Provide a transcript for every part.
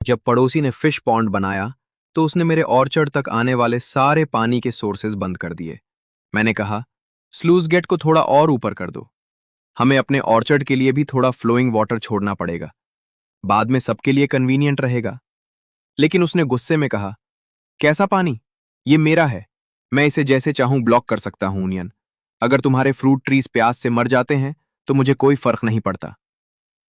जब पड़ोसी ने फिश पॉन्ड बनाया तो उसने मेरे ऑर्चर्ड तक आने वाले सारे पानी के सोर्सेज बंद कर दिए। मैंने कहा, स्लूज गेट को थोड़ा और ऊपर कर दो। हमें अपने ऑर्चर्ड के लिए भी थोड़ा फ्लोइंग वाटर छोड़ना पड़ेगा। बाद में सबके लिए कन्वीनियंट रहेगा। लेकिन उसने गुस्से में कहा, कैसा पानी? ये मेरा है। मैं इसे जैसे चाहूं ब्लॉक कर सकता हूं यूनियन। अगर तुम्हारे फ्रूट ट्रीज प्यास से मर जाते हैं तो मुझे कोई फर्क नहीं पड़ता।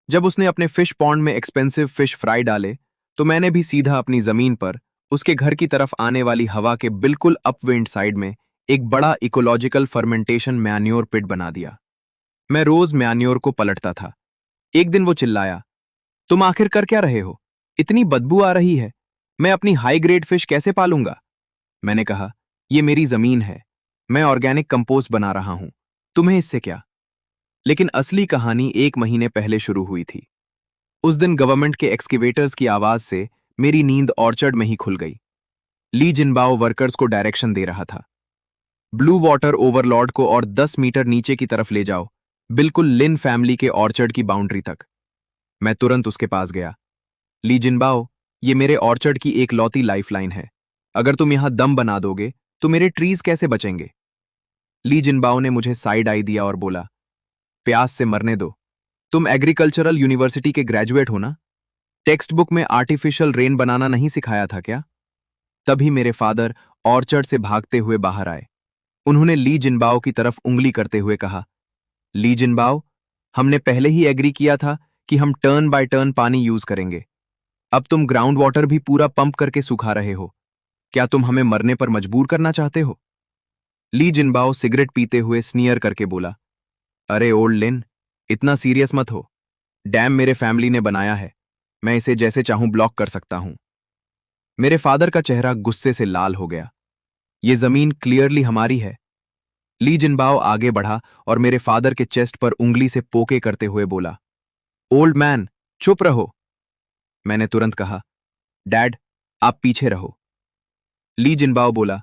जब उसने अपने फिश पॉन्ड में एक्सपेंसिव फिश फ्राई डाले तो मैंने भी सीधा अपनी जमीन पर उसके घर की तरफ आने वाली हवा के बिल्कुल अपविंड साइड में एक बड़ा इकोलॉजिकल फर्मेंटेशन मैन्योर पिट बना दिया। मैं रोज मैन्योर को पलटता था। एक दिन वो चिल्लाया, तुम आखिर कर क्या रहे हो? इतनी बदबू आ रही है। मैं अपनी हाई ग्रेड फिश कैसे पालूंगा? मैंने कहा, ये मेरी जमीन है। मैं ऑर्गेनिक कंपोस्ट बना रहा हूं। तुम्हें इससे क्या? लेकिन असली कहानी 1 महीने पहले शुरू हुई थी। उस दिन गवर्नमेंट के एक्सकेवेटर्स की आवाज से मेरी नींद ऑर्चर्ड में ही खुल गई। ली जिनबाओ वर्कर्स को डायरेक्शन दे रहा था। ब्लू वाटर ओवरलॉर्ड को और 10 मीटर नीचे की तरफ ले जाओ, बिल्कुल लिन फैमिली के ऑर्चर्ड की बाउंड्री तक। मैं तुरंत उसके पास गया। ली जिनबाओ, ये मेरे ऑर्चर्ड की एक लौती लाइफलाइन है। अगर तुम यहां दम बना दोगे तो मेरे ट्रीज कैसे बचेंगे? ली जिनबाओ ने मुझे साइड आई दिया और बोला, प्यास से मरने दो। तुम एग्रीकल्चरल यूनिवर्सिटी के ग्रेजुएट हो ना? टेक्स्ट बुक में आर्टिफिशियल रेन बनाना नहीं सिखाया था क्या? तभी मेरे फादर ऑर्चर्ड से भागते हुए बाहर आए। उन्होंने ली जिनबाओ की तरफ उंगली करते हुए कहा, ली जिनबाओ, हमने पहले ही एग्री किया था कि हम टर्न बाय टर्न पानी यूज करेंगे। अब तुम ग्राउंड वाटर भी पूरा पंप करके सुखा रहे हो। क्या तुम हमें मरने पर मजबूर करना चाहते हो? ली जिनबाओ सिगरेट पीते हुए स्नीयर करके बोला, अरे ओल्ड लिन, इतना सीरियस मत हो। डैम मेरे फैमिली ने बनाया है। मैं इसे जैसे चाहूं ब्लॉक कर सकता हूं। मेरे फादर का चेहरा गुस्से से लाल हो गया। ये जमीन क्लियरली हमारी है। ली जिनबाओ आगे बढ़ा और मेरे फादर के चेस्ट पर उंगली से पोके करते हुए बोला, ओल्ड मैन, चुप रहो। मैंने तुरंत कहा, डैड, आप पीछे रहो। ली जिनबाओ बोला,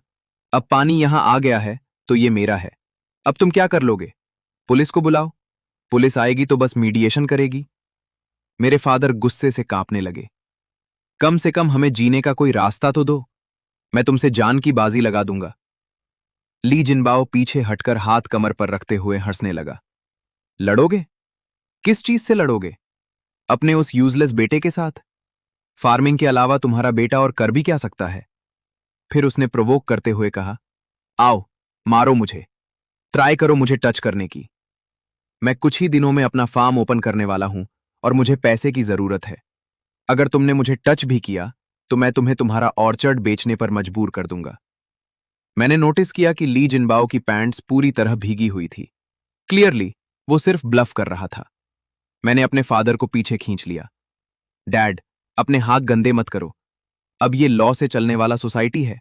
अब पानी यहां आ गया है तो ये मेरा है। अब तुम क्या कर लोगे? पुलिस को बुलाओ। पुलिस आएगी तो बस मीडिएशन करेगी। मेरे फादर गुस्से से कांपने लगे। कम से कम हमें जीने का कोई रास्ता तो दो। मैं तुमसे जान की बाजी लगा दूंगा। ली जिनबाओ पीछे हटकर हाथ कमर पर रखते हुए हंसने लगा। लड़ोगे? किस चीज से लड़ोगे? अपने उस यूजलेस बेटे के साथ? फार्मिंग के अलावा तुम्हारा बेटा और कर भी क्या सकता है? फिर उसने प्रोवोक करते हुए कहा, आओ, मारो मुझे। ट्राई करो मुझे टच करने की। मैं कुछ ही दिनों में अपना फार्म ओपन करने वाला हूं और मुझे पैसे की जरूरत है। अगर तुमने मुझे टच भी किया तो मैं तुम्हें तुम्हारा ऑर्चर्ड बेचने पर मजबूर कर दूंगा। मैंने नोटिस किया कि ली जिनबाओ की पैंट्स पूरी तरह भीगी हुई थी। क्लियरली वो सिर्फ ब्लफ कर रहा था। मैंने अपने फादर को पीछे खींच लिया। डैड, अपने हाथ गंदे मत करो। अब ये लॉ से चलने वाला सोसाइटी है।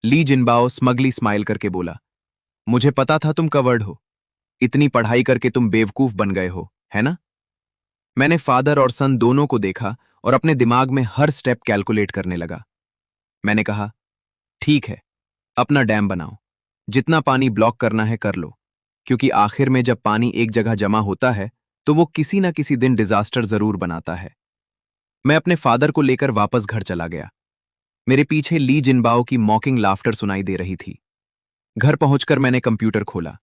ली जिनबाओ स्मगली स्माइल करके बोला, मुझे पता था तुम कवर्ड हो। इतनी पढ़ाई करके तुम बेवकूफ बन गए हो, है ना? मैंने फादर और सन दोनों को देखा और अपने दिमाग में हर स्टेप कैलकुलेट करने लगा। मैंने कहा, ठीक है, अपना डैम बनाओ। जितना पानी ब्लॉक करना है कर लो, क्योंकि आखिर में जब पानी एक जगह जमा होता है तो वो किसी ना किसी दिन डिजास्टर जरूर बनाता है। मैं अपने फादर को लेकर वापस घर चला गया। मेरे पीछे ली जिनबाओ की मॉकिंग लाफ्टर सुनाई दे रही थी। घर पहुंचकर मैंने कंप्यूटर खोला।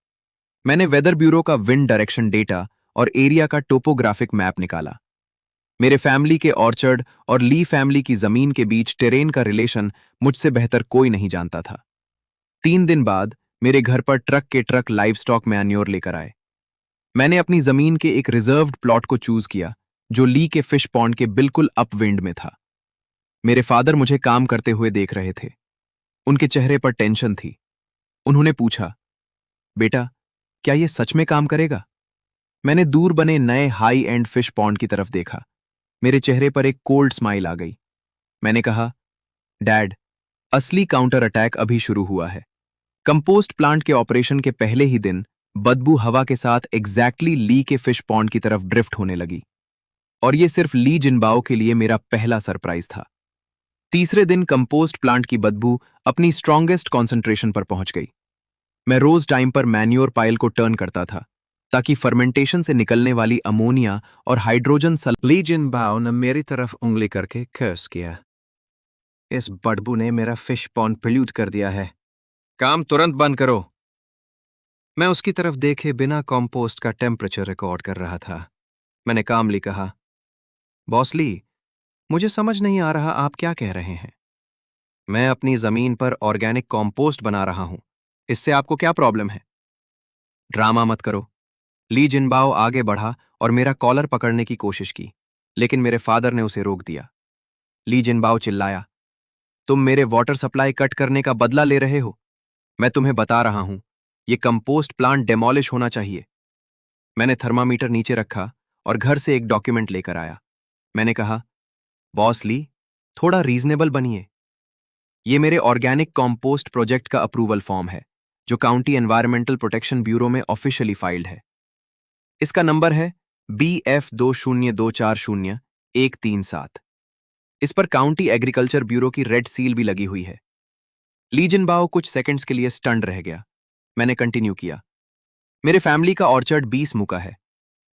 मैंने वेदर ब्यूरो का विंड डायरेक्शन डेटा और एरिया का टोपोग्राफिक मैप निकाला। मेरे फैमिली के ऑर्चर्ड और ली फैमिली की जमीन के बीच टेरेन का रिलेशन मुझसे बेहतर कोई नहीं जानता था। 3 दिन बाद मेरे घर पर ट्रक के ट्रक लाइव स्टॉक मैन्योर लेकर आए। मैंने अपनी जमीन के एक रिजर्व्ड प्लॉट को चूज किया जो ली के फिश पॉन्ड के बिल्कुल अपविंड में था। मेरे फादर मुझे काम करते हुए देख रहे थे। उनके चेहरे पर टेंशन थी। उन्होंने पूछा, बेटा, क्या यह सच में काम करेगा? मैंने दूर बने नए हाई एंड फिश पॉन्ड की तरफ देखा। मेरे चेहरे पर एक कोल्ड स्माइल आ गई। मैंने कहा, डैड, असली काउंटर अटैक अभी शुरू हुआ है। कंपोस्ट प्लांट के ऑपरेशन के पहले ही दिन बदबू हवा के साथ एग्जैक्टली ली के फिश पॉन्ड की तरफ ड्रिफ्ट होने लगी। और यह सिर्फ ली जिनबाओ के लिए मेरा पहला सरप्राइज था। तीसरे दिन कंपोस्ट प्लांट की बदबू अपनी स्ट्रॉन्गेस्ट कॉन्सेंट्रेशन पर पहुंच गई। मैं रोज टाइम पर मैन्योर पाइल को टर्न करता था ताकि फर्मेंटेशन से निकलने वाली अमोनिया और हाइड्रोजन ली जिनबाओ ने मेरी तरफ उंगली करके कर्स किया। इस बदबू ने मेरा फिश पॉन्ड पोल्यूट कर दिया है। काम तुरंत बंद करो। मैं उसकी तरफ देखे बिना कंपोस्ट का टेम्परेचर रिकॉर्ड कर रहा था। मैंने कामली कहा, बॉस ली, मुझे समझ नहीं आ रहा आप क्या कह रहे हैं। मैं अपनी जमीन पर ऑर्गेनिक कंपोस्ट बना रहा हूं, इससे आपको क्या प्रॉब्लम है? ड्रामा मत करो। ली जिनबाओ आगे बढ़ा और मेरा कॉलर पकड़ने की कोशिश की, लेकिन मेरे फादर ने उसे रोक दिया। ली जिनबाओ चिल्लाया, तुम मेरे वाटर सप्लाई कट करने का बदला ले रहे हो? मैं तुम्हें बता रहा हूं, यह कंपोस्ट प्लांट डेमोलिश होना चाहिए। मैंने थर्मामीटर नीचे रखा और घर से एक डॉक्यूमेंट लेकर आया। मैंने कहा, बॉस ली, थोड़ा रीजनेबल बनिए। ये मेरे ऑर्गेनिक कंपोस्ट प्रोजेक्ट का अप्रूवल फॉर्म है, जो काउंटी एनवायरमेंटल प्रोटेक्शन ब्यूरो में ऑफिशियली फाइल्ड है। इसका नंबर है BF20240137। इस पर काउंटी एग्रीकल्चर ब्यूरो की रेड सील भी लगी हुई है। लीजनबाओ कुछ सेकंड्स के लिए स्टन्ड रह गया। मैंने कंटिन्यू किया, मेरे फैमिली का ऑर्चर्ड 20 मुका है।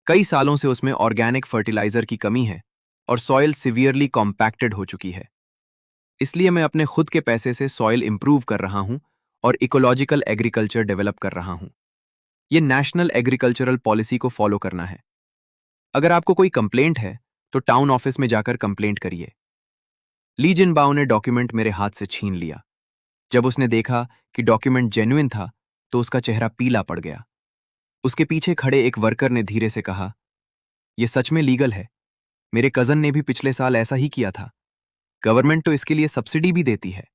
कई सालों से उसमें ऑर्गेनिक फर्टिलाइजर की कमी है और सॉइल सिवियरली कॉम्पैक्टेड हो चुकी है। इसलिए मैं अपने खुद के पैसे से सॉइल इंप्रूव कर रहा हूं और इकोलॉजिकल एग्रीकल्चर डेवलप कर रहा हूं। यह नेशनल एग्रीकल्चरल पॉलिसी को फॉलो करना है। अगर आपको कोई कंप्लेंट है तो टाउन ऑफिस में जाकर कंप्लेंट करिए। ली जिनबाओ ने डॉक्यूमेंट मेरे हाथ से छीन लिया। जब उसने देखा कि डॉक्यूमेंट जेन्युइन था तो उसका चेहरा पीला पड़ गया। उसके पीछे खड़े एक वर्कर ने धीरे से कहा, यह सच में लीगल है। मेरे कजन ने भी पिछले साल ऐसा ही किया था। गवर्नमेंट तो इसके लिए सब्सिडी भी देती है।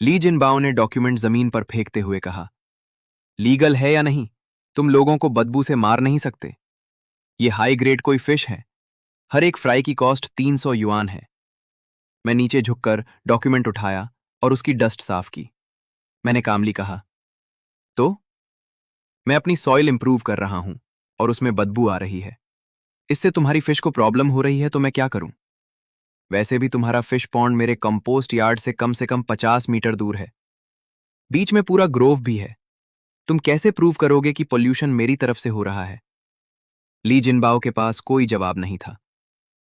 ली जिनबाओ ने डॉक्यूमेंट जमीन पर फेंकते हुए कहा, लीगल है या नहीं, तुम लोगों को बदबू से मार नहीं सकते। ये हाई ग्रेड कोई फिश है। हर एक फ्राई की कॉस्ट 300 युआन है। मैं नीचे झुककर डॉक्यूमेंट उठाया और उसकी डस्ट साफ की। मैंने कामली कहा, तो मैं अपनी सॉइल इंप्रूव कर रहा हूं और उसमें बदबू आ रही है। इससे तुम्हारी फिश को प्रॉब्लम हो रही है तो मैं क्या करूं? वैसे भी तुम्हारा फिश पॉन्ड मेरे कंपोस्ट यार्ड से कम 50 मीटर दूर है। बीच में पूरा ग्रोव भी है। तुम कैसे प्रूव करोगे कि पोल्यूशन मेरी तरफ से हो रहा है? ली जिनबाओ के पास कोई जवाब नहीं था।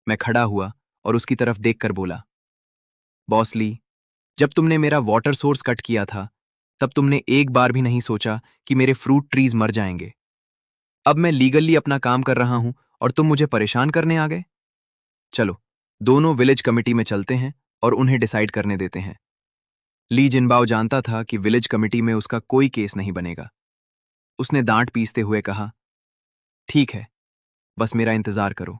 मैं खड़ा हुआ और उसकी तरफ देखकर बोला, बॉस ली, जब तुमने मेरा वाटर सोर्स कट किया था तब तुमने एक बार भी नहीं सोचा कि मेरे फ्रूट ट्रीज मर जाएंगे। अब मैं लीगली अपना काम कर रहा हूं और तुम मुझे परेशान करने आ गए। चलो दोनों विलेज कमिटी में चलते हैं और उन्हें डिसाइड करने देते हैं। ली जिनबाओ जानता था कि विलेज कमिटी में उसका कोई केस नहीं बनेगा। उसने दांत पीसते हुए कहा, ठीक है, बस मेरा इंतजार करो।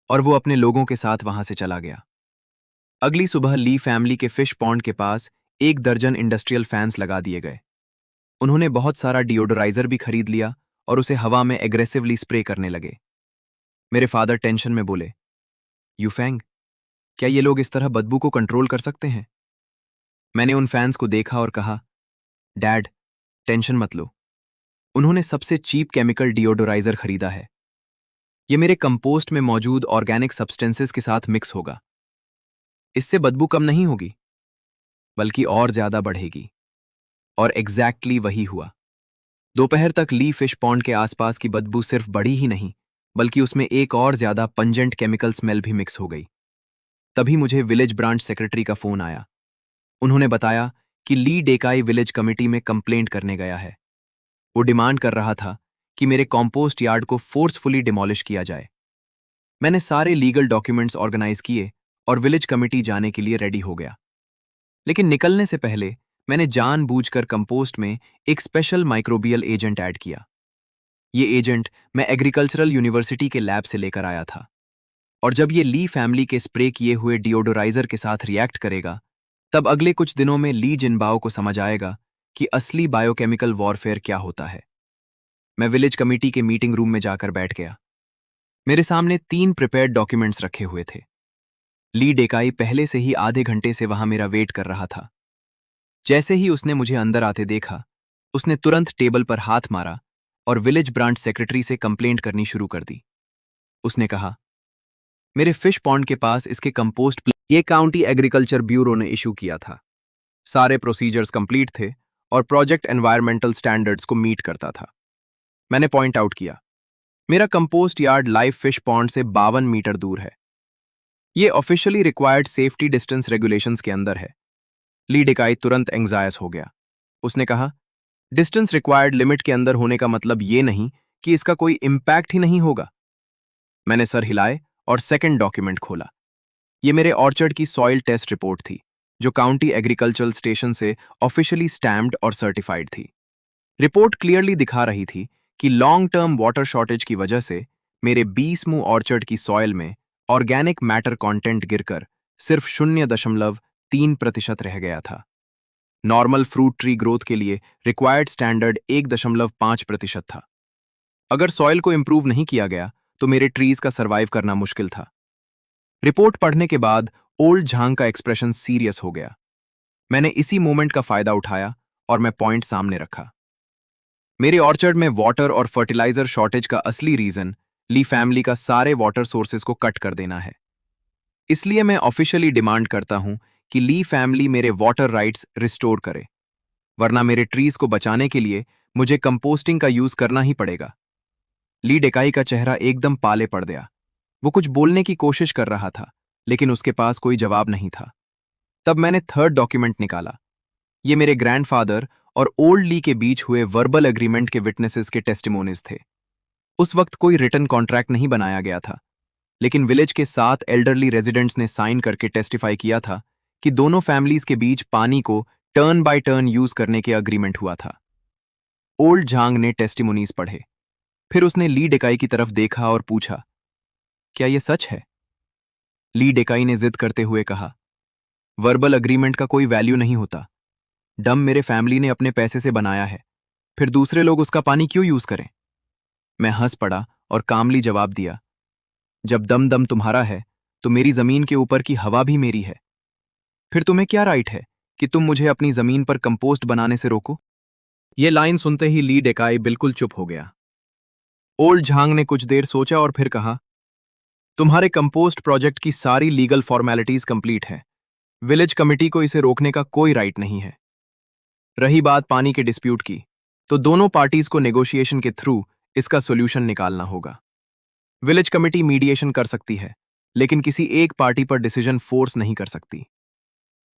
और वो अपने लोगों के साथ वहां से चला गया। अगली सुबह ली फैमिली के फिश पॉन्ड के पास 1 दर्जन इंडस्ट्रियल फैंस लगा दिए गए। उन्होंने बहुत सारा डिओडोराइजर भी खरीद लिया और उसे हवा में एग्रेसिवली स्प्रे करने लगे। मेरे फादर टेंशन में बोले, यूफेंग, क्या ये लोग इस तरह बदबू को कंट्रोल कर सकते हैं? मैंने उन फैंस को देखा और कहा, डैड, टेंशन मत लो। उन्होंने सबसे चीप केमिकल डिओडोराइजर खरीदा है। ये मेरे कंपोस्ट में मौजूद ऑर्गेनिक सब्सटेंसेस के साथ मिक्स होगा। इससे बदबू कम नहीं होगी, बल्कि और ज्यादा बढ़ेगी। और एग्जैक्टली वही हुआ। दोपहर तक ली फिश पॉन्ड के आसपास की बदबू सिर्फ बढ़ी ही नहीं, बल्कि उसमें एक और ज्यादा पंजेंट केमिकल स्मेल भी मिक्स हो गई। तभी मुझे विलेज ब्रांच सेक्रेटरी का फोन आया। उन्होंने बताया कि ली डेकाई विलेज कमिटी में कंप्लेंट करने गया है। वो डिमांड कर रहा था कि मेरे कॉम्पोस्ट यार्ड को फोर्सफुली डिमोलिश किया जाए। मैंने सारे लीगल डॉक्यूमेंट्स ऑर्गेनाइज किए और विलेज कमिटी जाने के लिए रेडी हो गया। लेकिन निकलने से पहले मैंने जानबूझकर कंपोस्ट में एक स्पेशल माइक्रोबियल एजेंट ऐड किया। ये एजेंट मैं एग्रीकल्चरल यूनिवर्सिटी के लैब से लेकर आया था। और जब ये ली फैमिली के स्प्रे किए हुए डिओडोराइजर के साथ रिएक्ट करेगा, तब अगले कुछ दिनों में ली जिनबाओ को समझ आएगा कि असली बायोकेमिकल वॉरफेयर क्या होता है। मैं विलेज कमिटी के मीटिंग रूम में जाकर बैठ गया। मेरे सामने 3 प्रिपेयर्ड डॉक्यूमेंट्स रखे हुए थे। ली डेकाई पहले से ही आधे घंटे से वहां मेरा वेट कर रहा था। जैसे ही उसने मुझे अंदर आते देखा, उसने तुरंत टेबल पर हाथ मारा और विलेज ब्रांच सेक्रेटरी से कंप्लेंट करनी शुरू कर दी। उसने कहा, मेरे फिश पॉन्ड के पास इसके कंपोस्ट ये काउंटी एग्रीकल्चर ब्यूरो ने इशू किया था। सारे प्रोसीजर्स कंप्लीट थे और प्रोजेक्ट एनवायरमेंटल स्टैंडर्ड्स को मीट करता था। मैंने पॉइंट आउट किया। मेरा compost yard live fish pond से 52 मीटर दूर है। ये officially required safety distance regulations के अंदर है। ली डेकाई तुरंत एंग्जायस हो गया। उसने कहा, डिस्टेंस रिक्वायर्ड लिमिट के अंदर होने का मतलब ये नहीं कि इसका कोई इम्पैक्ट ही नहीं होगा। मैंने सर हिलाए और सेकंड डॉक्यूमेंट खोला। ये मेरे ऑर्चर्ड की सॉइल टेस्ट रिपोर्ट थी, जो काउंटी एग्रीकल्चरल स्टेशन से ऑफिशियली स्टैम्प्ड और सर्टिफाइड थी। रिपोर्ट क्लियरली दिखा रही थी कि लॉन्ग टर्म वाटर शॉर्टेज की वजह से मेरे 20 मुंह ऑर्चर्ड की सॉइल में ऑर्गेनिक मैटर कंटेंट गिरकर सिर्फ 0.3% रह गया था। नॉर्मल फ्रूट ट्री ग्रोथ के लिए रिक्वायर्ड स्टैंडर्ड 1.5% था। अगर सॉइल को इंप्रूव नहीं किया गया तो मेरे ट्रीज का सर्वाइव करना मुश्किल था। रिपोर्ट पढ़ने के बाद ओल्ड झांग का एक्सप्रेशन सीरियस हो गया। मैंने इसी मोमेंट का फायदा उठाया और मैं पॉइंट सामने रखा। मेरे ऑर्चर्ड में वाटर और फर्टिलाइजर शॉर्टेज का असली रीजन ली फैमिली का सारे वाटर सोर्सेज को कट कर देना है। इसलिए मैं ऑफिशियली डिमांड करता हूं कि ली फैमिली मेरे वाटर राइट्स रिस्टोर करे, वरना मेरे ट्रीज को बचाने के लिए मुझे कंपोस्टिंग का यूज करना ही पड़ेगा। ली डेकाई का चेहरा एकदम पाले पड़ गया। वो कुछ बोलने की कोशिश कर रहा था, लेकिन उसके पास कोई जवाब नहीं था। तब मैंने थर्ड डॉक्यूमेंट निकाला। ये मेरे ग्रैंडफादर और ओल्ड ली के बीच हुए वर्बल एग्रीमेंट के विटनेसेस के टेस्टिमोनीज थे। उस वक्त कोई रिटन कॉन्ट्रैक्ट नहीं बनाया गया था, लेकिन विलेज के 7 एल्डरली रेजिडेंट्स ने साइन करके टेस्टिफाई किया था कि दोनों फैमिलीज के बीच पानी को टर्न बाय टर्न यूज करने के अग्रीमेंट हुआ था। ओल्ड झांग ने टेस्टिमोनीज पढ़े, फिर उसने ली डेकाई की तरफ देखा और पूछा, क्या यह सच है? ली डेकाई ने जिद करते हुए कहा, वर्बल अग्रीमेंट का कोई वैल्यू नहीं होता। डम मेरे फैमिली ने अपने पैसे से बनाया है, फिर दूसरे लोग उसका पानी क्यों यूज करें? मैं हंस पड़ा और कामली जवाब दिया, जब दम दम तुम्हारा है तो मेरी जमीन के ऊपर की हवा भी मेरी है। फिर तुम्हें क्या राइट है कि तुम मुझे अपनी जमीन पर कंपोस्ट बनाने से रोको? ये लाइन सुनते ही ली डेकाई बिल्कुल चुप हो गया। ओल्ड झांग ने कुछ देर सोचा और फिर कहा, तुम्हारे कंपोस्ट प्रोजेक्ट की सारी लीगल फॉर्मेलिटीज कंप्लीट है। विलेज कमिटी को इसे रोकने का कोई राइट नहीं है। रही बात पानी के डिस्प्यूट की, तो दोनों पार्टीज को नेगोशिएशन के थ्रू इसका सोल्यूशन निकालना होगा। विलेज कमिटी मीडिएशन कर सकती है, लेकिन किसी एक पार्टी पर डिसीजन फोर्स नहीं कर सकती।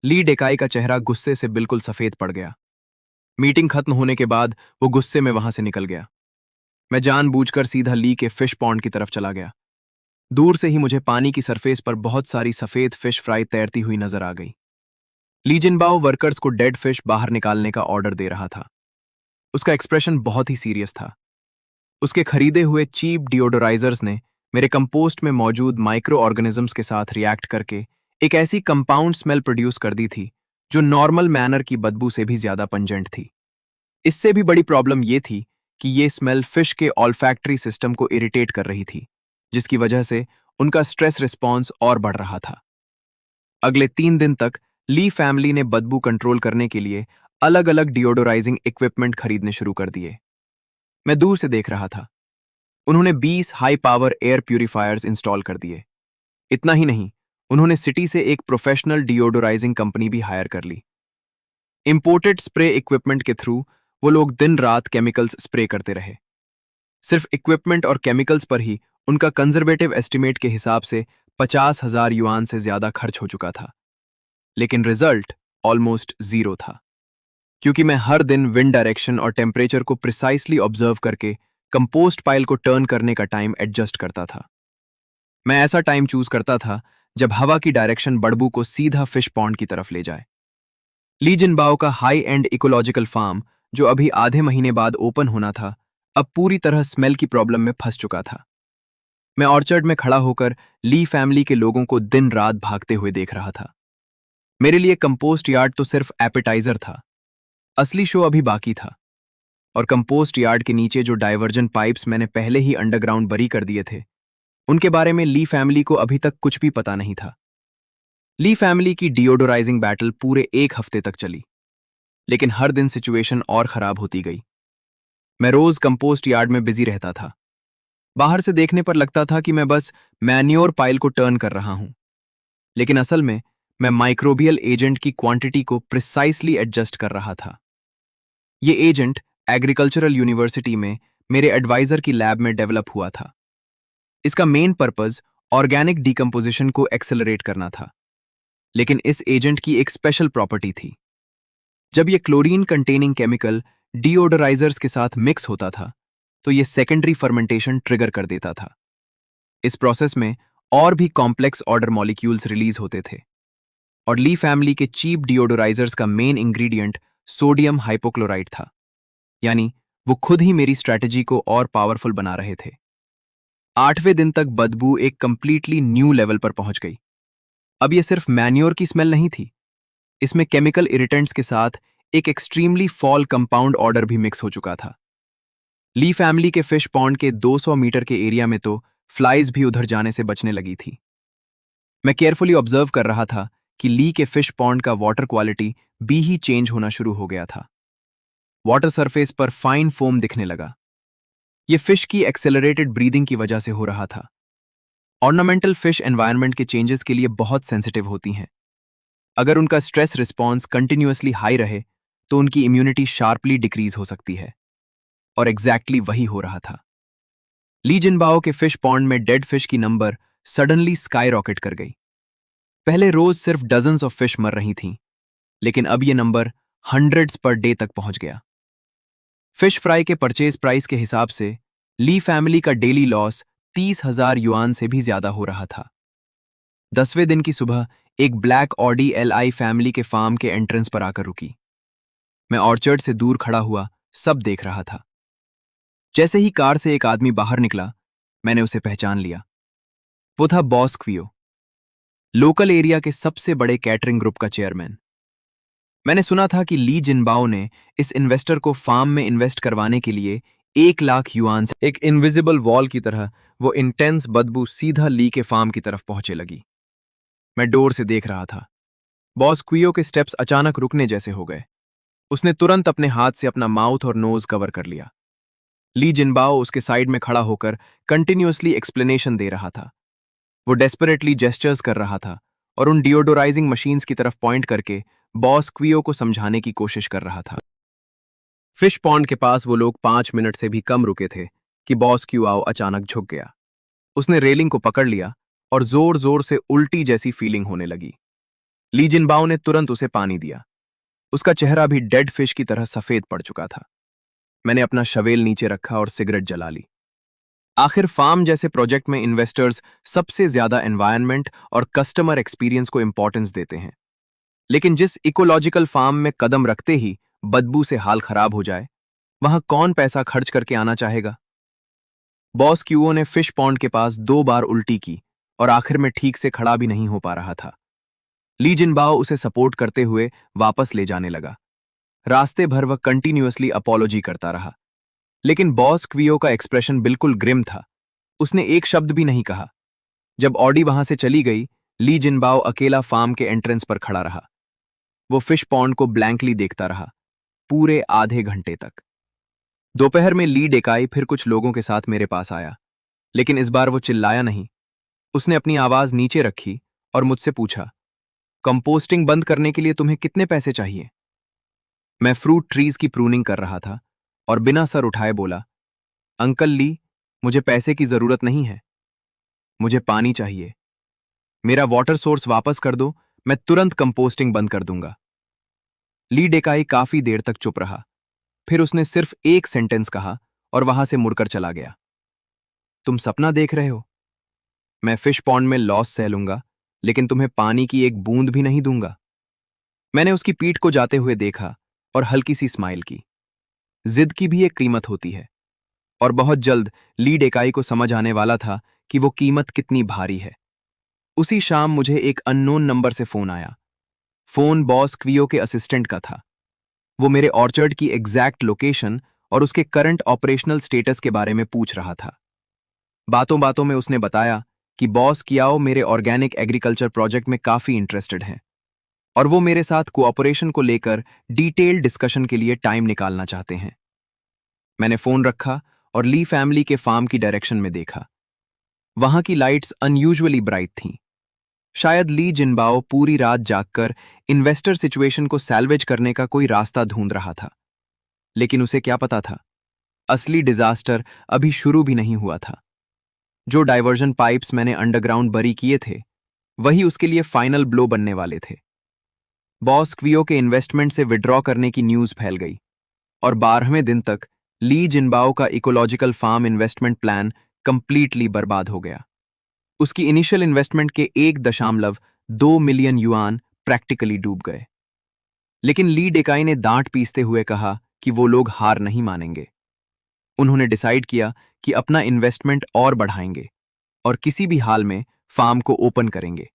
ली डेकाई का चेहरा गुस्से से बिल्कुल सफेद पड़ गया। मीटिंग खत्म होने के बाद वो गुस्से में वहां से निकल गया। मैं जानबूझकर सीधा ली के फिश पॉन्ड की तरफ चला गया। दूर से ही मुझे पानी की सरफेस पर बहुत सारी सफेद फिश फ्राई तैरती हुई नजर आ गई। ली जिनबाओ वर्कर्स को डेड फिश बाहर निकालने का ऑर्डर दे रहा था। उसका एक्सप्रेशन बहुत ही सीरियस था। उसके खरीदे हुए चीप डिओडोराइजर्स ने मेरे कंपोस्ट में मौजूद माइक्रो ऑर्गेनिजम्स के साथ रिएक्ट करके एक ऐसी कंपाउंड स्मेल प्रोड्यूस कर दी थी जो नॉर्मल मैनर की बदबू से भी ज्यादा पंजेंट थी। इससे भी बड़ी प्रॉब्लम ये थी कि ये स्मेल फिश के ऑल्फैक्टरी सिस्टम को इरिटेट कर रही थी, जिसकी वजह से उनका स्ट्रेस रिस्पॉन्स और बढ़ रहा था। अगले 3 दिन तक ली फैमिली ने बदबू कंट्रोल करने के लिए अलग अलग डिओडोराइजिंग इक्विपमेंट खरीदने शुरू कर दिए। मैं दूर से देख रहा था। उन्होंने 20 high power air purifiers install कर दिए। इतना ही नहीं, उन्होंने सिटी से एक प्रोफेशनल डिओडोराइजिंग कंपनी भी हायर कर ली। इंपोर्टेड स्प्रे इक्विपमेंट के थ्रू वो लोग दिन रात केमिकल्स स्प्रे करते रहे। सिर्फ इक्विपमेंट और केमिकल्स पर ही उनका कंजर्वेटिव एस्टिमेट के हिसाब से 50,000 युआन से ज्यादा खर्च हो चुका था। लेकिन रिजल्ट ऑलमोस्ट जीरो था, क्योंकि मैं हर दिन विंड डायरेक्शन और टेम्परेचर को प्रिसाइसली ऑब्जर्व करके कंपोस्ट पाइल को टर्न करने का टाइम एडजस्ट करता था। मैं ऐसा टाइम चूज करता था जब हवा की डायरेक्शन बड़बू को सीधा फिश पॉन्ड की तरफ ले जाए। ली जिनबाओ का हाई एंड इकोलॉजिकल फार्म, जो अभी आधे महीने बाद ओपन होना था, अब पूरी तरह स्मेल की प्रॉब्लम में फंस चुका था। मैं ऑर्चर्ड में खड़ा होकर ली फैमिली के लोगों को दिन रात भागते हुए देख रहा था। मेरे लिए कंपोस्ट यार्ड तो सिर्फ एपेटाइजर था। असली शो अभी बाकी था। और कंपोस्ट यार्ड के नीचे जो डाइवर्जन पाइप्स मैंने पहले ही अंडरग्राउंड बरी कर दिए थे, उनके बारे में ली फैमिली को अभी तक कुछ भी पता नहीं था। ली फैमिली की डिओडोराइजिंग बैटल पूरे 1 हफ्ते तक चली, लेकिन हर दिन सिचुएशन और खराब होती गई। मैं रोज कंपोस्ट यार्ड में बिजी रहता था। बाहर से देखने पर लगता था कि मैं बस मैन्योर पाइल को टर्न कर रहा हूं, लेकिन असल में मैं माइक्रोबियल एजेंट की क्वांटिटी को प्रिसाइसली एडजस्ट कर रहा था। ये एजेंट एग्रीकल्चरल यूनिवर्सिटी में मेरे एडवाइजर की लैब में डेवलप हुआ था। इसका मेन पर्पस ऑर्गेनिक डिकम्पोजिशन को एक्सेलरेट करना था, लेकिन इस एजेंट की एक स्पेशल प्रॉपर्टी थी। जब ये क्लोरीन कंटेनिंग केमिकल डीओडोराइजर्स के साथ मिक्स होता था, तो ये सेकेंडरी फर्मेंटेशन ट्रिगर कर देता था। इस प्रोसेस में और भी कॉम्प्लेक्स ऑर्डर मॉलिक्यूल्स रिलीज होते थे, और ली फैमिली के चीप डिओडोराइजर्स का मेन इंग्रेडिएंट सोडियम हाइपोक्लोराइड था। यानी वो खुद ही मेरी स्ट्रैटेजी को और पावरफुल बना रहे थे। 8वें दिन तक बदबू एक कंप्लीटली न्यू लेवल पर पहुंच गई। अब ये सिर्फ मैन्योर की स्मेल नहीं थी, इसमें केमिकल इरिटेंट्स के साथ एक एक्सट्रीमली फॉल कंपाउंड ऑर्डर भी मिक्स हो चुका था। ली फैमिली के फिश पॉन्ड के 200 मीटर के एरिया में तो फ्लाइज भी उधर जाने से बचने लगी थी। मैं केयरफुली ऑब्जर्व कर रहा था कि ली के फिश पॉन्ड का वाटर क्वालिटी भी ही चेंज होना शुरू हो गया था। वाटर सरफेस पर फाइन फोम दिखने लगा। ये फिश की एक्सेलरेटेड ब्रीदिंग की वजह से हो रहा था। ऑर्नामेंटल फिश एनवायरनमेंट के चेंजेस के लिए बहुत सेंसिटिव होती हैं। अगर उनका स्ट्रेस रिस्पॉन्स कंटिन्यूअसली हाई रहे तो उनकी इम्यूनिटी शार्पली डिक्रीज हो सकती है, और एग्जैक्टली वही हो रहा था। ली जिनबाओ के फिश पॉन्ड में डेड फिश की नंबर सडनली स्काई रॉकेट कर गई। पहले रोज सिर्फ डजन्स ऑफ फिश मर रही थीं, लेकिन अब ये नंबर हंड्रेड्स पर डे तक पहुंच गया। फिश फ्राई के परचेज प्राइस के हिसाब से ली फैमिली का डेली लॉस 30,000 युआन से भी ज्यादा हो रहा था। 10वें दिन की सुबह एक ब्लैक ऑडी एल फैमिली के फार्म के एंट्रेंस पर आकर रुकी। मैं ऑर्चर्ड से दूर खड़ा हुआ सब देख रहा था। जैसे ही कार से एक आदमी बाहर निकला, मैंने उसे पहचान लिया। वो था बॉस क्वियो, लोकल एरिया के सबसे बड़े कैटरिंग ग्रुप का चेयरमैन। मैंने सुना था कि ली जिनबाओ ने इस इन्वेस्टर को फार्म में इन्वेस्ट करवाने के लिए 1 लाख युआन से एक इनविजिबल वॉल की तरह वो इंटेंस बदबू सीधा ली के फार्म की तरफ पहुंचे लगी। मैं डोर से देख रहा था। बॉस क्वियो के स्टेप्स अचानक रुकने जैसे हो गए। उसने तुरंत अपने हाथ से अपना माउथ और नोज कवर कर लिया। ली जिनबाओ उसके साइड में खड़ा होकर कंटिन्यूअसली एक्सप्लेनेशन दे रहा था। वो डेस्परेटली जेस्चर्स कर रहा था और उन डिओडोराइजिंग मशीन्स की तरफ पॉइंट करके बॉस क्वियो को समझाने की कोशिश कर रहा था। फिश पॉन्ड के पास वो लोग 5 मिनट से भी कम रुके थे कि बॉस क्वियो अचानक झुक गया। उसने रेलिंग को पकड़ लिया और जोर जोर से उल्टी जैसी फीलिंग होने लगी। ली जिनबाओ ने तुरंत उसे पानी दिया। उसका चेहरा भी डेड फिश की तरह सफेद पड़ चुका था। मैंने अपना शवेल नीचे रखा और सिगरेट जला ली। आखिर फार्म जैसे प्रोजेक्ट में इन्वेस्टर्स सबसे ज्यादा एनवायरनमेंट और कस्टमर एक्सपीरियंस को इंपॉर्टेंस देते हैं, लेकिन जिस इकोलॉजिकल फार्म में कदम रखते ही बदबू से हाल खराब हो जाए, वहां कौन पैसा खर्च करके आना चाहेगा। बॉस क्यूओ ने फिश पॉन्ड के पास 2 बार उल्टी की और आखिर में ठीक से खड़ा भी नहीं हो पा रहा था। ली जिनबाओ उसे सपोर्ट करते हुए वापस ले जाने लगा। रास्ते भर वह कंटिन्यूअसली अपॉलोजी करता रहा, लेकिन बॉस क्वियो का एक्सप्रेशन बिल्कुल ग्रिम था। उसने एक शब्द भी नहीं कहा। जब ऑडी वहां से चली गई, ली जिनबाओ अकेला फार्म के एंट्रेंस पर खड़ा रहा। वो फिश पॉन्ड को ब्लैंकली देखता रहा पूरे आधे घंटे तक। दोपहर में ली डेकाई फिर कुछ लोगों के साथ मेरे पास आया, लेकिन इस बार वो चिल्लाया नहीं। उसने अपनी आवाज नीचे रखी और मुझसे पूछा, कंपोस्टिंग बंद करने के लिए तुम्हें कितने पैसे चाहिए? मैं फ्रूट ट्रीज की प्रूनिंग कर रहा था और बिना सर उठाए बोला, अंकल ली, मुझे पैसे की जरूरत नहीं है। मुझे पानी चाहिए। मेरा वाटर सोर्स वापस कर दो, मैं तुरंत कंपोस्टिंग बंद कर दूंगा। ली डेकाई काफी देर तक चुप रहा। फिर उसने सिर्फ एक सेंटेंस कहा और वहां से मुड़कर चला गया। तुम सपना देख रहे हो? मैं फिश पॉन्ड में लॉस सह लूंगा, लेकिन तुम्हें पानी की एक बूंद भी नहीं दूंगा। मैंने उसकी पीठ को जाते हुए देखा और हल्की सी स्माइल की। जिद की भी एक कीमत होती है, और बहुत जल्द ली डेकाई को समझ आने वाला था कि वो कीमत कितनी भारी है। उसी शाम मुझे एक अननोन नंबर से फोन आया। फोन बॉस क्वियो के असिस्टेंट का था। वो मेरे ऑर्चर्ड की एग्जैक्ट लोकेशन और उसके करंट ऑपरेशनल स्टेटस के बारे में पूछ रहा था। बातों बातों में उसने बताया कि बॉस कियाओ मेरे ऑर्गेनिक एग्रीकल्चर प्रोजेक्ट में काफी इंटरेस्टेड हैं और वो मेरे साथ कोऑपरेशन को लेकर डिटेल्ड डिस्कशन के लिए टाइम निकालना चाहते हैं। मैंने फोन रखा और ली फैमिली के फार्म की डायरेक्शन में देखा। वहां की लाइट्स अनयूजुअली ब्राइट थीं। शायद ली जिनबाओ पूरी रात जागकर इन्वेस्टर सिचुएशन को सैल्वेज करने का कोई रास्ता ढूंढ रहा था। लेकिन उसे क्या पता था, असली डिजास्टर अभी शुरू भी नहीं हुआ था। जो डाइवर्जन पाइप्स मैंने अंडरग्राउंड बरी किए थे, वही उसके लिए फाइनल ब्लो बनने वाले थे। बॉस क्वियो के इन्वेस्टमेंट से विड्रॉ करने की न्यूज फैल गई और 12वें दिन तक ली जिनबाओ का ecological farm investment plan completely बर्बाद हो गया। उसकी इनिशियल इन्वेस्टमेंट के 1.2 मिलियन युआन प्रैक्टिकली डूब गए। लेकिन ली डेकाई ने दांत पीसते हुए कहा कि वो लोग हार नहीं मानेंगे। उन्होंने डिसाइड किया कि अपना इन्वेस्टमेंट और बढ़ाएंगे और किसी भी हाल में फार्म को ओपन करेंगे।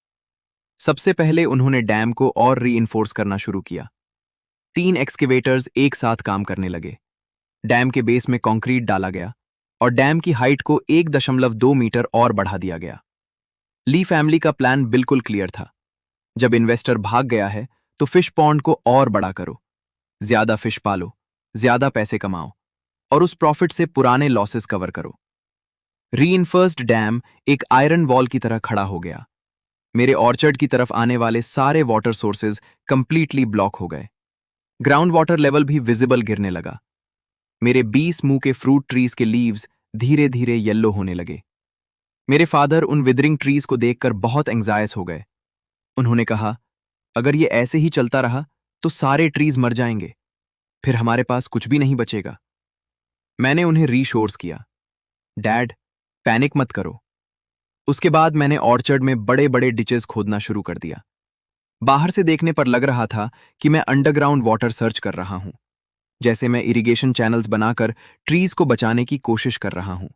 सबसे पहले उन्होंने डैम को और रीइंफोर्स करना शुरू किया। 3 एक्सकेवेटर्स एक साथ काम करने लगे। डैम के बेस में कंक्रीट डाला गया और डैम की हाइट को 1.2 मीटर और बढ़ा दिया गया। ली फैमिली का प्लान बिल्कुल क्लियर था। जब इन्वेस्टर भाग गया है तो फिश पॉन्ड को और बड़ा करो, ज्यादा फिश पालो, ज्यादा पैसे कमाओ और उस प्रॉफिट से पुराने लॉसेस कवर करो। रीइंफोर्स्ड डैम एक आयरन वॉल की तरह खड़ा हो गया। मेरे ऑर्चर्ड की तरफ आने वाले सारे वाटर सोर्सेज कंप्लीटली ब्लॉक हो गए। ग्राउंड वाटर लेवल भी विजिबल गिरने लगा। मेरे 20 मुंह के फ्रूट ट्रीज के लीव्स धीरे धीरे येलो होने लगे। मेरे फादर उन विदरिंग ट्रीज को देखकर बहुत एंग्जायस हो गए। उन्होंने कहा, अगर ये ऐसे ही चलता रहा तो सारे ट्रीज मर जाएंगे, फिर हमारे पास कुछ भी नहीं बचेगा। मैंने उन्हें रीशोर्स किया, डैड पैनिक मत करो। उसके बाद मैंने ऑर्चर्ड में बड़े बड़े डिचेस खोदना शुरू कर दिया। बाहर से देखने पर लग रहा था कि मैं अंडरग्राउंड वाटर सर्च कर रहा हूं, जैसे मैं इरिगेशन चैनल्स बनाकर ट्रीज को बचाने की कोशिश कर रहा हूं।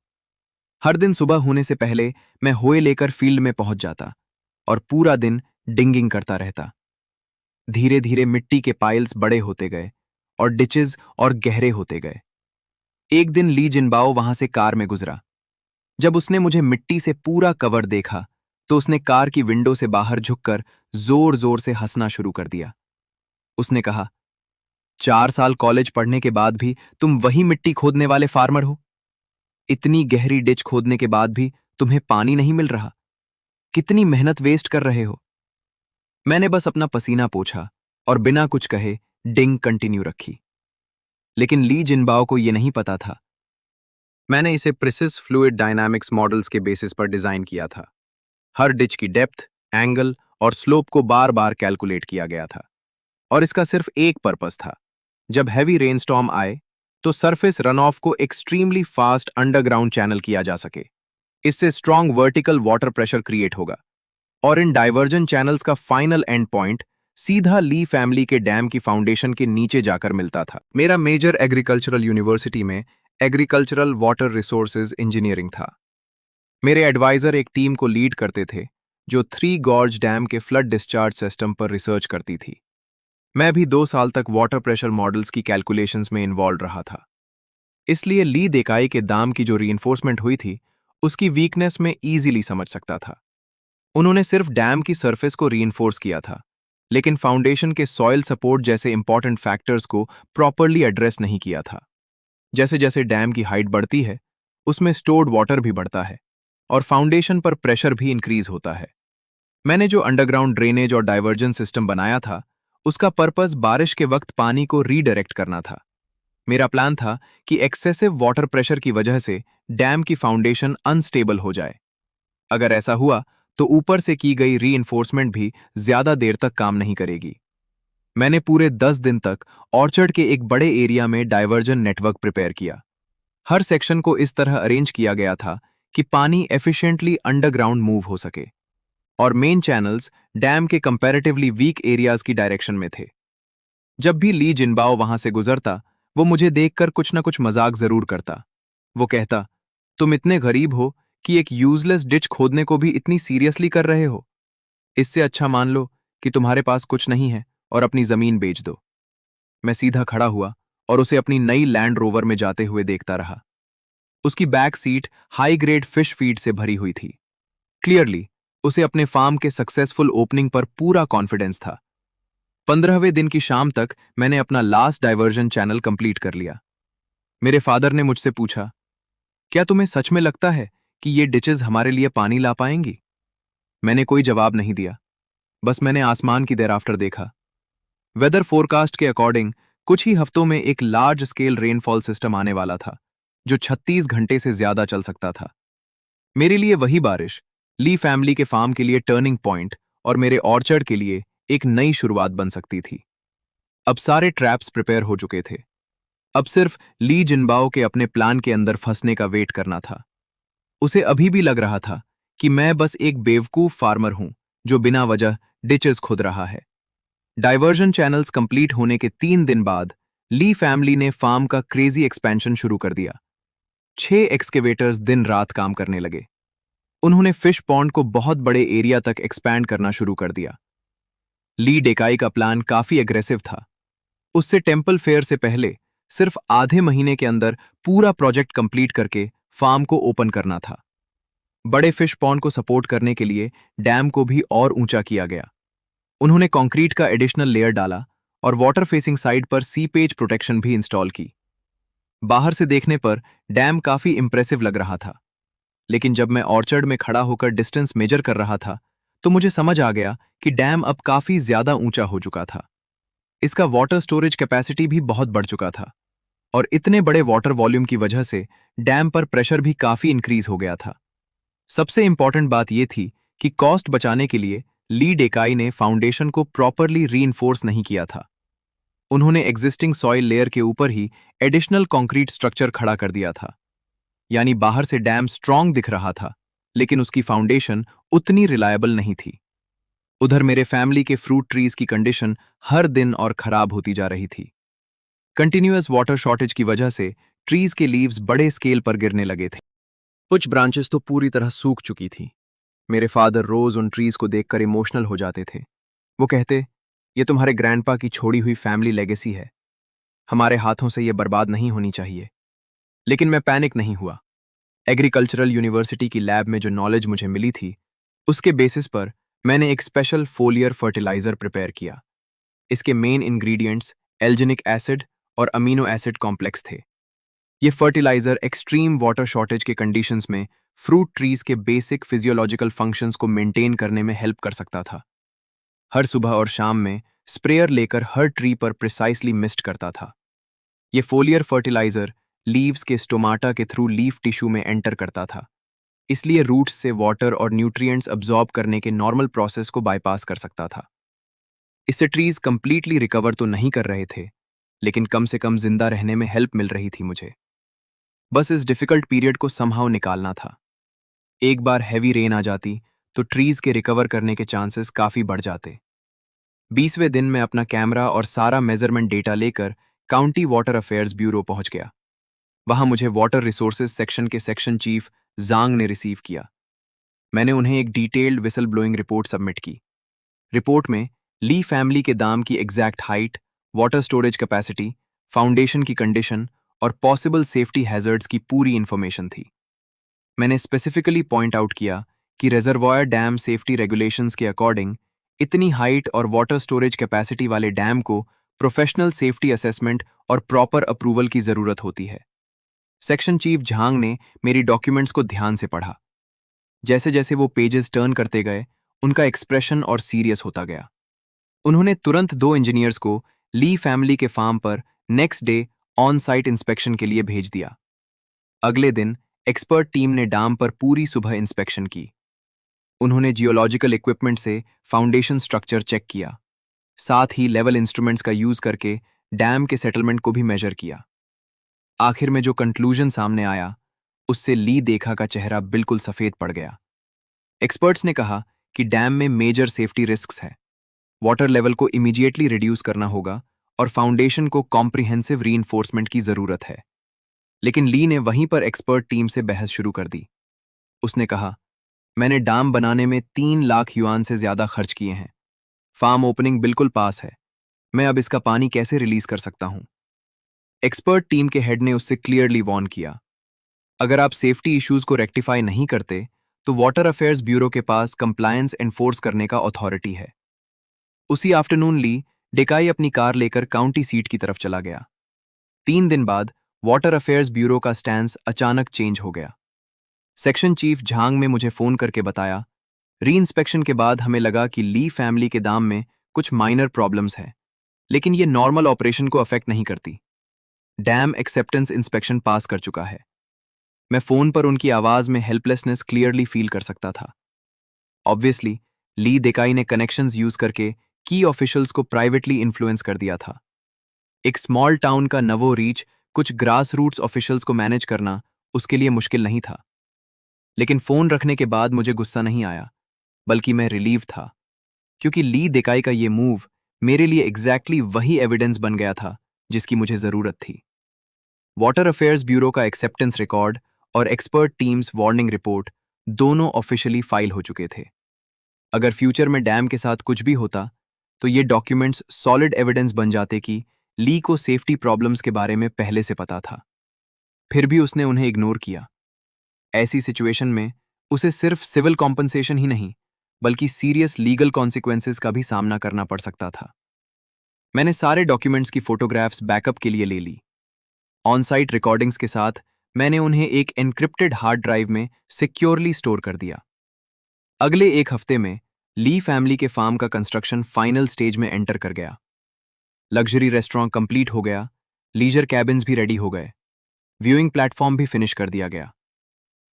हर दिन सुबह होने से पहले मैं होए लेकर फील्ड में पहुंच जाता और पूरा दिन डिंगिंग करता रहता। धीरे धीरे मिट्टी के पाइल्स बड़े होते गए और डिचेस और गहरे होते गए। एक दिन ली जिनबाओ वहां से कार में गुजरा। जब उसने मुझे मिट्टी से पूरा कवर देखा तो उसने कार की विंडो से बाहर झुककर जोर जोर से हंसना शुरू कर दिया। उसने कहा, 4 साल कॉलेज पढ़ने के बाद भी तुम वही मिट्टी खोदने वाले फार्मर हो? इतनी गहरी डिच खोदने के बाद भी तुम्हें पानी नहीं मिल रहा? कितनी मेहनत वेस्ट कर रहे हो? मैंने बस अपना पसीना पोंछा और बिना कुछ कहे डिंग कंटिन्यू रखी। लेकिन ली जिनबाओ को यह नहीं पता था, मैंने इसे प्रिसिस फ्लूइड डायनामिक्स मॉडल्स के बेसिस पर डिजाइन किया था। हर डिच की डेप्थ, एंगल और स्लोप को बार बार कैलकुलेट किया गया था और इसका सिर्फ एक पर्पस था, जब हैवी रेनस्टॉर्म आए तो सरफेस रन ऑफ को एक्सट्रीमली फास्ट अंडरग्राउंड चैनल किया जा सके। इससे strong vertical water pressure create होगा और इन डाइवर्जन चैनल्स का फाइनल एंड पॉइंट सीधा ली फैमिली के डैम की फाउंडेशन के नीचे जाकर मिलता था। मेरा मेजर एग्रीकल्चरल यूनिवर्सिटी में एग्रीकल्चरल वाटर रिसोर्सेज इंजीनियरिंग था। मेरे एडवाइजर एक टीम को लीड करते थे जो 3 गॉर्ज डैम के फ्लड डिस्चार्ज सिस्टम पर रिसर्च करती थी। मैं भी 2 साल तक वाटर प्रेशर मॉडल्स की कैलकुलेशंस में इन्वॉल्व रहा था। इसलिए ली देकाई के दाम की जो रीइंफोर्समेंट हुई थी, उसकी वीकनेस में इजीली समझ सकता था। उन्होंने सिर्फ डैम की सरफेस को रीइंफोर्स किया था, लेकिन फाउंडेशन के सॉइल सपोर्ट जैसे इंपॉर्टेंट फैक्टर्स को प्रॉपरली एड्रेस नहीं किया था। जैसे जैसे डैम की हाइट बढ़ती है, उसमें स्टोर्ड वाटर भी बढ़ता है और फाउंडेशन पर प्रेशर भी इंक्रीज होता है। मैंने जो अंडरग्राउंड ड्रेनेज और डाइवर्जन सिस्टम बनाया था, उसका पर्पस बारिश के वक्त पानी को रीडायरेक्ट करना था। मेरा प्लान था कि एक्सेसिव वाटर प्रेशर की वजह से डैम की फाउंडेशन अनस्टेबल हो जाए। अगर ऐसा हुआ तो ऊपर से की गई रीइंफोर्समेंट भी ज्यादा देर तक काम नहीं करेगी। मैंने पूरे 10 दिन तक ऑर्चर्ड के एक बड़े एरिया में डाइवर्जन नेटवर्क प्रिपेयर किया। हर सेक्शन को इस तरह अरेंज किया गया था कि पानी एफिशिएंटली अंडरग्राउंड मूव हो सके और मेन चैनल्स डैम के कंपैरेटिवली वीक एरियाज की डायरेक्शन में थे। जब भी ली जिनबाओ वहां से गुजरता, वो मुझे देखकर कुछ न कुछ मजाक जरूर करता। वो कहता, तुम इतने गरीब हो कि एक यूजलेस डिच खोदने को भी इतनी सीरियसली कर रहे हो। इससे अच्छा मान लो कि तुम्हारे पास कुछ नहीं है और अपनी जमीन बेच दो। मैं सीधा खड़ा हुआ और उसे अपनी नई लैंड रोवर में जाते हुए देखता रहा। उसकी back seat high grade fish feed से भरी हुई थी। क्लियरली उसे अपने फार्म के सक्सेसफुल ओपनिंग पर पूरा कॉन्फिडेंस था। 15वें दिन की शाम तक मैंने अपना लास्ट डाइवर्जन चैनल कंप्लीट कर लिया। मेरे फादर ने मुझसे पूछा, क्या तुम्हें सच में लगता है कि ये डिचेस हमारे लिए पानी ला पाएंगी? मैंने कोई जवाब नहीं दिया, बस मैंने आसमान की देर देखा। वेदर फोरकास्ट के अकॉर्डिंग कुछ ही हफ्तों में एक लार्ज स्केल रेनफॉल सिस्टम आने वाला था, जो 36 घंटे से ज्यादा चल सकता था। मेरे लिए वही बारिश ली फैमिली के फार्म के लिए टर्निंग पॉइंट और मेरे ऑर्चर्ड के लिए एक नई शुरुआत बन सकती थी। अब सारे ट्रैप्स प्रिपेयर हो चुके थे। अब सिर्फ ली जिनबाओ के अपने प्लान के अंदर फंसने का वेट करना था। उसे अभी भी लग रहा था कि मैं बस एक बेवकूफ फार्मर हूं जो बिना वजह डिचेस खुद रहा है। डाइवर्जन चैनल्स कंप्लीट होने के 3 दिन बाद ली फैमिली ने फार्म का क्रेजी एक्सपेंशन शुरू कर दिया। 6 एक्सकेवेटर्स दिन रात काम करने लगे। उन्होंने फिश पॉन्ड को बहुत बड़े एरिया तक एक्सपैंड करना शुरू कर दिया। ली डेकाई का प्लान काफी एग्रेसिव था। उससे टेम्पल फेयर से पहले सिर्फ आधे महीने के अंदर पूरा प्रोजेक्ट कंप्लीट करके फार्म को ओपन करना था। बड़े फिश पॉन्ड को सपोर्ट करने के लिए डैम को भी और ऊंचा किया गया। उन्होंने कंक्रीट का एडिशनल लेयर डाला और वाटर फेसिंग साइड पर सीपेज प्रोटेक्शन भी इंस्टॉल की। बाहर से देखने पर डैम काफी इंप्रेसिव लग रहा था, लेकिन जब मैं ऑर्चर्ड में खड़ा होकर डिस्टेंस मेजर कर रहा था तो मुझे समझ आ गया कि डैम अब काफी ज्यादा ऊंचा हो चुका था। इसका वाटर स्टोरेज कैपेसिटी भी बहुत बढ़ चुका था और इतने बड़े वाटर वॉल्यूम की वजह से डैम पर प्रेशर भी काफी इंक्रीज हो गया था। सबसे इंपॉर्टेंट बात यह थी कि कॉस्ट बचाने के लिए ली डेकाई ने फाउंडेशन को प्रॉपरली रीइंफोर्स नहीं किया था। उन्होंने एग्जिस्टिंग सॉइल लेयर के ऊपर ही एडिशनल कंक्रीट स्ट्रक्चर खड़ा कर दिया था। यानी बाहर से डैम स्ट्रांग दिख रहा था, लेकिन उसकी फाउंडेशन उतनी रिलायबल नहीं थी। उधर मेरे फैमिली के फ्रूट ट्रीज की कंडीशन हर दिन और खराब होती जा रही थी। कंटिन्यूअस वाटर शॉर्टेज की वजह से ट्रीज के लीव्स बड़े स्केल पर गिरने लगे थे। कुछ ब्रांचेस तो पूरी तरह सूख चुकी थी। मेरे फादर रोज उन ट्रीज को देखकर इमोशनल हो जाते थे। वो कहते, ये तुम्हारे ग्रैंडपा की छोड़ी हुई फैमिली लेगेसी है, हमारे हाथों से ये बर्बाद नहीं होनी चाहिए। लेकिन मैं पैनिक नहीं हुआ। एग्रीकल्चरल यूनिवर्सिटी की लैब में जो नॉलेज मुझे मिली थी, उसके बेसिस पर मैंने एक स्पेशल फोलियर फर्टिलाइजर प्रिपेयर किया। इसके मेन इंग्रेडिएंट्स एल्जिनिक एसिड और अमीनो एसिड कॉम्प्लेक्स थे। ये फर्टिलाइजर एक्सट्रीम वाटर शॉर्टेज के कंडीशंस में फ्रूट ट्रीज के बेसिक फिजियोलॉजिकल फंक्शंस को मेंटेन करने में हेल्प कर सकता था। हर सुबह और शाम में स्प्रेयर लेकर हर ट्री पर प्रिसाइसली मिस्ट करता था। ये फोलियर फर्टिलाइजर लीव्स के स्टोमाटा के थ्रू लीफ टिश्यू में एंटर करता था, इसलिए रूट्स से वाटर और न्यूट्रिएंट्स अब्सॉर्ब करने के नॉर्मल प्रोसेस को बाईपास कर सकता था। इससे ट्रीज कंप्लीटली रिकवर तो नहीं कर रहे थे, लेकिन कम से कम जिंदा रहने में हेल्प मिल रही थी मुझे। बस इस डिफिकल्ट पीरियड को समहाउ निकालना था। एक बार हैवी रेन आ जाती तो ट्रीज के रिकवर करने के चांसेस काफी बढ़ जाते। 20वें दिन में अपना कैमरा और सारा मेजरमेंट डेटा लेकर काउंटी वाटर अफेयर्स ब्यूरो पहुंच गया। वहां मुझे वाटर रिसोर्सेज सेक्शन के सेक्शन चीफ जांग ने रिसीव किया। मैंने उन्हें एक detailed whistle blowing report submit की। रिपोर्ट में ली फैमिली के दाम की exact height, water storage capacity, foundation की कंडीशन और पॉसिबल सेफ्टी हैजर्ड्स की पूरी इंफॉर्मेशन थी। मैंने स्पेसिफिकली पॉइंट आउट किया कि रिजर्वॉयर डैम सेफ्टी रेगुलेशंस के अकॉर्डिंग इतनी हाइट और वाटर स्टोरेज कैपेसिटी वाले डैम को प्रोफेशनल सेफ्टी असेसमेंट और प्रॉपर अप्रूवल की जरूरत होती है। सेक्शन चीफ झांग ने मेरी डॉक्यूमेंट्स को ध्यान से पढ़ा। जैसे जैसे वो पेजेस टर्न करते गए, उनका एक्सप्रेशन और सीरियस होता गया। उन्होंने तुरंत 2 इंजीनियर्स को ली फैमिली के फार्म पर next day on site inspection के लिए भेज दिया। अगले दिन एक्सपर्ट टीम ने डैम पर पूरी सुबह इंस्पेक्शन की। उन्होंने जियोलॉजिकल इक्विपमेंट से फाउंडेशन स्ट्रक्चर चेक किया, साथ ही लेवल इंस्ट्रूमेंट्स का यूज करके डैम के सेटलमेंट को भी मेजर किया। आखिर में जो कंक्लूजन सामने आया, उससे ली देखा का चेहरा बिल्कुल सफेद पड़ गया। एक्सपर्ट्स ने कहा कि डैम में मेजर सेफ्टी रिस्क्स हैं, वाटर लेवल को इमीडिएटली रिड्यूस करना होगा और फाउंडेशन को कॉम्प्रिहेंसिव रीइंफोर्समेंट की जरूरत है। लेकिन ली ने वहीं पर एक्सपर्ट टीम से बहस शुरू कर दी। उसने कहा, मैंने डैम बनाने में 3 लाख युआन से ज्यादा खर्च किए हैं। फार्म ओपनिंग बिल्कुल पास है, मैं अब इसका पानी कैसे रिलीज कर सकता हूं? एक्सपर्ट टीम के हेड ने उससे क्लियरली वॉर्न किया, अगर आप सेफ्टी इश्यूज को रेक्टिफाई नहीं करते तो वाटर अफेयर्स ब्यूरो के पास कंप्लायंस एनफोर्स करने का अथॉरिटी है। उसी आफ्टरनून ली डेकाई अपनी कार लेकर काउंटी सीट की तरफ चला गया। 3 दिन बाद वाटर अफेयर्स ब्यूरो का स्टैंस अचानक चेंज हो गया। सेक्शन चीफ झांग में मुझे फोन करके बताया, री इंस्पेक्शन के बाद हमें लगा कि ली फैमिली के दाम में कुछ माइनर प्रॉब्लम्स हैं, लेकिन ये नॉर्मल ऑपरेशन को अफेक्ट नहीं करती। डैम एक्सेप्टेंस इंस्पेक्शन पास कर चुका है। मैं फोन पर उनकी आवाज में हेल्पलेसनेस क्लियरली फील कर सकता था। ऑब्वियसली ली देकाई ने कनेक्शंस यूज करके की ऑफिशियल्स को प्राइवेटली इन्फ्लुएंस कर दिया था। एक स्मॉल टाउन का नवो रीच कुछ ग्रास रूट्स ऑफिशियल्स को मैनेज करना उसके लिए मुश्किल नहीं था। लेकिन फोन रखने के बाद मुझे गुस्सा नहीं आया, बल्कि मैं रिलीव था, क्योंकि ली देकाई का ये मूव मेरे लिए एग्जैक्टली वही एविडेंस बन गया था जिसकी मुझे जरूरत थी। वाटर अफेयर्स ब्यूरो का एक्सेप्टेंस रिकॉर्ड और एक्सपर्ट टीम्स वार्निंग रिपोर्ट दोनों ऑफिशियली फाइल हो चुके थे। अगर फ्यूचर में डैम के साथ कुछ भी होता तो ये डॉक्यूमेंट्स सॉलिड एविडेंस बन जाते कि ली को सेफ्टी प्रॉब्लम्स के बारे में पहले से पता था। फिर भी उसने उन्हें इग्नोर किया। ऐसी सिचुएशन में उसे सिर्फ सिविल कॉम्पनसेशन ही नहीं, बल्कि सीरियस लीगल कॉन्सिक्वेंसेस का भी सामना करना पड़ सकता था। मैंने सारे डॉक्यूमेंट्स की फोटोग्राफ्स बैकअप के लिए ले ली। ऑन साइट रिकॉर्डिंग्स के साथ मैंने उन्हें एक एन्क्रिप्टेड हार्ड ड्राइव में सिक्योरली स्टोर कर दिया। अगले एक हफ्ते में ली फैमिली के फार्म का कंस्ट्रक्शन फाइनल स्टेज में एंटर कर गया। लग्जरी रेस्टोरेंट कंप्लीट हो गया, लीजर कैबिन्स भी रेडी हो गए, व्यूइंग प्लेटफॉर्म भी फिनिश कर दिया गया।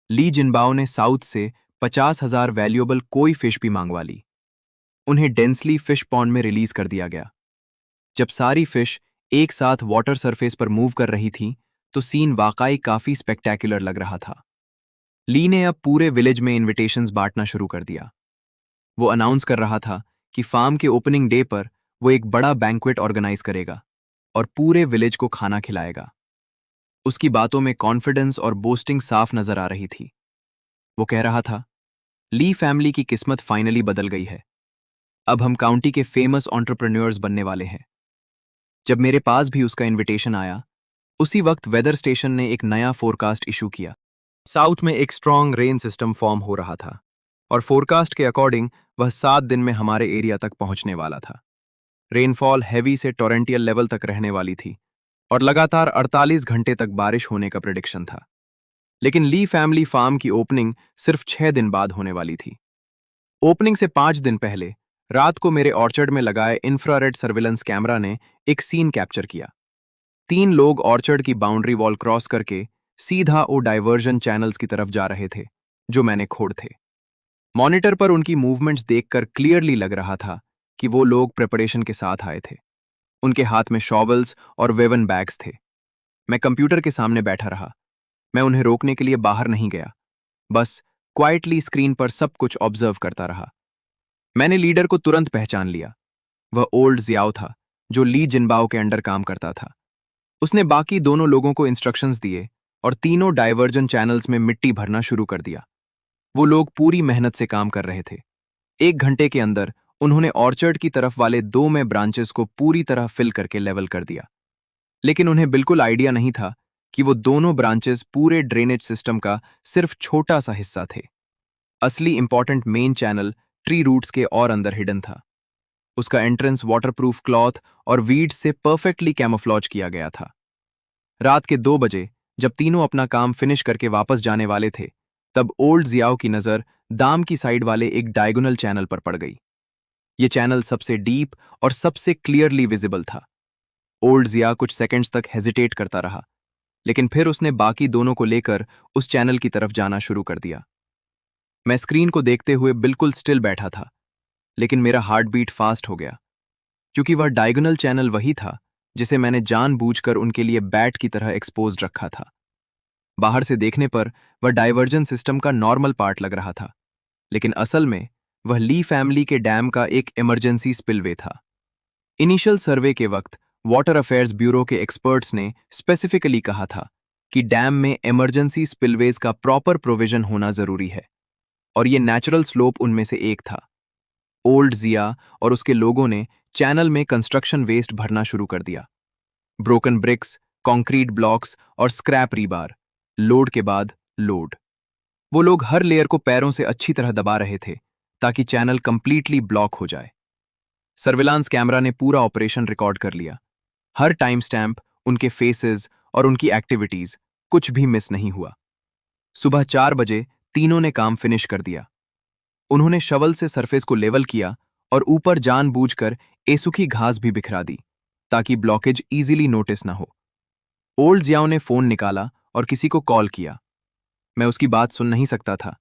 ली जिनबाओ ने साउथ से 50,000 वैल्यूएबल कोई फिश भी मांगवा ली। उन्हें डेंसली फिश पॉन्ड में रिलीज कर दिया गया। जब सारी फिश एक साथ वाटर सरफेस पर मूव कर रही थी तो सीन वाकई काफी स्पेक्टैकुलर लग रहा था। ली ने अब पूरे विलेज में इनविटेशंस बांटना शुरू कर दिया। वो अनाउंस कर रहा था कि फार्म के ओपनिंग डे पर वो एक बड़ा बैंक्वेट ऑर्गेनाइज करेगा और पूरे विलेज को खाना खिलाएगा। उसकी बातों में कॉन्फिडेंस और बोस्टिंग साफ नजर आ रही थी। वो कह रहा था, ली फैमिली की किस्मत फाइनली बदल गई है। अब हम काउंटी के फेमस एंटरप्रेन्योर्स बनने वाले हैं। जब मेरे पास भी उसका इनविटेशन आया, उसी वक्त वेदर स्टेशन ने एक नया फोरकास्ट इशू किया। साउथ में एक स्ट्रॉन्ग रेन सिस्टम फॉर्म हो रहा था और फोरकास्ट के अकॉर्डिंग वह 7 दिन में हमारे एरिया तक पहुंचने वाला था। रेनफॉल हैवी से टोरेंटियल लेवल तक रहने वाली थी और लगातार 48 घंटे तक बारिश होने का प्रेडिक्शन था। लेकिन ली फैमिली फार्म की ओपनिंग सिर्फ 6 दिन बाद होने वाली थी। ओपनिंग से 5 दिन पहले रात को मेरे ऑर्चर्ड में लगाए इंफ्रारेड सर्विलेंस कैमरा ने एक सीन कैप्चर किया। 3 लोग ऑर्चर्ड की बाउंड्री वॉल क्रॉस करके सीधा ओ डाइवर्जन चैनल्स की तरफ जा रहे थे जो मैंने खोड़ थे। मॉनिटर पर उनकी मूवमेंट्स देखकर क्लियरली लग रहा था कि वो लोग प्रिपरेशन के साथ आए थे। उनके हाथ में शॉवल्स और वेवन बैग्स थे। मैं कंप्यूटर के सामने बैठा रहा। मैं उन्हें रोकने के लिए बाहर नहीं गया, बस क्वाइटली स्क्रीन पर सब कुछ ऑब्जर्व करता रहा। मैंने लीडर को तुरंत पहचान लिया। वह ओल्ड जियाओ था जो ली जिनबाओ के अंडर काम करता था। उसने बाकी दोनों लोगों को इंस्ट्रक्शंस दिए और तीनों डाइवर्जन चैनल्स में मिट्टी भरना शुरू कर दिया। वो लोग पूरी मेहनत से काम कर रहे थे। 1 घंटे के अंदर उन्होंने ऑर्चर्ड की तरफ वाले 2 में ब्रांचेस को पूरी तरह फिल करके लेवल कर दिया। लेकिन उन्हें बिल्कुल आइडिया नहीं था कि वो दोनों ब्रांचेस पूरे ड्रेनेज सिस्टम का सिर्फ छोटा सा हिस्सा थे। असली important main channel tree roots के और अंदर हिडन था। उसका एंट्रेंस वाटरप्रूफ क्लॉथ और वीड्स से परफेक्टली कैमोफ्लॉज किया गया था। रात के 2 बजे जब तीनों अपना काम फिनिश करके वापस जाने वाले थे, तब ओल्ड जियाओ की नजर दाम की साइड वाले एक डायगोनल चैनल पर पड़ गई। ये चैनल सबसे डीप और सबसे क्लियरली विजिबल था। ओल्ड जिया कुछ सेकंड्स तक हेजिटेट करता रहा, लेकिन फिर उसने बाकी दोनों को लेकर उस चैनल की तरफ जाना शुरू कर दिया। मैं स्क्रीन को देखते हुए बिल्कुल स्टिल बैठा था, लेकिन मेरा हार्ट बीट फास्ट हो गया, क्योंकि वह डायगोनल चैनल वही था जिसे मैंने जानबूझकर उनके लिए बैट की तरह एक्सपोज्ड रखा था। बाहर से देखने पर वह डाइवर्जन सिस्टम का नॉर्मल पार्ट लग रहा था, लेकिन असल में वह ली फैमिली के डैम का एक इमरजेंसी स्पिलवे था। इनिशियल सर्वे के वक्त वाटर अफेयर्स ब्यूरो के एक्सपर्ट्स ने स्पेसिफिकली कहा था कि डैम में इमरजेंसी स्पिलवेज का प्रॉपर प्रोविजन होना जरूरी है, और ये नेचुरल स्लोप उनमें से एक था। ओल्ड जिया और उसके लोगों ने चैनल में कंस्ट्रक्शन वेस्ट भरना शुरू कर दिया। ब्रोकन ब्रिक्स, कंक्रीट ब्लॉक्स और स्क्रैप रीबार, लोड के बाद लोड। वो लोग हर लेयर को पैरों से अच्छी तरह दबा रहे थे ताकि चैनल कंप्लीटली ब्लॉक हो जाए। सर्विलांस कैमरा ने पूरा ऑपरेशन रिकॉर्ड कर लिया। हर टाइम स्टैंप, उनके फेसेस और उनकी एक्टिविटीज, कुछ भी मिस नहीं हुआ। सुबह 4 बजे तीनों ने काम फिनिश कर दिया। उन्होंने शवल से सरफेस को लेवल किया और ऊपर जानबूझकर एसुखी घास भी बिखरा दी ताकि ब्लॉकेज इजीली नोटिस ना हो। ओल्ड जियाओ ने फोन निकाला और किसी को कॉल किया। मैं उसकी बात सुन नहीं सकता था,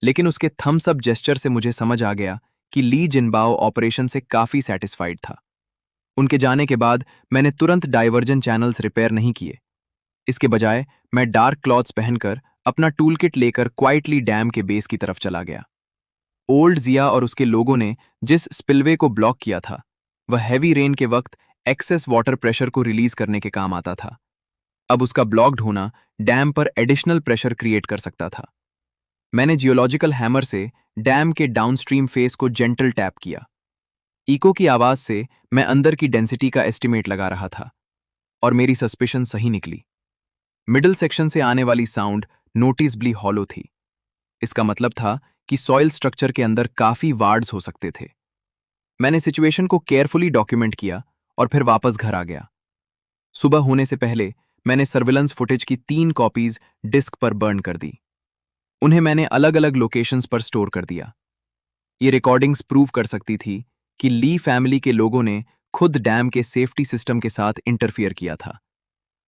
लेकिन उसके थम्स अप जेस्चर से मुझे समझ आ गया कि ली जिनबाओ ऑपरेशन से काफी सेटिस्फाइड था। उनके जाने के बाद मैंने तुरंत डाइवर्जन चैनल्स रिपेयर नहीं किए। इसके बजाय मैं डार्क क्लॉथ्स पहनकर अपना टूलकिट लेकर क्वाइटली डैम के बेस की तरफ चला गया। ओल्ड जिया और उसके लोगों ने जिस स्पिलवे को ब्लॉक किया था, वह हैवी रेन के वक्त एक्सेस वाटर प्रेशर को रिलीज करने के काम आता था। अब उसका ब्लॉक्ड होना डैम पर एडिशनल प्रेशर क्रिएट कर सकता था। मैंने जियोलॉजिकल हैमर से डैम के डाउनस्ट्रीम फेस को जेंटल टैप किया। इको की आवाज से मैं अंदर की डेंसिटी का एस्टिमेट लगा रहा था, और मेरी सस्पिशन सही निकली। मिडिल सेक्शन से आने वाली साउंड नोटिसबली हॉलो थी। इसका मतलब था कि सॉइल स्ट्रक्चर के अंदर काफी वार्ड्स हो सकते थे। मैंने सिचुएशन को केयरफुली डॉक्यूमेंट किया और फिर वापस घर आ गया। सुबह होने से पहले मैंने सर्विलेंस फुटेज की 3 कॉपीज डिस्क पर बर्न कर दी। उन्हें मैंने अलग अलग लोकेशंस पर स्टोर कर दिया। ये रिकॉर्डिंग्स प्रूव कर सकती थी कि ली फैमिली के लोगों ने खुद डैम के सेफ्टी सिस्टम के साथ इंटरफियर किया था।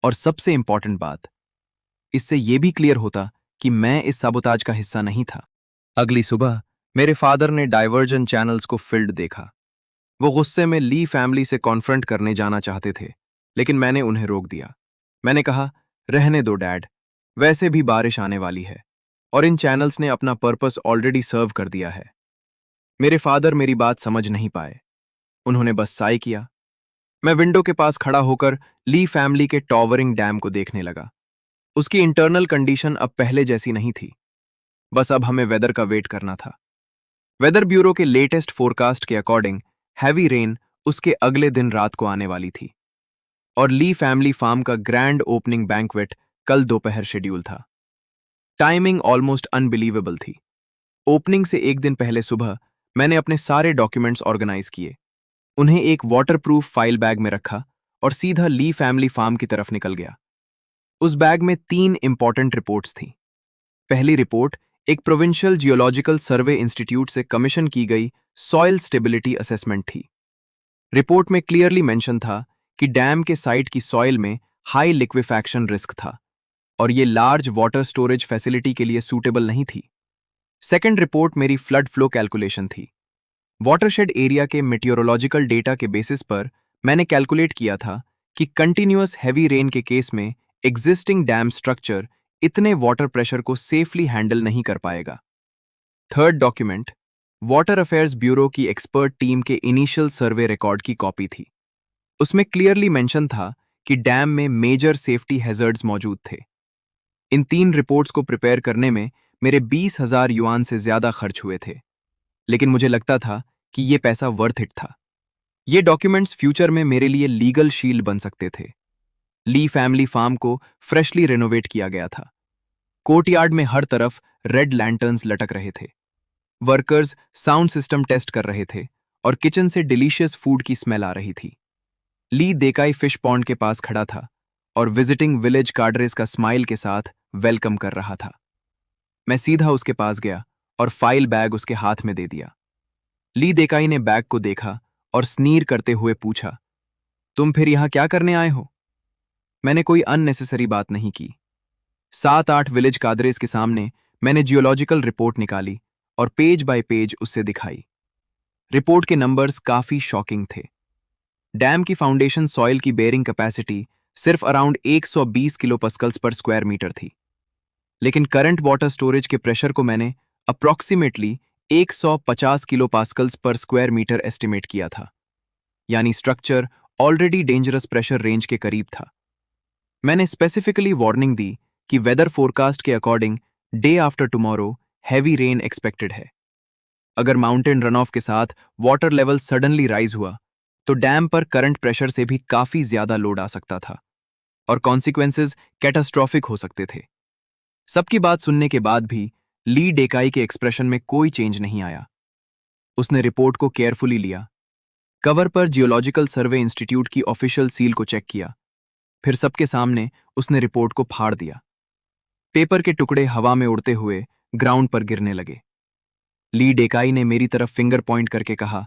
और सबसे इंपॉर्टेंट बात, इससे यह भी क्लियर होता कि मैं इस साबोताज का हिस्सा नहीं था। अगली सुबह मेरे फादर ने डाइवर्जन चैनल्स को फिल्ड देखा। वो गुस्से में ली फैमिली से कॉन्फ्रंट करने जाना चाहते थे, लेकिन मैंने उन्हें रोक दिया। मैंने कहा, रहने दो डैड, वैसे भी बारिश आने वाली है और इन चैनल्स ने अपना पर्पस ऑलरेडी सर्व कर दिया है। मेरे फादर मेरी बात समझ नहीं पाए। उन्होंने बस साई किया। मैं विंडो के पास खड़ा होकर ली फैमिली के टॉवरिंग डैम को देखने लगा। उसकी इंटरनल कंडीशन अब पहले जैसी नहीं थी। बस अब हमें वेदर का वेट करना था। वेदर ब्यूरो के लेटेस्ट फोरकास्ट के अकॉर्डिंग हैवी रेन उसके अगले दिन रात को आने वाली थी, और ली फैमिली फार्म का ग्रैंड ओपनिंग बैंक्वेट कल दोपहर शेड्यूल था। टाइमिंग ऑलमोस्ट अनबिलीवेबल थी। ओपनिंग से एक दिन पहले सुबह मैंने अपने सारे डॉक्यूमेंट्स ऑर्गेनाइज किए, उन्हें एक वाटरप्रूफ फाइल बैग में रखा और सीधा ली फैमिली फार्म की तरफ निकल गया। उस बैग में 3 इंपॉर्टेंट रिपोर्ट्स थीं। पहली रिपोर्ट एक प्रोविंशियल जियोलॉजिकल सर्वे इंस्टीट्यूट से कमीशन की गई सॉइल स्टेबिलिटी असेसमेंट थी। रिपोर्ट में क्लियरली मेंशन था कि डैम के साइट की सॉइल में हाई लिक्विफैक्शन रिस्क था और ये लार्ज वाटर स्टोरेज फैसिलिटी के लिए सूटेबल नहीं थी। सेकेंड रिपोर्ट मेरी फ्लड फ्लो कैलकुलेशन थी। वाटरशेड एरिया के मेटियोरोलॉजिकल डेटा के बेसिस पर मैंने कैलकुलेट किया था कि कंटिन्यूअस हैवी रेन के केस में एग्जिस्टिंग डैम स्ट्रक्चर इतने वाटर प्रेशर को सेफली हैंडल नहीं कर पाएगा। Third document water affairs bureau की एक्सपर्ट टीम के इनिशियल सर्वे रिकॉर्ड की कॉपी थी। उसमें क्लियरली मेंशन था कि डैम में मेजर सेफ्टी हैजर्ड्स मौजूद थे। इन 3 रिपोर्ट्स को प्रिपेयर करने में मेरे 20,000 युआन से ज्यादा खर्च हुए थे, लेकिन मुझे लगता था कि ये पैसा वर्थ इट था। ये डॉक्यूमेंट्स फ्यूचर में मेरे लिए लीगल शील्ड बन सकते थे। ली फैमिली फार्म को फ्रेशली रेनोवेट किया गया था। कोर्टयार्ड में हर तरफ रेड लैंटर्न्स लटक रहे थे। वर्कर्स साउंड सिस्टम टेस्ट कर रहे थे और किचन से डिलीशियस फूड की स्मेल आ रही थी। ली देकाई फिश पॉन्ड के पास खड़ा था और विजिटिंग विलेज कार्डरेस का स्माइल के साथ वेलकम कर रहा था। मैं सीधा उसके पास गया और फाइल बैग उसके हाथ में दे दिया। ली देकाई ने बैग को देखा और स्नीर करते हुए पूछा, तुम फिर यहां क्या करने आए हो? मैंने कोई अननेसेसरी बात नहीं की। 7-8 विलेज कादरेस के सामने मैंने जियोलॉजिकल रिपोर्ट निकाली और पेज बाय पेज उससे दिखाई। रिपोर्ट के नंबर्स काफी शॉकिंग थे। डैम की फाउंडेशन सॉइल की बेयरिंग कैपेसिटी सिर्फ अराउंड 120 किलो पास्कल्स पर स्क्वायर मीटर थी, लेकिन करंट वाटर स्टोरेज के प्रेशर को मैंने अप्रॉक्सीमेटली 150 किलो पास्कल्स पर स्क्वायर मीटर एस्टिमेट किया था, यानी structure already dangerous pressure range के करीब था। मैंने स्पेसिफिकली वार्निंग दी कि वेदर फोरकास्ट के according day after tomorrow heavy rain expected है। अगर माउंटेन रन ऑफ के साथ वाटर लेवल सडनली राइज हुआ तो डैम पर करंट प्रेशर से भी काफी ज्यादा लोड आ सकता था और कॉन्सिक्वेंसेज कैटास्ट्रॉफिक हो सकते थे। सबकी बात सुनने के बाद भी ली डेकाई के एक्सप्रेशन में कोई चेंज नहीं आया। उसने रिपोर्ट को केयरफुली लिया, कवर पर जियोलॉजिकल सर्वे इंस्टीट्यूट की ऑफिशियल सील को चेक किया, फिर सबके सामने उसने रिपोर्ट को फाड़ दिया। पेपर के टुकड़े हवा में उड़ते हुए ग्राउंड पर गिरने लगे। ली डेकाई ने मेरी तरफ फिंगर पॉइंट करके कहा,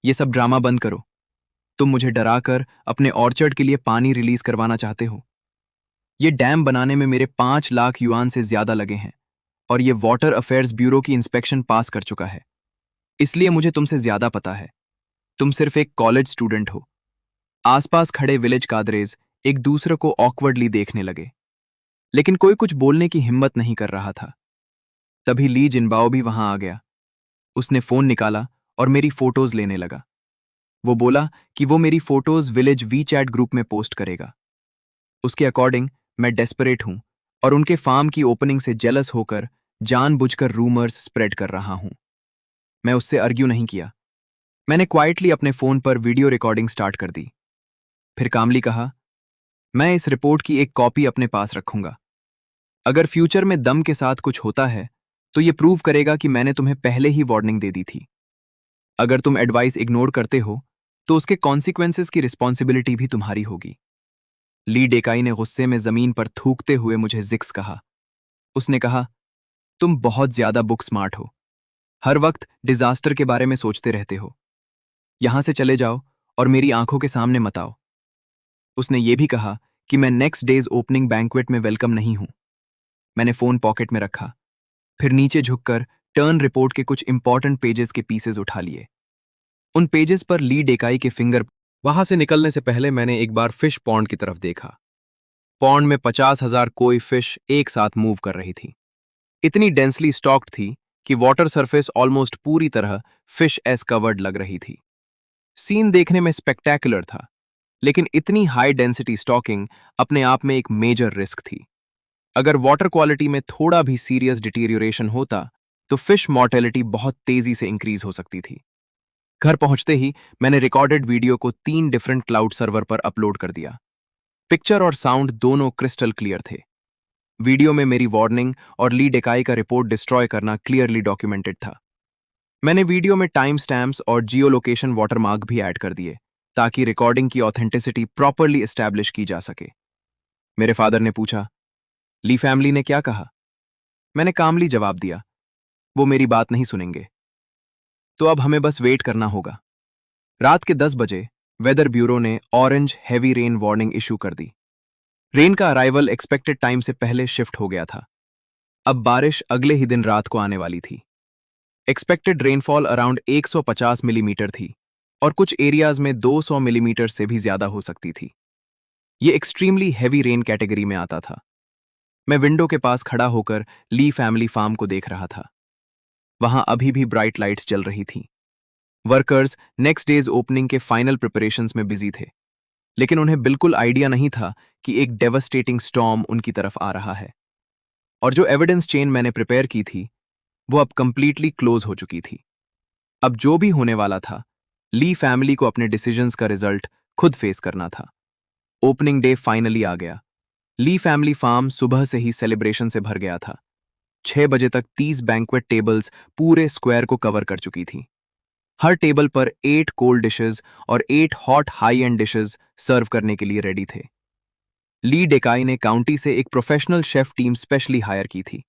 यह सब ड्रामा बंद करो। तुम मुझे डराकर अपने ऑर्चर्ड के लिए पानी रिलीज करवाना चाहते हो। ये डैम बनाने में मेरे 5 लाख युआन से ज्यादा लगे हैं और ये वाटर अफेयर्स ब्यूरो की इंस्पेक्शन पास कर चुका है। इसलिए मुझे तुमसे ज्यादा पता है। तुम सिर्फ एक कॉलेज स्टूडेंट हो। आसपास खड़े विलेज कादरेज एक दूसरे को ऑकवर्डली देखने लगे, लेकिन कोई कुछ बोलने की हिम्मत नहीं कर रहा था। तभी ली जिनबाओ भी वहां आ गया। उसने फोन निकाला और मेरी फोटोज लेने लगा। वो बोला कि वो मेरी photos village WeChat group में पोस्ट करेगा। उसके अकॉर्डिंग मैं डेस्परेट हूं और उनके फार्म की ओपनिंग से जेलस होकर जानबूझकर रूमर्स स्प्रेड कर रहा हूं। मैं उससे आर्ग्यू नहीं किया। मैंने क्वाइटली अपने फोन पर वीडियो रिकॉर्डिंग स्टार्ट कर दी। फिर कामली कहा, मैं इस रिपोर्ट की एक कॉपी अपने पास रखूंगा। अगर फ्यूचर में दम के साथ कुछ होता है तो ये प्रूव करेगा कि मैंने तुम्हें पहले ही वार्निंग दे दी थी। अगर तुम एडवाइस इग्नोर करते हो तो उसके कॉन्सिक्वेंसेस की रिस्पॉन्सिबिलिटी भी तुम्हारी होगी। ली डेकाई ने गुस्से में जमीन पर थूकते हुए मुझे जिक्स कहा। उसने कहा, तुम बहुत ज्यादा बुक स्मार्ट हो। हर वक्त डिजास्टर के बारे में सोचते रहते हो। यहां से चले जाओ और मेरी आंखों के सामने मत आओ। उसने ये भी कहा कि मैं नेक्स्ट डेज ओपनिंग बैंक्वेट में वेलकम नहीं हूं। मैंने फोन पॉकेट में रखा, फिर नीचे झुककर टर्न रिपोर्ट के कुछ इंपॉर्टेंट पेजेस के पीसेस उठा लिए। उन पेजेस पर ली डेकाई के फिंगर। वहां से निकलने से पहले मैंने एक बार फिश पॉन्ड की तरफ देखा। पॉन्ड में 50,000 कोई फिश एक साथ मूव कर रही थी। इतनी डेंसली स्टॉक्ड थी कि वाटर सरफेस ऑलमोस्ट पूरी तरह फिश एस कवर्ड लग रही थी। सीन देखने में स्पेक्टैकुलर था, लेकिन इतनी हाई डेंसिटी स्टॉकिंग अपने आप में एक मेजर रिस्क थी। अगर वाटर क्वालिटी में थोड़ा भी सीरियस डिटीरियोरेशन होता तो फिश मॉर्टेलिटी बहुत तेजी से इंक्रीज हो सकती थी। घर पहुंचते ही मैंने रिकॉर्डेड वीडियो को 3 डिफरेंट क्लाउड सर्वर पर अपलोड कर दिया। पिक्चर और साउंड दोनों क्रिस्टल क्लियर थे। वीडियो में मेरी वार्निंग और ली डेकाई का रिपोर्ट डिस्ट्रॉय करना क्लियरली डॉक्यूमेंटेड था। मैंने वीडियो में टाइम स्टैम्प्स और जियो लोकेशन वाटरमार्क भी ऐड कर दिए ताकि रिकॉर्डिंग की ऑथेंटिसिटी प्रॉपरली एस्टैब्लिश की जा सके। मेरे फादर ने पूछा, ली फैमिली ने क्या कहा? मैंने कामली जवाब दिया, वो मेरी बात नहीं सुनेंगे। तो अब हमें बस वेट करना होगा। रात के 10 बजे वेदर ब्यूरो ने orange heavy rain warning issue कर दी। रेन का अराइवल एक्सपेक्टेड टाइम से पहले शिफ्ट हो गया था। अब बारिश अगले ही दिन रात को आने वाली थी। एक्सपेक्टेड रेनफॉल अराउंड 150 मिलीमीटर थी और कुछ एरियाज में 200 मिलीमीटर से भी ज्यादा हो सकती थी। ये एक्सट्रीमली हैवी रेन कैटेगरी में आता था। मैं विंडो के पास खड़ा होकर ली फैमिली फार्म को देख रहा था। वहां अभी भी ब्राइट लाइट्स जल रही थी। वर्कर्स नेक्स्ट डेज ओपनिंग के फाइनल प्रिपरेशंस में बिजी थे, लेकिन उन्हें बिल्कुल आइडिया नहीं था कि एक डेवस्टेटिंग स्टॉर्म उनकी तरफ आ रहा है। और जो एविडेंस चेन मैंने प्रिपेयर की थी वो अब कंप्लीटली क्लोज हो चुकी थी। अब जो भी होने वाला था, ली फैमिली को अपने डिसीजंस का रिजल्ट खुद फेस करना था। ओपनिंग डे फाइनली आ गया। ली फैमिली फार्म सुबह से ही सेलिब्रेशन से भर गया था। 6 बजे तक 30 बैंक्वेट टेबल्स पूरे स्क्वायर को कवर कर चुकी थी। हर टेबल पर 8 कोल्ड डिशेस और 8 हॉट हाई एंड डिशेस सर्व करने के लिए रेडी थे। ली डेकाई ने काउंटी से एक professional chef team specially hire की थी।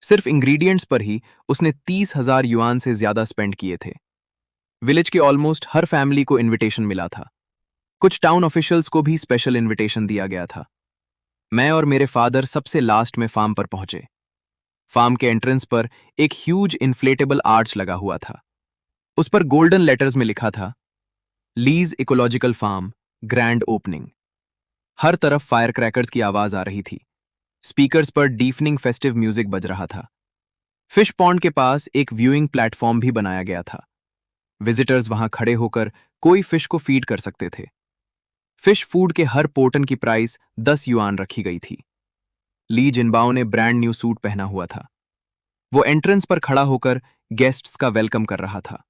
सिर्फ इंग्रेडिएंट्स पर ही उसने 30,000 युआन से ज्यादा स्पेंड किए थे। विलेज के ऑलमोस्ट हर फैमिली को इनविटेशन मिला था। कुछ टाउन ऑफिशियल्स को भी स्पेशल इनविटेशन दिया गया था। मैं और मेरे फादर सबसे लास्ट में फार्म पर पहुंचे। फार्म के एंट्रेंस पर एक ह्यूज इन्फ्लेटेबल आर्च लगा हुआ था। उस पर गोल्डन लेटर्स में लिखा था, Lee's ecological farm grand opening. हर तरफ फायर क्रैकर्स की आवाज आ रही थी। स्पीकर्स पर डीफनिंग फेस्टिव म्यूजिक बज रहा था। फिश पॉन्ड के पास एक व्यूइंग प्लेटफॉर्म भी बनाया गया था। विजिटर्स वहां खड़े होकर कोई फिश को फीड कर सकते थे। फिश फूड के हर पोर्टन की प्राइस 10 युआन रखी गई थी। ली जिनबाओ ने ब्रांड न्यू सूट पहना हुआ था। वो एंट्रेंस पर खड़ा होकर गेस्ट्स का वेलकम कर रहा था।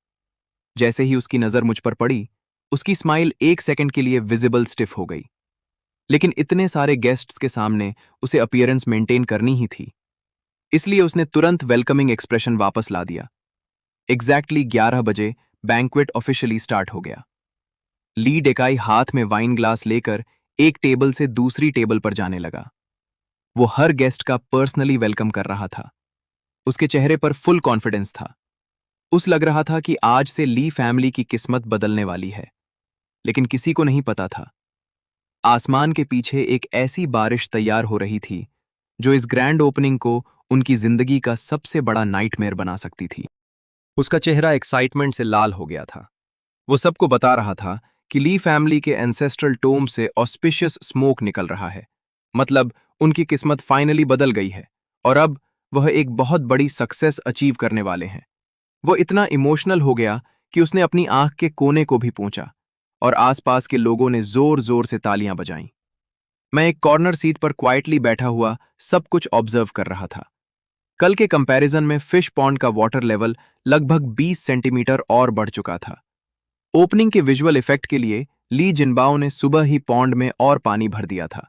जैसे ही उसकी नजर मुझ पर पड़ी, उसकी स्माइल 1 सेकंड के लिए विजिबल स्टिफ हो गई। लेकिन इतने सारे गेस्ट्स के सामने उसे अपीयरेंस मेंटेन करनी ही थी, इसलिए उसने तुरंत वेलकमिंग एक्सप्रेशन वापस ला दिया। एग्जैक्टली 11 बजे बैंक्वेट ऑफिशियली स्टार्ट हो गया। ली डेकाई हाथ में वाइन ग्लास लेकर एक टेबल से दूसरी टेबल पर जाने लगा। वो हर गेस्ट का पर्सनली वेलकम कर रहा था। उसके चेहरे पर फुल कॉन्फिडेंस था। उस लग रहा था कि आज से ली फैमिली की किस्मत बदलने वाली है। लेकिन किसी को नहीं पता था आसमान के पीछे एक ऐसी बारिश तैयार हो रही थी जो इस ग्रैंड ओपनिंग को उनकी जिंदगी का सबसे बड़ा नाइटमेयर बना सकती थी। उसका चेहरा एक्साइटमेंट से लाल हो गया था। वो सबको बता रहा था कि ली फैमिली के एंसेस्ट्रल टोम से ऑस्पिशियस स्मोक निकल रहा है। मतलब उनकी किस्मत फाइनली बदल गई है और अब वह एक बहुत बड़ी सक्सेस अचीव करने वाले हैं। वो इतना इमोशनल हो गया कि उसने अपनी आंख के कोने को भी पूंछा और आसपास के लोगों ने जोर जोर से तालियां बजाईं। मैं एक कॉर्नर सीट पर क्वाइटली बैठा हुआ सब कुछ ऑब्जर्व कर रहा था। कल के कंपैरिजन में फिश पॉन्ड का वाटर लेवल लगभग 20 सेंटीमीटर और बढ़ चुका था। ओपनिंग के विजुअल इफेक्ट के लिए ली जिनबाओ ने सुबह ही पॉन्ड में और पानी भर दिया था।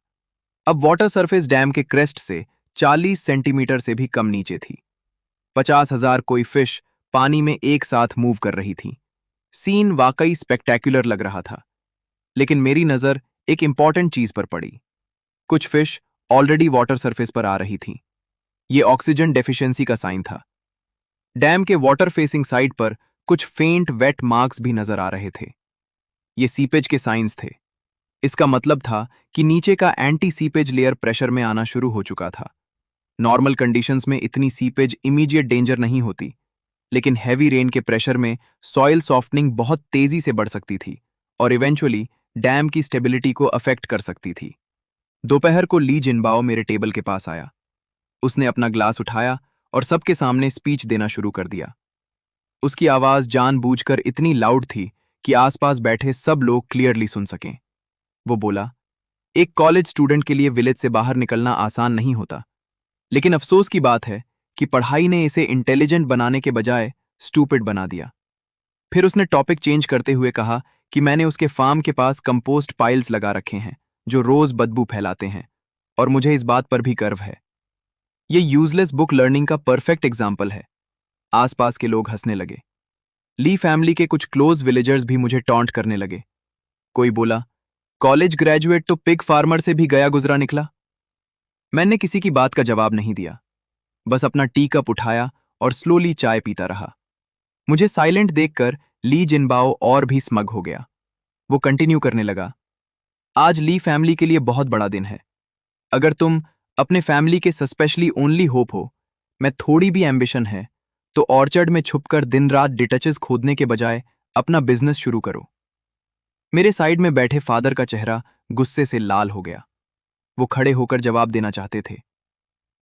अब वाटर सरफेस डैम के क्रेस्ट से 40 सेंटीमीटर से भी कम नीचे थी। 50,000 कोई फिश पानी में एक साथ मूव कर रही थी। सीन वाकई स्पेक्टेक्युलर लग रहा था। लेकिन मेरी नजर एक इंपॉर्टेंट चीज पर पड़ी। कुछ फिश ऑलरेडी वाटर सरफेस पर आ रही थीं। ये ऑक्सीजन डेफिशिएंसी का साइन था। डैम के वाटर फेसिंग साइड पर कुछ फेंट वेट मार्क्स भी नजर आ रहे थे। ये सीपेज के साइंस थे। इसका मतलब था कि नीचे का एंटी सीपेज लेयर प्रेशर में आना शुरू हो चुका था। नॉर्मल कंडीशंस में इतनी सीपेज इमीडिएट डेंजर नहीं होती, लेकिन हैवी रेन के प्रेशर में सॉइल सॉफ्टनिंग बहुत तेजी से बढ़ सकती थी और इवेंचुअली डैम की स्टेबिलिटी को अफेक्ट कर सकती थी। दोपहर को ली जिनबाओ मेरे टेबल के पास आया। उसने अपना ग्लास उठाया और सबके सामने स्पीच देना शुरू कर दिया। उसकी आवाज जानबूझकर इतनी लाउड थी कि आसपास बैठे सब लोग क्लियरली सुन सकें। वो बोला, एक कॉलेज स्टूडेंट के लिए विलेज से बाहर निकलना आसान नहीं होता, लेकिन अफसोस की बात है कि पढ़ाई ने इसे इंटेलिजेंट बनाने के बजाय स्टूपिड बना दिया। फिर उसने टॉपिक चेंज करते हुए कहा कि मैंने उसके फार्म के पास कंपोस्ट पाइल्स लगा रखे हैं जो रोज बदबू फैलाते हैं, और मुझे इस बात पर भी गर्व है। ये यूजलेस बुक लर्निंग का परफेक्ट एग्जाम्पल है। आसपास के लोग हंसने लगे। ली फैमिली के कुछ क्लोज विलेजर्स भी मुझे टॉन्ट करने लगे। कोई बोला, कॉलेज ग्रेजुएट तो पिग फार्मर से भी गया गुजरा निकला। मैंने किसी की बात का जवाब नहीं दिया, बस अपना टी कप उठाया और स्लोली चाय पीता रहा। मुझे साइलेंट देखकर ली जिनबाओ और भी स्मग हो गया। वो कंटिन्यू करने लगा, आज ली फैमिली के लिए बहुत बड़ा दिन है। अगर तुम अपने फैमिली के सस्पेशली ओनली होप हो, मैं थोड़ी भी एम्बिशन है, तो ऑर्चर्ड में छुपकर दिन रात डिटचेस खोदने के बजाय अपना बिजनेस शुरू करो। मेरे साइड में बैठे फादर का चेहरा गुस्से से लाल हो गया। वो खड़े होकर जवाब देना चाहते थे।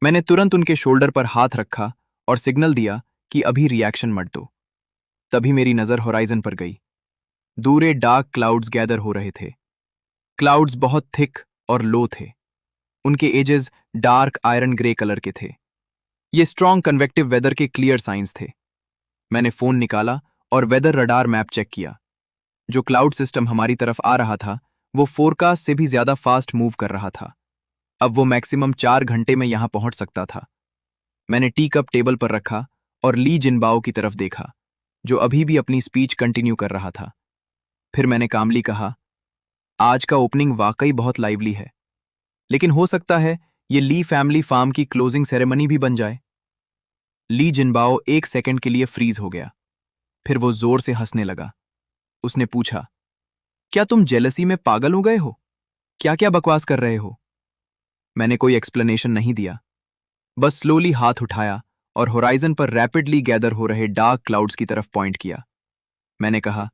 मैंने तुरंत उनके शोल्डर पर हाथ रखा और सिग्नल दिया कि अभी रिएक्शन मत दो। तभी मेरी नजर होराइजन पर गई। दूरे डार्क क्लाउड्स गैदर हो रहे थे। क्लाउड्स बहुत थिक और लो थे। उनके edges dark iron grey colour के थे। ये स्ट्रॉन्ग कन्वेक्टिव वेदर के क्लियर साइंस थे। मैंने फोन निकाला और वेदर रडार मैप चेक किया। जो क्लाउड सिस्टम हमारी तरफ आ रहा था वो फोरकास्ट से भी ज्यादा फास्ट मूव कर रहा था। अब वो मैक्सिमम 4 घंटे में यहां पहुंच सकता था। मैंने टी कप टेबल पर रखा और ली जिनबाओ की तरफ देखा, जो अभी भी अपनी स्पीच कंटिन्यू कर रहा था। फिर मैंने कामली कहा, आज का ओपनिंग वाकई बहुत लाइवली है, लेकिन हो सकता है ये ली फैमिली फार्म की क्लोजिंग सेरेमनी भी बन जाए। ली जिनबाओ एक सेकंड के लिए फ्रीज हो गया। फिर वो जोर से हंसने लगा। उसने पूछा, क्या तुम जेलसी में पागल हो गए हो? क्या क्या बकवास कर रहे हो? मैंने कोई एक्सप्लेनेशन नहीं दिया, बस स्लोली हाथ उठाया और होराइजन पर रैपिडली गैदर हो रहे डार्क क्लाउड्स की तरफ पॉइंट किया। मैंने कहा,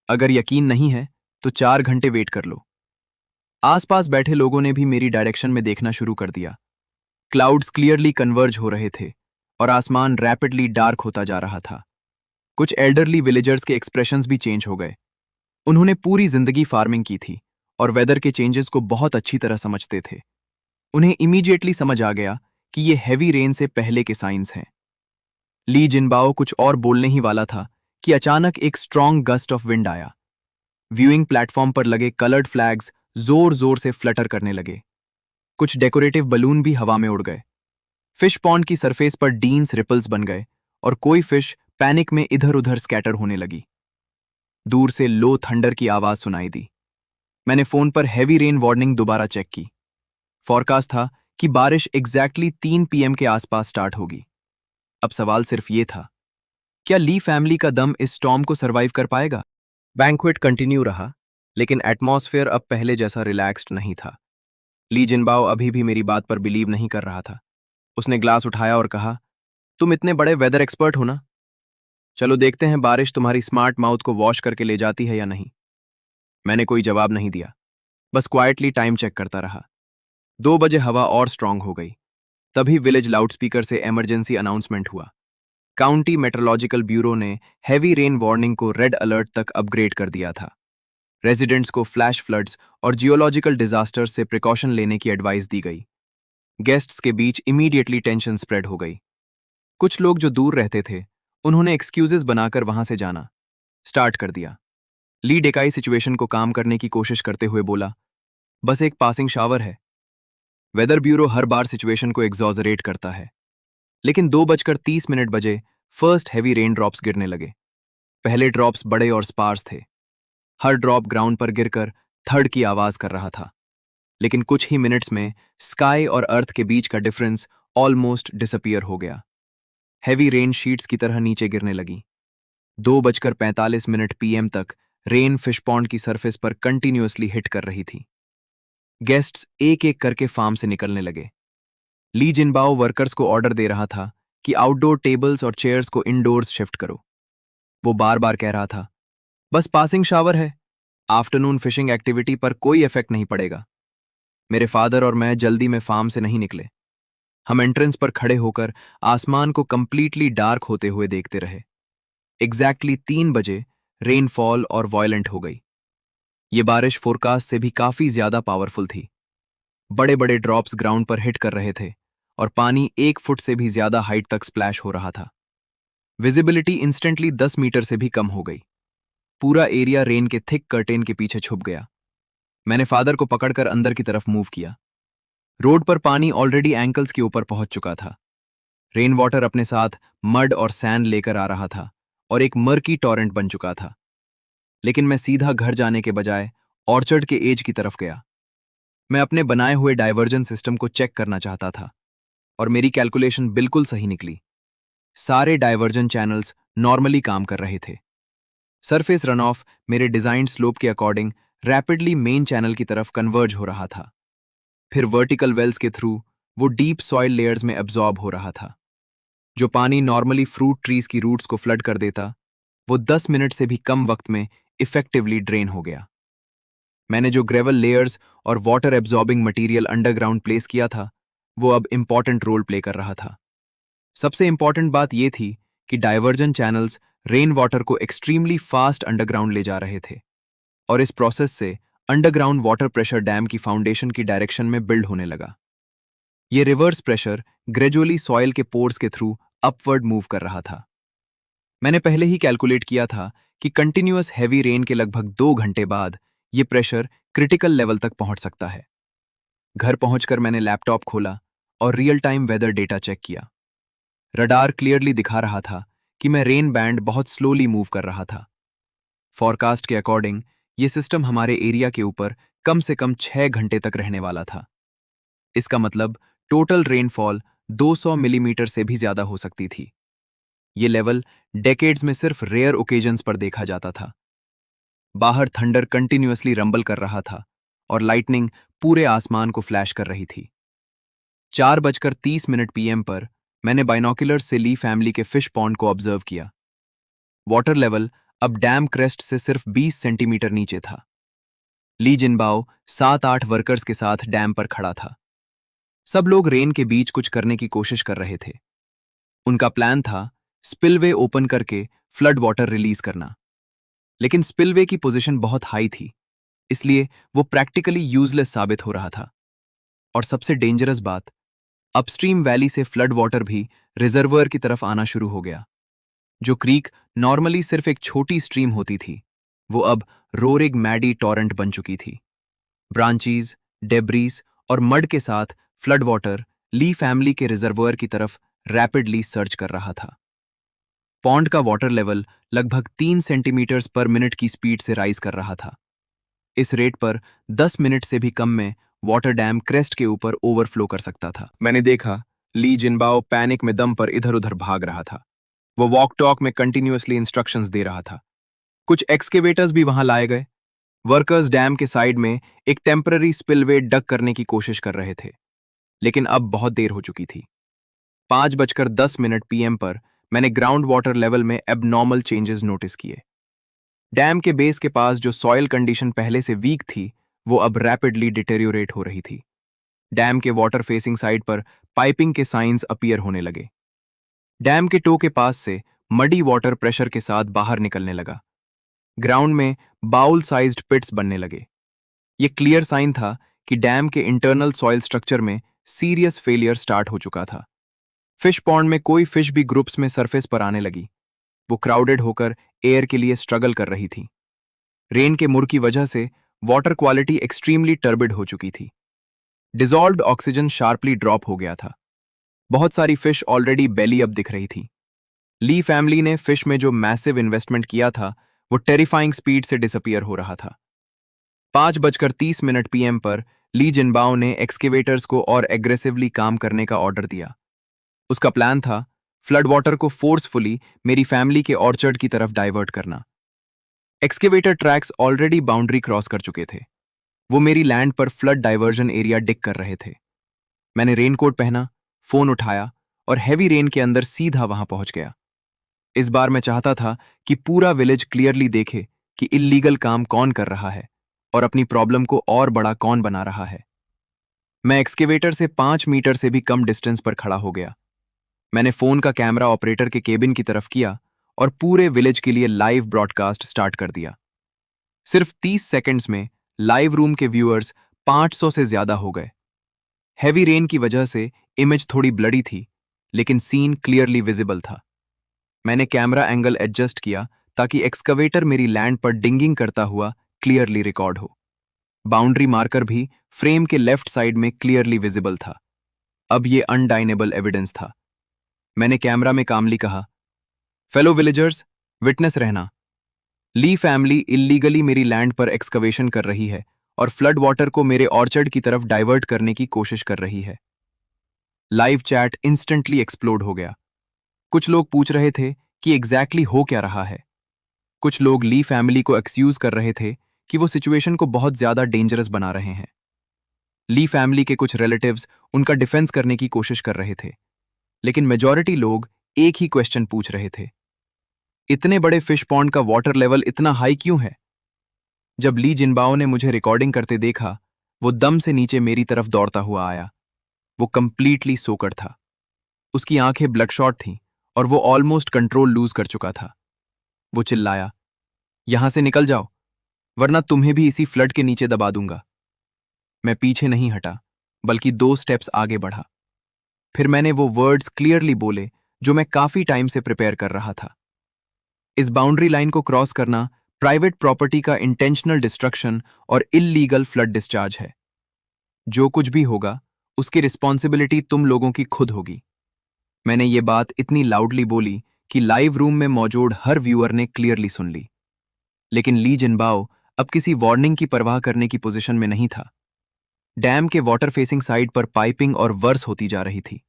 अगर यकीन नहीं है तो 4 घंटे वेट कर लो। आसपास बैठे लोगों ने भी मेरी डायरेक्शन में देखना शुरू कर दिया। क्लाउड्स क्लियरली कन्वर्ज हो रहे थे और आसमान रैपिडली डार्क होता जा रहा था। कुछ एल्डरली विलेजर्स के एक्सप्रेशंस भी चेंज हो गए। उन्होंने पूरी जिंदगी फार्मिंग की थी और वेदर के चेंजेस को बहुत अच्छी तरह समझते थे। उन्हें इमीडिएटली समझ आ गया कि ये हैवी रेन से पहले के साइंस हैं। ली जिनबाओ कुछ और बोलने ही वाला था कि अचानक एक स्ट्रॉन्ग गस्ट ऑफ विंड आया। व्यूइंग प्लेटफॉर्म पर लगे कलर्ड फ्लैग्स जोर जोर से फ्लटर करने लगे। कुछ डेकोरेटिव बलून भी हवा में उड़ गए। फिश पॉन्ड की सरफेस पर डीन्स रिपल्स बन गए और कोई फिश पैनिक में इधर उधर स्कैटर होने लगी। दूर से लो थंडर की आवाज सुनाई दी। मैंने फोन पर हैवी रेन वार्निंग दोबारा चेक की। फॉरकास्ट था कि बारिश एग्जैक्टली 3 PM के आसपास स्टार्ट होगी। अब सवाल सिर्फ ये था, क्या ली फैमिली का दम इस स्टॉर्म को सरवाइव कर पाएगा? बैंक्वेट कंटिन्यू रहा। लेकिन एटमॉस्फेयर अब पहले जैसा रिलैक्स्ड नहीं था। ली जिनबाओ अभी भी मेरी बात पर बिलीव नहीं कर रहा था। उसने ग्लास उठाया और कहा, तुम इतने बड़े वेदर एक्सपर्ट हो ना, चलो देखते हैं बारिश तुम्हारी स्मार्ट माउथ को वॉश करके ले जाती है या नहीं। मैंने कोई जवाब नहीं दिया, बस क्वाइटली टाइम चेक करता रहा। 2 बजे हवा और स्ट्रांग हो गई। तभी विलेज लाउडस्पीकर से इमरजेंसी अनाउंसमेंट हुआ। काउंटी मेट्रोलॉजिकल ब्यूरो ने हैवी रेन वार्निंग को रेड अलर्ट तक अपग्रेड कर दिया था। रेजिडेंट्स को फ्लैश फ्लड्स और जियोलॉजिकल डिजास्टर्स से प्रिकॉशन लेने की एडवाइस दी गई। गेस्ट्स के बीच इमीडिएटली टेंशन स्प्रेड हो गई। कुछ लोग जो दूर रहते थे, उन्होंने एक्सक्यूजेस बनाकर वहां से जाना स्टार्ट कर दिया। ली डेकाई सिचुएशन को काम करने की कोशिश करते हुए बोला, बस एक पासिंग शावर है। वेदर ब्यूरो हर बार सिचुएशन को एग्जॉजरेट करता है। लेकिन 2:30 बजे फर्स्ट हैवी रेन ड्रॉप्स गिरने लगे। पहले ड्रॉप्स बड़े और स्पार्स थे। हर ड्रॉप ग्राउंड पर गिरकर थर्ड की आवाज कर रहा था। लेकिन कुछ ही मिनट्स में स्काई और अर्थ के बीच का डिफरेंस ऑलमोस्ट डिसअपियर हो गया। हैवी रेन शीट्स की तरह नीचे गिरने लगी। 2:45 पीएम तक रेन फिश पॉन्ड की सरफेस पर कंटिन्यूअसली हिट कर रही थी। गेस्ट्स एक एक करके फार्म से निकलने लगे। ली जिनबाओ वर्कर्स को ऑर्डर दे रहा था कि आउटडोर टेबल्स और चेयर्स को इनडोर्स शिफ्ट करो। वो बार बार कह रहा था, बस पासिंग शावर है, आफ्टरनून फिशिंग एक्टिविटी पर कोई इफेक्ट नहीं पड़ेगा। मेरे फादर और मैं जल्दी में फार्म से नहीं निकले। हम एंट्रेंस पर खड़े होकर आसमान को कंप्लीटली डार्क होते हुए देखते रहे। एग्जैक्टली 3 बजे रेनफॉल और वॉयलेंट हो गई। ये बारिश फोरकास्ट से भी काफी ज्यादा पावरफुल थी। बड़े बड़े ड्रॉप्स ग्राउंड पर हिट कर रहे थे और पानी 1 फुट से भी ज्यादा हाइट तक स्प्लैश हो रहा था। विजिबिलिटी इंस्टेंटली 10 मीटर से भी कम हो गई। पूरा एरिया रेन के थिक कर्टेन के पीछे छुप गया। मैंने फादर को पकड़कर अंदर की तरफ मूव किया। रोड पर पानी ऑलरेडी एंकल्स के ऊपर पहुंच चुका था। रेन वाटर अपने साथ मड और सैंड लेकर आ रहा था और एक मर्की टॉरेंट बन चुका था। लेकिन मैं सीधा घर जाने के बजाय ऑर्चर्ड के एज की तरफ गया। मैं अपने बनाए हुए डाइवर्जन सिस्टम को चेक करना चाहता था और मेरी कैलकुलेशन बिल्कुल सही निकली। सारे डाइवर्जन चैनल्स नॉर्मली काम कर रहे थे। सरफेस रन ऑफ मेरे डिजाइन स्लोप के अकॉर्डिंग रैपिडली मेन चैनल की तरफ कन्वर्ज हो रहा था। फिर वर्टिकल वेल्स के थ्रू वो डीप सॉइल लेयर्स में एब्जॉर्ब हो रहा था। जो पानी नॉर्मली फ्रूट ट्रीज की रूट्स को फ्लड कर देता, वो 10 मिनट से भी कम वक्त में इफेक्टिवली ड्रेन हो गया। मैंने जो ग्रेवल लेयर्स और water absorbing material underground place किया था, वो अब इंपॉर्टेंट रोल प्ले कर रहा था। सबसे इंपॉर्टेंट बात यह थी कि डाइवर्जन चैनल्स रेन वाटर को एक्सट्रीमली फास्ट अंडरग्राउंड ले जा रहे थे और इस प्रोसेस से अंडरग्राउंड वाटर प्रेशर डैम की फाउंडेशन की डायरेक्शन में बिल्ड होने लगा। ये रिवर्स प्रेशर ग्रेजुअली सॉइल के पोर्स के थ्रू अपवर्ड मूव कर रहा था। मैंने पहले ही कैलकुलेट किया था कि कंटिन्यूअस हैवी रेन के लगभग 2 घंटे बाद ये प्रेशर क्रिटिकल लेवल तक पहुंच सकता है। घर पहुंचकर मैंने लैपटॉप खोला और real time weather data check किया। रडार क्लियरली दिखा रहा था कि मैं रेन बैंड बहुत स्लोली मूव कर रहा था। फॉरकास्ट के अकॉर्डिंग ये सिस्टम हमारे एरिया के ऊपर कम से कम 6 घंटे तक रहने वाला था। इसका मतलब टोटल रेनफॉल 200 मिलीमीटर से भी ज्यादा हो सकती थी। ये लेवल डेकेड्स में सिर्फ रेयर ओकेजन्स पर देखा जाता था। बाहर थंडर कंटिन्यूअसली रंबल कर रहा था और लाइटनिंग पूरे आसमान को फ्लैश कर रही थी। 4:30 पीएम पर मैंने बाइनोक्यूलर्स से ली फैमिली के फिश पॉन्ड को ऑब्जर्व किया। वाटर लेवल अब डैम क्रेस्ट से सिर्फ 20 सेंटीमीटर नीचे था। ली जिनबाओ 7-8 वर्कर्स के साथ डैम पर खड़ा था। सब लोग रेन के बीच कुछ करने की कोशिश कर रहे थे। उनका प्लान था स्पिलवे ओपन करके फ्लड वाटर रिलीज करना, लेकिन स्पिलवे की पोजीशन बहुत हाई थी, इसलिए वो प्रैक्टिकली यूजलेस साबित हो रहा था। और सबसे डेंजरस बात, अपस्ट्रीम वैली से फ्लड वाटर भी रिजर्वर की तरफ आना शुरू हो गया। जो क्रीक नॉर्मली सिर्फ एक छोटी स्ट्रीम होती थी, वो अब रोरिग मैडी टॉरेंट बन चुकी थी। ब्रांचीज, डेब्रीज और मड के साथ फ्लड वाटर ली फैमिली के रिजर्वर की तरफ रैपिडली सर्च कर रहा था। पॉन्ड का वाटर लेवल लगभग 3 सेंटीमीटर्स पर मिनट की स्पीड से राइज कर रहा था। इस रेट पर 10 मिनट से भी कम में वाटर डैम क्रेस्ट के ऊपर ओवरफ्लो कर सकता था। मैंने देखा ली जिनबाओ पैनिक में दम पर इधर उधर भाग रहा था। वो वॉक टॉक में कंटिन्यूअसली इंस्ट्रक्शंस दे रहा था। कुछ एक्सकेवेटर्स भी वहां लाए गए, वर्कर्स डैम के साइड में एक टेम्पररी स्पिलवे डग करने की कोशिश कर रहे थे, लेकिन अब बहुत देर हो चुकी थी। 5:10 पीएम पर मैंने ग्राउंड वाटर लेवल में एबनॉर्मल चेंजेस नोटिस किए। डैम के बेस के पास जो सॉइल कंडीशन पहले से वीक थी, वो अब रैपिडली डिटेरियोरेट हो रही थी। डैम के वाटर फेसिंग साइड पर पाइपिंग के साइंस अपीयर होने लगे। डैम के टो के पास से मडी वाटर प्रेशर के साथ बाहर निकलने लगा। ग्राउंड में बाउल साइज्ड पिट्स बनने लगे। ये क्लियर साइन था कि डैम के इंटरनल सॉइल स्ट्रक्चर में सीरियस फेलियर स्टार्ट हो चुका था। फिश पॉन्ड में कोई फिश भी ग्रुप्स में सरफेस पर आने लगी। वो क्राउडेड होकर एयर के लिए स्ट्रगल कर रही थी। रेन के मुर की वजह से वाटर क्वालिटी एक्सट्रीमली टर्बिड हो चुकी थी। डिसॉल्व्ड ऑक्सीजन शार्पली ड्रॉप हो गया था। बहुत सारी फिश ऑलरेडी बेली अप दिख रही थी। ली फैमिली ने फिश में जो मैसिव इन्वेस्टमेंट किया था, वो टेरिफाइंग स्पीड से डिसअपियर हो रहा था। 5:30 पीएम पर ली जिनबाओ ने एक्सकेवेटर्स को और एग्रेसिवली काम करने का ऑर्डर दिया। उसका प्लान था फ्लड वाटर को फोर्सफुली मेरी फैमिली के ऑर्चर्ड की तरफ डाइवर्ट करना। Excavator tracks already boundary cross कर चुके थे। वो मेरी लैंड पर फ्लड डाइवर्जन एरिया डिग कर रहे थे। मैंने रेनकोट पहना, फोन उठाया और हैवी रेन के अंदर सीधा वहां पहुंच गया। इस बार मैं चाहता था कि पूरा विलेज क्लियरली देखे कि इल्लीगल काम कौन कर रहा है और अपनी प्रॉब्लम को और बड़ा कौन बना रहा है। मैं एक्सकेवेटर से 5 मीटर से भी कम डिस्टेंस पर खड़ा हो गया। मैंने फोन का कैमरा ऑपरेटर के केबिन की तरफ किया और पूरे विलेज के लिए लाइव ब्रॉडकास्ट स्टार्ट कर दिया। सिर्फ 30 सेकंड्स में लाइव रूम के व्यूअर्स 500 से ज्यादा हो गए। हैवी रेन की वजह से इमेज थोड़ी ब्लडी थी, लेकिन सीन क्लियरली विजिबल था। मैंने कैमरा एंगल एडजस्ट किया ताकि एक्सकवेटर मेरी लैंड पर डिंगिंग करता हुआ क्लियरली रिकॉर्ड हो। बाउंड्री मार्कर भी फ्रेम के लेफ्ट साइड में क्लियरली विजिबल था। अब ये अनडाइनेबल एविडेंस था। मैंने कैमरा में कामली कहा, फेलो विलेजर्स, विटनेस रहना। ली फैमिली इल्लीगली मेरी लैंड पर एक्सकवेशन कर रही है और फ्लड वाटर को मेरे ऑर्चर्ड की तरफ डाइवर्ट करने की कोशिश कर रही है। लाइव चैट इंस्टेंटली एक्सप्लोड हो गया। कुछ लोग पूछ रहे थे कि एग्जैक्टली हो क्या रहा है। कुछ लोग ली फैमिली को एक्सक्यूज कर रहे थे कि वो सिचुएशन को बहुत ज्यादा डेंजरस बना रहे हैं। ली फैमिली के कुछ रिलेटिव्स उनका डिफेंस करने की कोशिश कर रहे थे, लेकिन मेजॉरिटी लोग एक ही क्वेश्चन पूछ रहे थे, इतने बड़े फिश पॉन्ड का वाटर लेवल इतना हाई क्यों है? जब ली जिनबाओ ने मुझे रिकॉर्डिंग करते देखा, वो दम से नीचे मेरी तरफ दौड़ता हुआ आया। वो कंप्लीटली सोकर था। उसकी आंखें ब्लडशॉट थीं और वो ऑलमोस्ट कंट्रोल लूज कर चुका था। वो चिल्लाया, यहां से निकल जाओ, वरना तुम्हें भी इसी फ्लड के नीचे दबा दूंगा। मैं पीछे नहीं हटा, बल्कि 2 स्टेप्स आगे बढ़ा। फिर मैंने वो वर्ड्स क्लियरली बोले जो मैं काफी टाइम से प्रिपेयर कर रहा था। इस बाउंड्री लाइन को क्रॉस करना प्राइवेट प्रॉपर्टी का इंटेंशनल डिस्ट्रक्शन और इल्लीगल फ्लड डिस्चार्ज है। जो कुछ भी होगा, उसकी रिस्पॉन्सिबिलिटी तुम लोगों की खुद होगी। मैंने ये बात इतनी लाउडली बोली कि लाइव रूम में मौजूद हर व्यूअर ने क्लियरली सुन ली। लेकिन ली जिनबाओ अब किसी वार्निंग की परवाह करने की पोजीशन में नहीं था। डैम के वाटर फेसिंग साइड पर पाइपिंग और वर्स होती जा रही थी।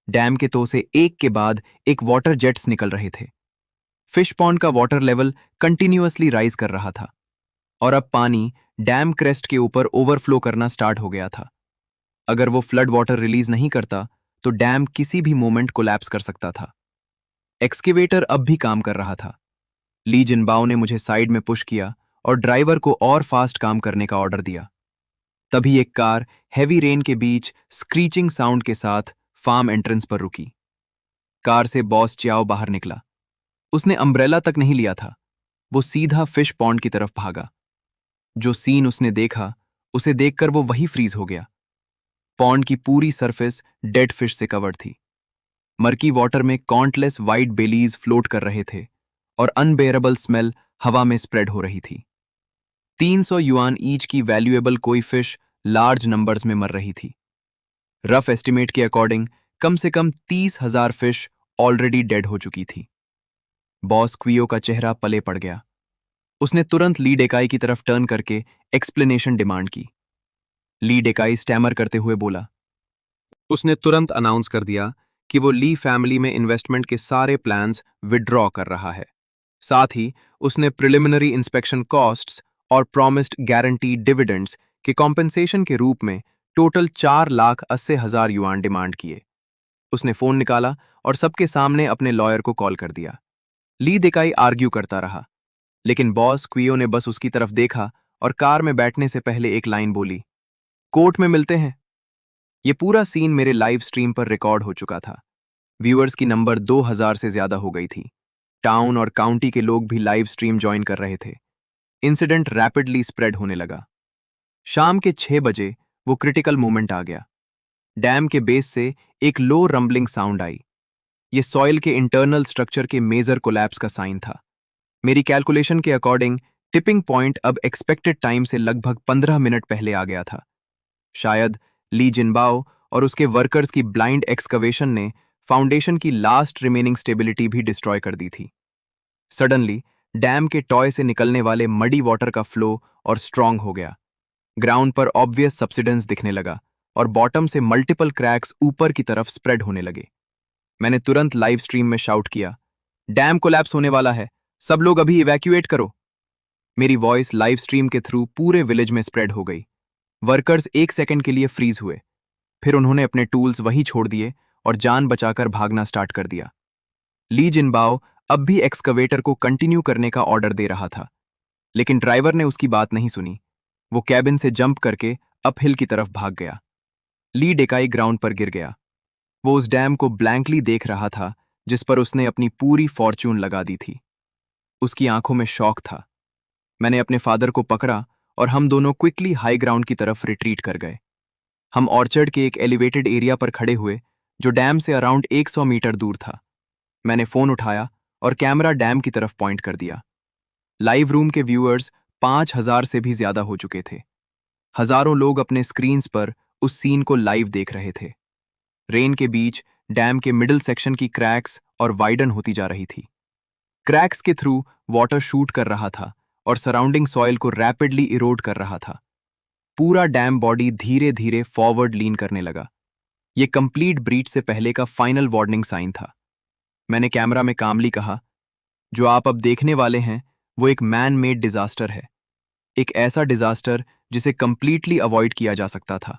डैम के तो से एक के बाद एक वाटर जेट्स निकल रहे थे। फिश पॉन्ड का वाटर लेवल कंटिन्यूअसली राइज कर रहा था और अब पानी डैम क्रेस्ट के ऊपर ओवरफ्लो करना स्टार्ट हो गया था। अगर वो फ्लड वाटर रिलीज नहीं करता तो डैम किसी भी मोमेंट कोलैप्स कर सकता था। एक्सकेवेटर अब भी काम कर रहा था। ली जिनबाओ ने मुझे साइड में पुश किया और ड्राइवर को और फास्ट काम करने का ऑर्डर दिया। तभी एक कार हैवी रेन के बीच स्क्रीचिंग साउंड के साथ फार्म एंट्रेंस पर रुकी। कार से बॉस च्याओ बाहर निकला। उसने अम्ब्रेला तक नहीं लिया था। वो सीधा फिश पॉन्ड की तरफ भागा। जो सीन उसने देखा, उसे देखकर वो वही फ्रीज हो गया। पॉन्ड की पूरी सरफेस डेड फिश से कवर्ड थी। मर्की वाटर में काउंटलेस वाइट बेलीज फ्लोट कर रहे थे और अनबेरेबल स्मेल हवा में स्प्रेड हो रही थी। 300 युआन ईच की वैल्यूएबल कोई फिश लार्ज नंबर्स में मर रही थी। रफ एस्टिमेट के अकॉर्डिंग कम से कम 30,000 फिश ऑलरेडी डेड हो चुकी थी। बॉस क्वियो का चेहरा पले पड़ गया। उसने तुरंत ली डेकाई की तरफ टर्न करके एक्सप्लेनेशन डिमांड की। ली डेकाई स्टैमर करते हुए बोला, उसने तुरंत अनाउंस कर दिया कि वो ली फैमिली में इन्वेस्टमेंट के सारे प्लान्स विड्रॉ कर रहा है। साथ ही उसने प्रिलिमिनरी इंस्पेक्शन कॉस्ट्स और प्रॉमिस्ड गारंटी डिविडेंड्स के कॉम्पेंसेशन के रूप में टोटल 4,80,000 युआन डिमांड किए। उसने फोन निकाला और सबके सामने अपने लॉयर को कॉल कर दिया। ली देकाई आर्ग्यू करता रहा, लेकिन बॉस क्वियो ने बस उसकी तरफ देखा और कार में बैठने से पहले एक लाइन बोली, कोर्ट में मिलते हैं। ये पूरा सीन मेरे लाइव स्ट्रीम पर रिकॉर्ड हो चुका था। व्यूअर्स की नंबर 2,000 से ज्यादा हो गई थी। टाउन और काउंटी के लोग भी लाइव स्ट्रीम ज्वाइन कर रहे थे। इंसिडेंट रैपिडली स्प्रेड होने लगा। शाम के 6 बजे वो क्रिटिकल मोमेंट आ गया। डैम के बेस से एक लो रंबलिंग साउंड आई। ये सॉइल के इंटरनल स्ट्रक्चर के मेजर कोलैप्स का साइन था। मेरी कैलकुलेशन के अकॉर्डिंग टिपिंग पॉइंट अब एक्सपेक्टेड टाइम से लगभग 15 मिनट पहले आ गया था। शायद ली जिनबाओ और उसके वर्कर्स की ब्लाइंड एक्सकवेशन ने फाउंडेशन की लास्ट रिमेनिंग स्टेबिलिटी भी डिस्ट्रॉय कर दी थी। सडनली डैम के टॉय से निकलने वाले मडी वाटर का फ्लो और स्ट्रांग हो गया। ग्राउंड पर ऑब्वियस सब्सिडेंस दिखने लगा और बॉटम से मल्टीपल क्रैक्स ऊपर की तरफ स्प्रेड होने लगे। मैंने तुरंत लाइव स्ट्रीम में शाउट किया, डैम कोलैप्स होने वाला है, सब लोग अभी इवैक्यूएट करो। मेरी वॉइस लाइव स्ट्रीम के थ्रू पूरे विलेज में स्प्रेड हो गई। वर्कर्स 1 सेकंड के लिए फ्रीज हुए, फिर उन्होंने अपने टूल्स वहीं छोड़ दिए और जान बचाकर भागना स्टार्ट कर दिया। ली जिनबाओ अब भी एक्सकवेटर को कंटिन्यू करने का ऑर्डर दे रहा था, लेकिन ड्राइवर ने उसकी बात नहीं सुनी। वो कैबिन से जंप करके अपहिल की तरफ भाग गया। ली डेकाई ग्राउंड पर गिर गया। वो उस डैम को ब्लैंकली देख रहा था जिस पर उसने अपनी पूरी फॉर्च्यून लगा दी थी। उसकी आंखों में शॉक था। मैंने अपने फादर को पकड़ा और हम दोनों क्विकली हाई ग्राउंड की तरफ रिट्रीट कर गए। हम ऑर्चर्ड के एक एलिवेटेड एरिया पर खड़े हुए जो डैम से अराउंड 100 मीटर दूर था। मैंने फोन उठाया और कैमरा डैम की तरफ पॉइंट कर दिया। लाइव रूम के व्यूअर्स 5,000 से भी ज्यादा हो चुके थे। हजारों लोग अपने स्क्रीन्स पर उस सीन को लाइव देख रहे थे। रेन के बीच डैम के मिडिल सेक्शन की क्रैक्स और वाइडन होती जा रही थी। क्रैक्स के थ्रू वाटर शूट कर रहा था और सराउंडिंग सॉइल को रैपिडली इरोड कर रहा था। पूरा डैम बॉडी धीरे धीरे फॉरवर्ड लीन करने लगा। यह कंप्लीट ब्रीच से पहले का फाइनल वार्निंग साइन था। मैंने कैमरा में कामली कहा, जो आप अब देखने वाले हैं वो एक मैन मेड डिजास्टर है, एक ऐसा डिजास्टर जिसे कंप्लीटली अवॉइड किया जा सकता था।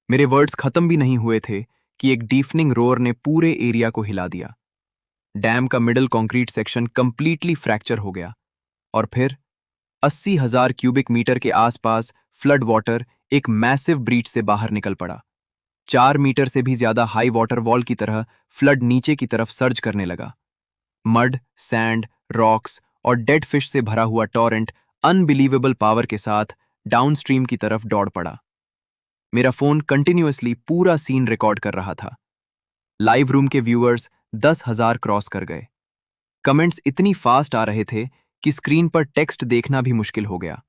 मेरे वर्ड्स खत्म भी नहीं हुए थे कि एक डीफनिंग रोर ने पूरे एरिया को हिला दिया। डैम का middle concrete section completely fracture हो गया और फिर 80,000 क्यूबिक मीटर के आसपास फ्लड वाटर एक मैसिव ब्रीच से बाहर निकल पड़ा। 4 मीटर से भी ज्यादा हाई वाटर वॉल की तरह फ्लड नीचे की तरफ सर्ज करने लगा। मड, सैंड, रॉक्स और डेड फिश से भरा हुआ टॉरेंट अनबिलीवेबल पावर के साथ डाउनस्ट्रीम की तरफ दौड़ पड़ा। मेरा फोन कंटिन्यूअसली पूरा सीन रिकॉर्ड कर रहा था। लाइव रूम के व्यूअर्स 10,000 क्रॉस कर गए। कमेंट्स इतनी फास्ट आ रहे थे कि स्क्रीन पर टेक्स्ट देखना भी मुश्किल हो गया।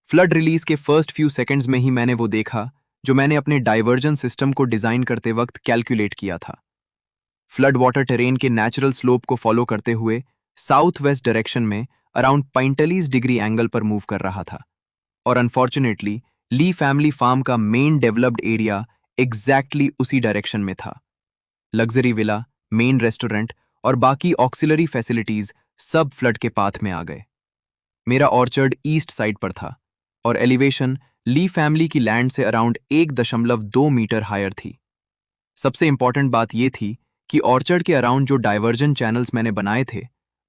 फ्लड रिलीज के फर्स्ट फ्यू सेकंड्स में ही मैंने वो देखा जो मैंने अपने डाइवर्जन सिस्टम को डिजाइन करते वक्त कैलकुलेट किया था। फ्लड वाटर टेरेन के नेचुरल स्लोप को फॉलो करते हुए साउथ वेस्ट डायरेक्शन में अराउंड 45 डिग्री एंगल पर मूव कर रहा था और अनफॉर्चुनेटली ली फैमिली फार्म का मेन डेवलप्ड एरिया एग्जैक्टली उसी डायरेक्शन में था। लग्जरी विला, मेन रेस्टोरेंट और बाकी ऑक्सिलरी फैसिलिटीज सब फ्लड के पाथ में आ गए। मेरा ऑर्चर्ड ईस्ट साइड पर था और एलिवेशन ली फैमिली की लैंड से अराउंड 1.2 मीटर हायर थी। सबसे इंपॉर्टेंट बात यह थी कि ऑर्चर्ड के अराउंड जो डाइवर्जन चैनल्स मैंने बनाए थे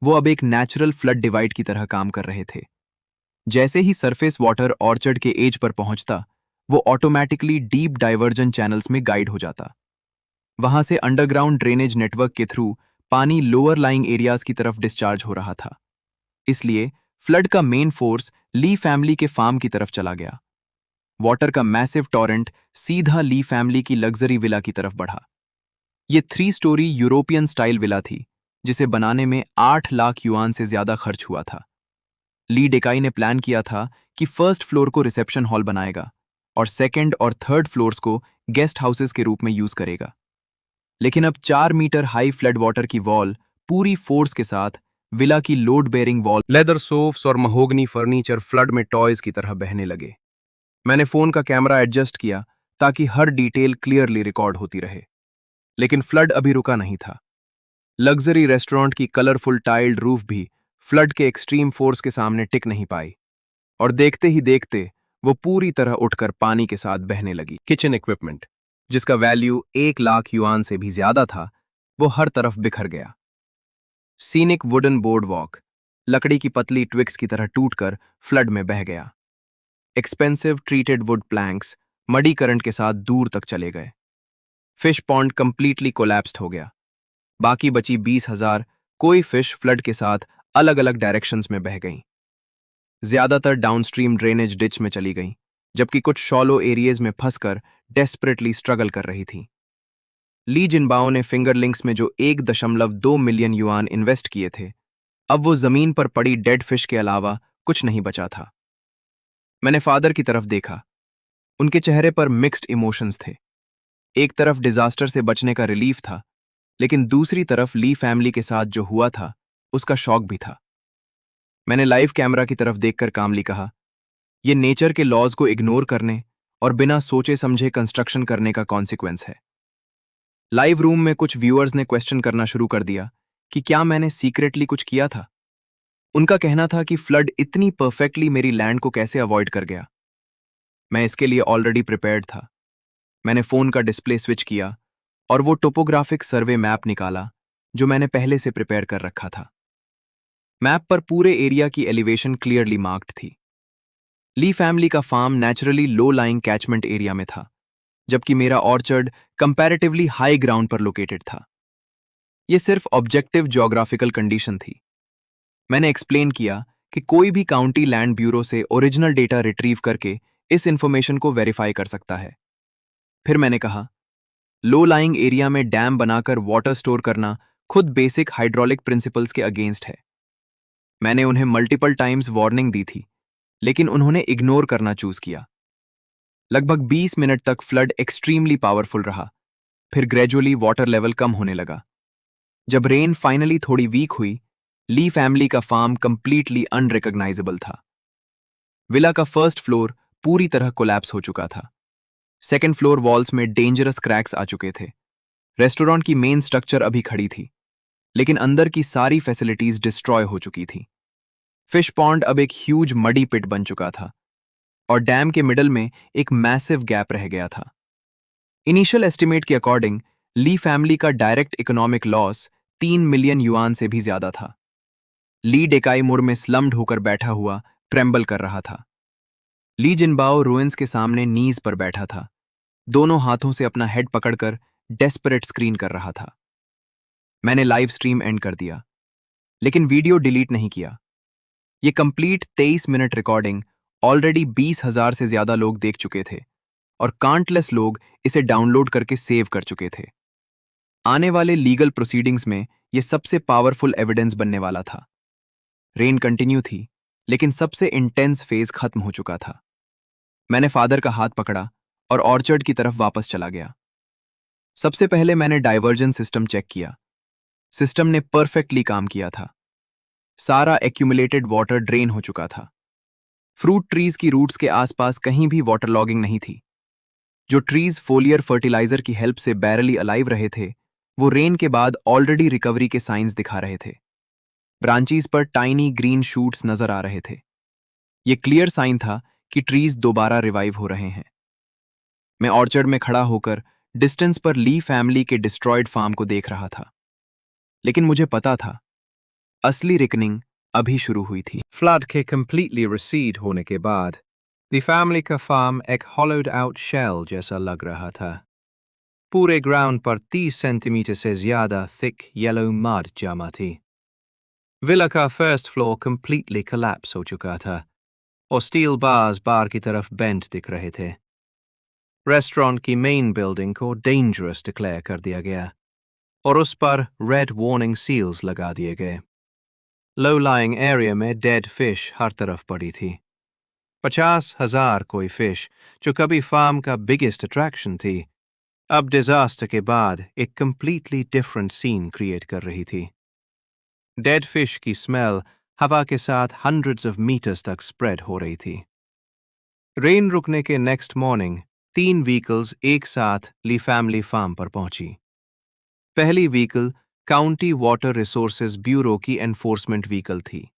वो अब एक नेचुरल फ्लड डिवाइड की तरह काम कर रहे थे। जैसे ही सरफेस वाटर ऑर्चर्ड के एज पर पहुंचता, वो ऑटोमेटिकली डीप डाइवर्जन चैनल्स में गाइड हो जाता। वहां से अंडरग्राउंड ड्रेनेज नेटवर्क के थ्रू पानी लोअर लाइंग एरियाज की तरफ डिस्चार्ज हो रहा था। इसलिए फ्लड का मेन फोर्स ली फैमिली के फार्म की तरफ चला गया। वाटर का मैसिव टॉरेंट सीधा ली फैमिली की लग्जरी विला की तरफ बढ़ा। ये 3 स्टोरी यूरोपियन स्टाइल विला थी जिसे बनाने में 8 लाख युआन से ज्यादा खर्च हुआ था। ली डेकाई ने प्लान किया था कि फर्स्ट फ्लोर को रिसेप्शन हॉल बनाएगा और सेकंड और थर्ड फ्लोर्स को गेस्ट हाउसेस के रूप में यूज करेगा। लेकिन अब 4 मीटर हाई फ्लड वाटर की वॉल पूरी फोर्स के साथ विला की लोड बेयरिंग वॉल, लेदर सोफ्स और महोगनी फर्नीचर फ्लड में टॉयज की तरह बहने लगे। मैंने फोन का कैमरा एडजस्ट किया ताकि हर डिटेल क्लियरली रिकॉर्ड होती रहे, लेकिन फ्लड अभी रुका नहीं था। लग्जरी रेस्टोरेंट की कलरफुल टाइल्ड रूफ भी फ्लड के एक्सट्रीम फोर्स के सामने टिक नहीं पाई। और देखते ही देखते वो पूरी तरह उठकर पानी के साथ बहने लगी। किचन इक्विपमेंट, जिसका वैल्यू 1 लाख युआन से भी ज्यादा था, वो हर तरफ बिखर गया। सीनिक वुडन बोर्ड वॉक लकड़ी की पतली ट्विक्स की तरह टूटकर फ्लड में बह गया। Expensive treated wood planks muddy current के साथ दूर तक चले गए। फिश पॉन्ड कंप्लीटली कोलैप्स्ड हो गया। बाकी बची 20,000 कोई फिश फ्लड के साथ अलग अलग डायरेक्शंस में बह गईं। ज्यादातर डाउनस्ट्रीम ड्रेनेज डिच में चली गईं, जबकि कुछ शॉलो एरियाज में फंसकर डेस्परेटली स्ट्रगल कर रही थी। ली जिनबाओ ने फिंगरलिंक्स में जो 1.2 मिलियन युआन इन्वेस्ट किए थे, अब वो जमीन पर पड़ी डेड फिश के अलावा कुछ नहीं बचा था। मैंने फादर की तरफ देखा। उनके चेहरे पर मिक्स्ड इमोशंस थे। एक तरफ डिजास्टर से बचने का रिलीफ था, लेकिन दूसरी तरफ ली फैमिली के साथ जो हुआ था उसका शॉक भी था। मैंने लाइव कैमरा की तरफ देखकर कामली कहा, यह नेचर के लॉज को इग्नोर करने और बिना सोचे समझे कंस्ट्रक्शन करने का कॉन्सिक्वेंस है। लाइव रूम में कुछ व्यूअर्स ने क्वेश्चन करना शुरू कर दिया कि क्या मैंने सीक्रेटली कुछ किया था। उनका कहना था कि फ्लड इतनी परफेक्टली मेरी लैंड को कैसे अवॉइड कर गया। मैं इसके लिए ऑलरेडी प्रिपेयर्ड था। मैंने फोन का डिस्प्ले स्विच किया और वो टोपोग्राफिक सर्वे मैप निकाला जो मैंने पहले से प्रिपेयर कर रखा था। मैप पर पूरे एरिया की एलिवेशन क्लियरली मार्क्ड थी। ली फैमिली का farm naturally low lying catchment area में था, जबकि मेरा ऑर्चर्ड कंपैरेटिवली हाई ग्राउंड पर लोकेटेड था। यह सिर्फ ऑब्जेक्टिव ज्योग्राफिकल कंडीशन थी। मैंने एक्सप्लेन किया कि कोई भी काउंटी लैंड ब्यूरो से ओरिजिनल डेटा रिट्रीव करके इस इंफॉर्मेशन को वेरीफाई कर सकता है। फिर मैंने कहा, लो लाइंग एरिया में डैम बनाकर वाटर स्टोर करना खुद बेसिक हाइड्रोलिक प्रिंसिपल्स के अगेंस्ट है। मैंने उन्हें मल्टीपल टाइम्स वार्निंग दी थी, लेकिन उन्होंने इग्नोर करना चूज किया। लगभग 20 मिनट तक फ्लड एक्सट्रीमली पावरफुल रहा, फिर ग्रेजुअली वाटर लेवल कम होने लगा। जब रेन फाइनली थोड़ी वीक हुई, ली फैमिली का फार्म कंप्लीटली अनरिकॉग्नाइजेबल था। विला का फर्स्ट फ्लोर पूरी तरह कोलैप्स हो चुका था। सेकेंड फ्लोर वॉल्स में डेंजरस क्रैक्स आ चुके थे। रेस्टोरेंट की मेन स्ट्रक्चर अभी खड़ी थी, लेकिन अंदर की सारी फैसिलिटीज डिस्ट्रॉय हो चुकी थी। फिश पॉन्ड अब एक ह्यूज मडी पिट बन चुका था और डैम के मिडल में एक मैसिव गैप रह गया था। इनिशियल एस्टिमेट के अकॉर्डिंग ली फैमिली का direct economic loss 3 million yuan से भी ज्यादा था। ली डेकाई मुर में स्लम्ड होकर बैठा हुआ ट्रेम्बल कर रहा था। ली जिनबाओ रुइंस के सामने नीज पर बैठा था, दोनों हाथों से अपना हेड पकड़कर डेस्परेट स्क्रीन कर रहा था। मैंने लाइव स्ट्रीम एंड कर दिया, लेकिन वीडियो डिलीट नहीं किया। ये कंप्लीट 23 मिनट रिकॉर्डिंग ऑलरेडी 20,000 से ज्यादा लोग देख चुके थे और काउंटलेस लोग इसे डाउनलोड करके सेव कर चुके थे। आने वाले लीगल प्रोसीडिंग्स में यह सबसे पावरफुल एविडेंस बनने वाला था। रेन कंटिन्यू थी, लेकिन सबसे इंटेंस फेज खत्म हो चुका था। मैंने फादर का हाथ पकड़ा और ऑर्चर्ड की तरफ वापस चला गया। सबसे पहले मैंने डाइवर्जन सिस्टम चेक किया। सिस्टम ने परफेक्टली काम किया था। सारा एक्यूमुलेटेड वाटर ड्रेन हो चुका था। फ्रूट ट्रीज की रूट्स के आसपास कहीं भी वाटर लॉगिंग नहीं थी। जो ट्रीज फोलियर फर्टिलाइजर की हेल्प से बैरली अलाइव रहे थे, वो रेन के बाद ऑलरेडी रिकवरी के साइंस दिखा रहे थे। ब्रांचीज पर टाइनी ग्रीन शूट्स नजर आ रहे थे। ये क्लियर साइन था कि ट्रीज दोबारा रिवाइव हो रहे हैं। मैं ऑर्चर्ड में खड़ा होकर डिस्टेंस पर ली फैमिली के डिस्ट्रॉयड फार्म को देख रहा था, लेकिन मुझे पता था असली रिकनिंग अभी शुरू हुई थी। फ्लड के कंप्लीटली रिसीड होने के बाद दी फैमिली का फार्म एक होलोड आउट शेल जैसा लग रहा था। पूरे ग्राउंड पर 30 सेंटीमीटर से ज्यादा थिक येलो मड जमा थी। विला का फर्स्ट फ्लोर कंप्लीटली कोलैप्स हो चुका था और स्टील बार्स बार की तरफ बेंट दिख रहे थे। रेस्टोरेंट की मेन बिल्डिंग को डेंजरस डिक्लेयर कर दिया गया और उस पर रेड वार्निंग सील्स लगा दिए गए। लो लाइंग एरिया में डेड फिश हर तरफ पड़ी थी। 50,000 कोई फिश जो कभी फार्म का बिगेस्ट अट्रैक्शन थी, अब डिजास्टर के बाद एक कंप्लीटली डिफरेंट सीन क्रिएट कर रही थी। डेड फिश की स्मेल हवा के साथ हंड्रेड्स ऑफ मीटर्स तक स्प्रेड हो रही थी। रेन रुकने के नेक्स्ट मॉर्निंग 3 व्हीकल्स एक साथ ली फैमिली फार्म पर पहुंची। पहली vehicle county water resources bureau की एनफोर्समेंट व्हीकल थी।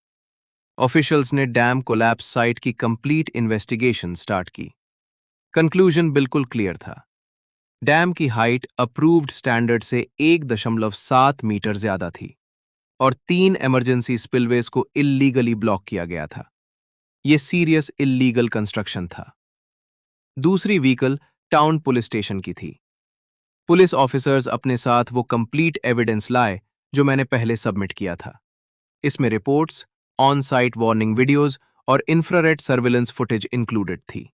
ऑफिशियल्स ने डैम कोलैप्स साइट की कंप्लीट इन्वेस्टिगेशन स्टार्ट की। कंक्लूजन बिल्कुल क्लियर था। डैम की हाइट अप्रूव्ड स्टैंडर्ड से 1.7 मीटर ज्यादा थी और 3 इमरजेंसी स्पिलवेज को इल्लीगली ब्लॉक किया गया था। यह सीरियस इल्लीगल कंस्ट्रक्शन था। दूसरी व्हीकल टाउन पुलिस स्टेशन की थी। पुलिस ऑफिसर्स अपने साथ वो कंप्लीट एविडेंस लाए जो मैंने पहले सबमिट किया था। इसमें reports, on site warning videos और इंफ्रारेड सर्विलेंस फुटेज इंक्लूडेड थी।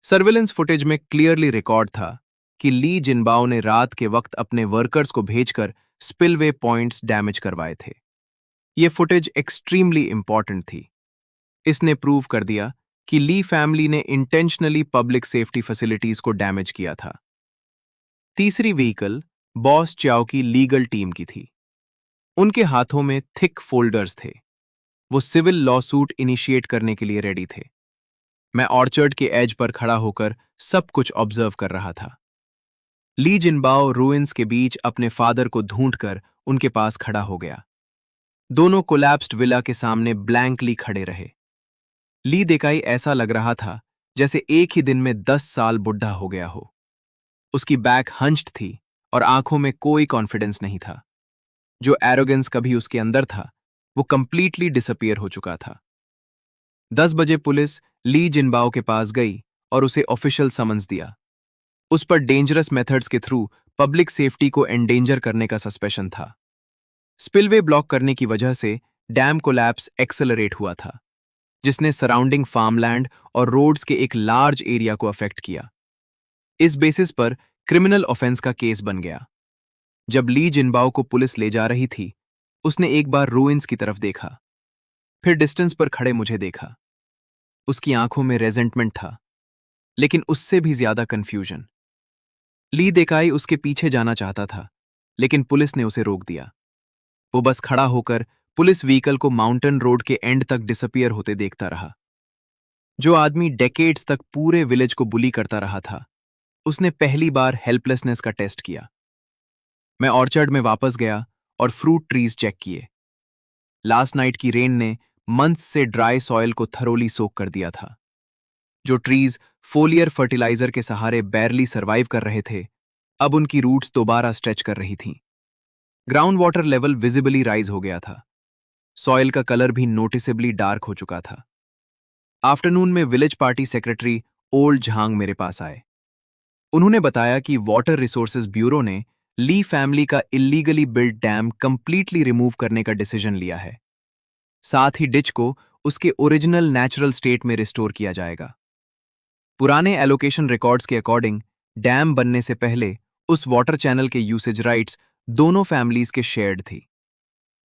सर्विलेंस फुटेज में क्लियरली रिकॉर्ड था कि ली जिनबाओ ने रात के वक्त अपने वर्कर्स को भेजकर स्पिलवे पॉइंट्स डैमेज करवाए थे। यह फुटेज एक्सट्रीमली इंपॉर्टेंट थी। इसने प्रूव कर दिया कि ली फैमिली ने इंटेंशनली पब्लिक सेफ्टी फैसिलिटीज को डैमेज किया था। तीसरी व्हीकल बॉस च्याओ की लीगल टीम की थी। उनके हाथों में थिक फोल्डर्स थे। वो सिविल लॉ सूट इनिशिएट करने के लिए रेडी थे। मैं ऑर्चर्ड के एज पर खड़ा होकर सब कुछ ऑब्जर्व कर रहा था। ली जिनबाओ रूइंस के बीच अपने फादर को ढूंढकर उनके पास खड़ा हो गया। दोनों कोलैप्स्ड विला के सामने ब्लैंकली खड़े रहे। ली देकाई ऐसा लग रहा था जैसे एक ही दिन में 10 साल बुढ़ा हो गया हो। उसकी बैक हंच्ड थी और आंखों में कोई कॉन्फिडेंस नहीं था। जो एरोगेंस कभी उसके अंदर था वो कंप्लीटली डिसअपियर हो चुका था। 10 बजे पुलिस ली जिनबाओ के पास गई और उसे ऑफिशियल समन्स दिया। उस पर डेंजरस मेथड्स के थ्रू पब्लिक सेफ्टी को एंडेंजर करने का सस्पेशन था। स्पिलवे ब्लॉक करने की वजह से डैम कोलैप्स एक्सेलरेट हुआ था, जिसने सराउंडिंग फार्मलैंड और रोड्स के एक लार्ज एरिया को अफेक्ट किया। इस बेसिस पर क्रिमिनल ऑफेंस का केस बन गया। जब ली जिनबाओ को पुलिस ले जा रही थी, उसने एक बार रूइंस की तरफ देखा, फिर डिस्टेंस पर खड़े मुझे देखा। उसकी आंखों में रेजेंटमेंट था, लेकिन उससे भी ज्यादा कंफ्यूजन। ली देकाई उसके पीछे जाना चाहता था, लेकिन पुलिस ने उसे रोक दिया। वो बस खड़ा होकर पुलिस व्हीकल को माउंटेन रोड के एंड तक डिसअपियर होते देखता रहा। जो आदमी डेकेड्स तक पूरे विलेज को बुली करता रहा था, उसने पहली बार हेल्पलेसनेस का टेस्ट किया। मैं ऑर्चर्ड में वापस गया और फ्रूट ट्रीज चेक किए। लास्ट नाइट की रेन ने मंथ्स से ड्राई सॉइल को थरोली सोक कर दिया था। जो ट्रीज फोलियर फर्टिलाइजर के सहारे बैरली सर्वाइव कर रहे थे, अब उनकी रूट्स दोबारा स्ट्रेच कर रही थीं। Ground water level visibly rise हो गया था। सॉइल का कलर भी नोटिसेबली डार्क हो चुका था। आफ्टरनून में village party secretary old Zhang मेरे पास आए। उन्होंने बताया कि वाटर रिसोर्सेज ब्यूरो ने ली फैमिली का illegally build dam completely remove करने का डिसीजन लिया है। साथ ही डिच को उसके ओरिजिनल नेचुरल स्टेट में रिस्टोर किया जाएगा। पुराने एलोकेशन रिकॉर्ड्स के अकॉर्डिंग डैम बनने से पहले उस वाटर चैनल के यूसेज राइट्स दोनों फैमिलीज के शेयर्ड थी।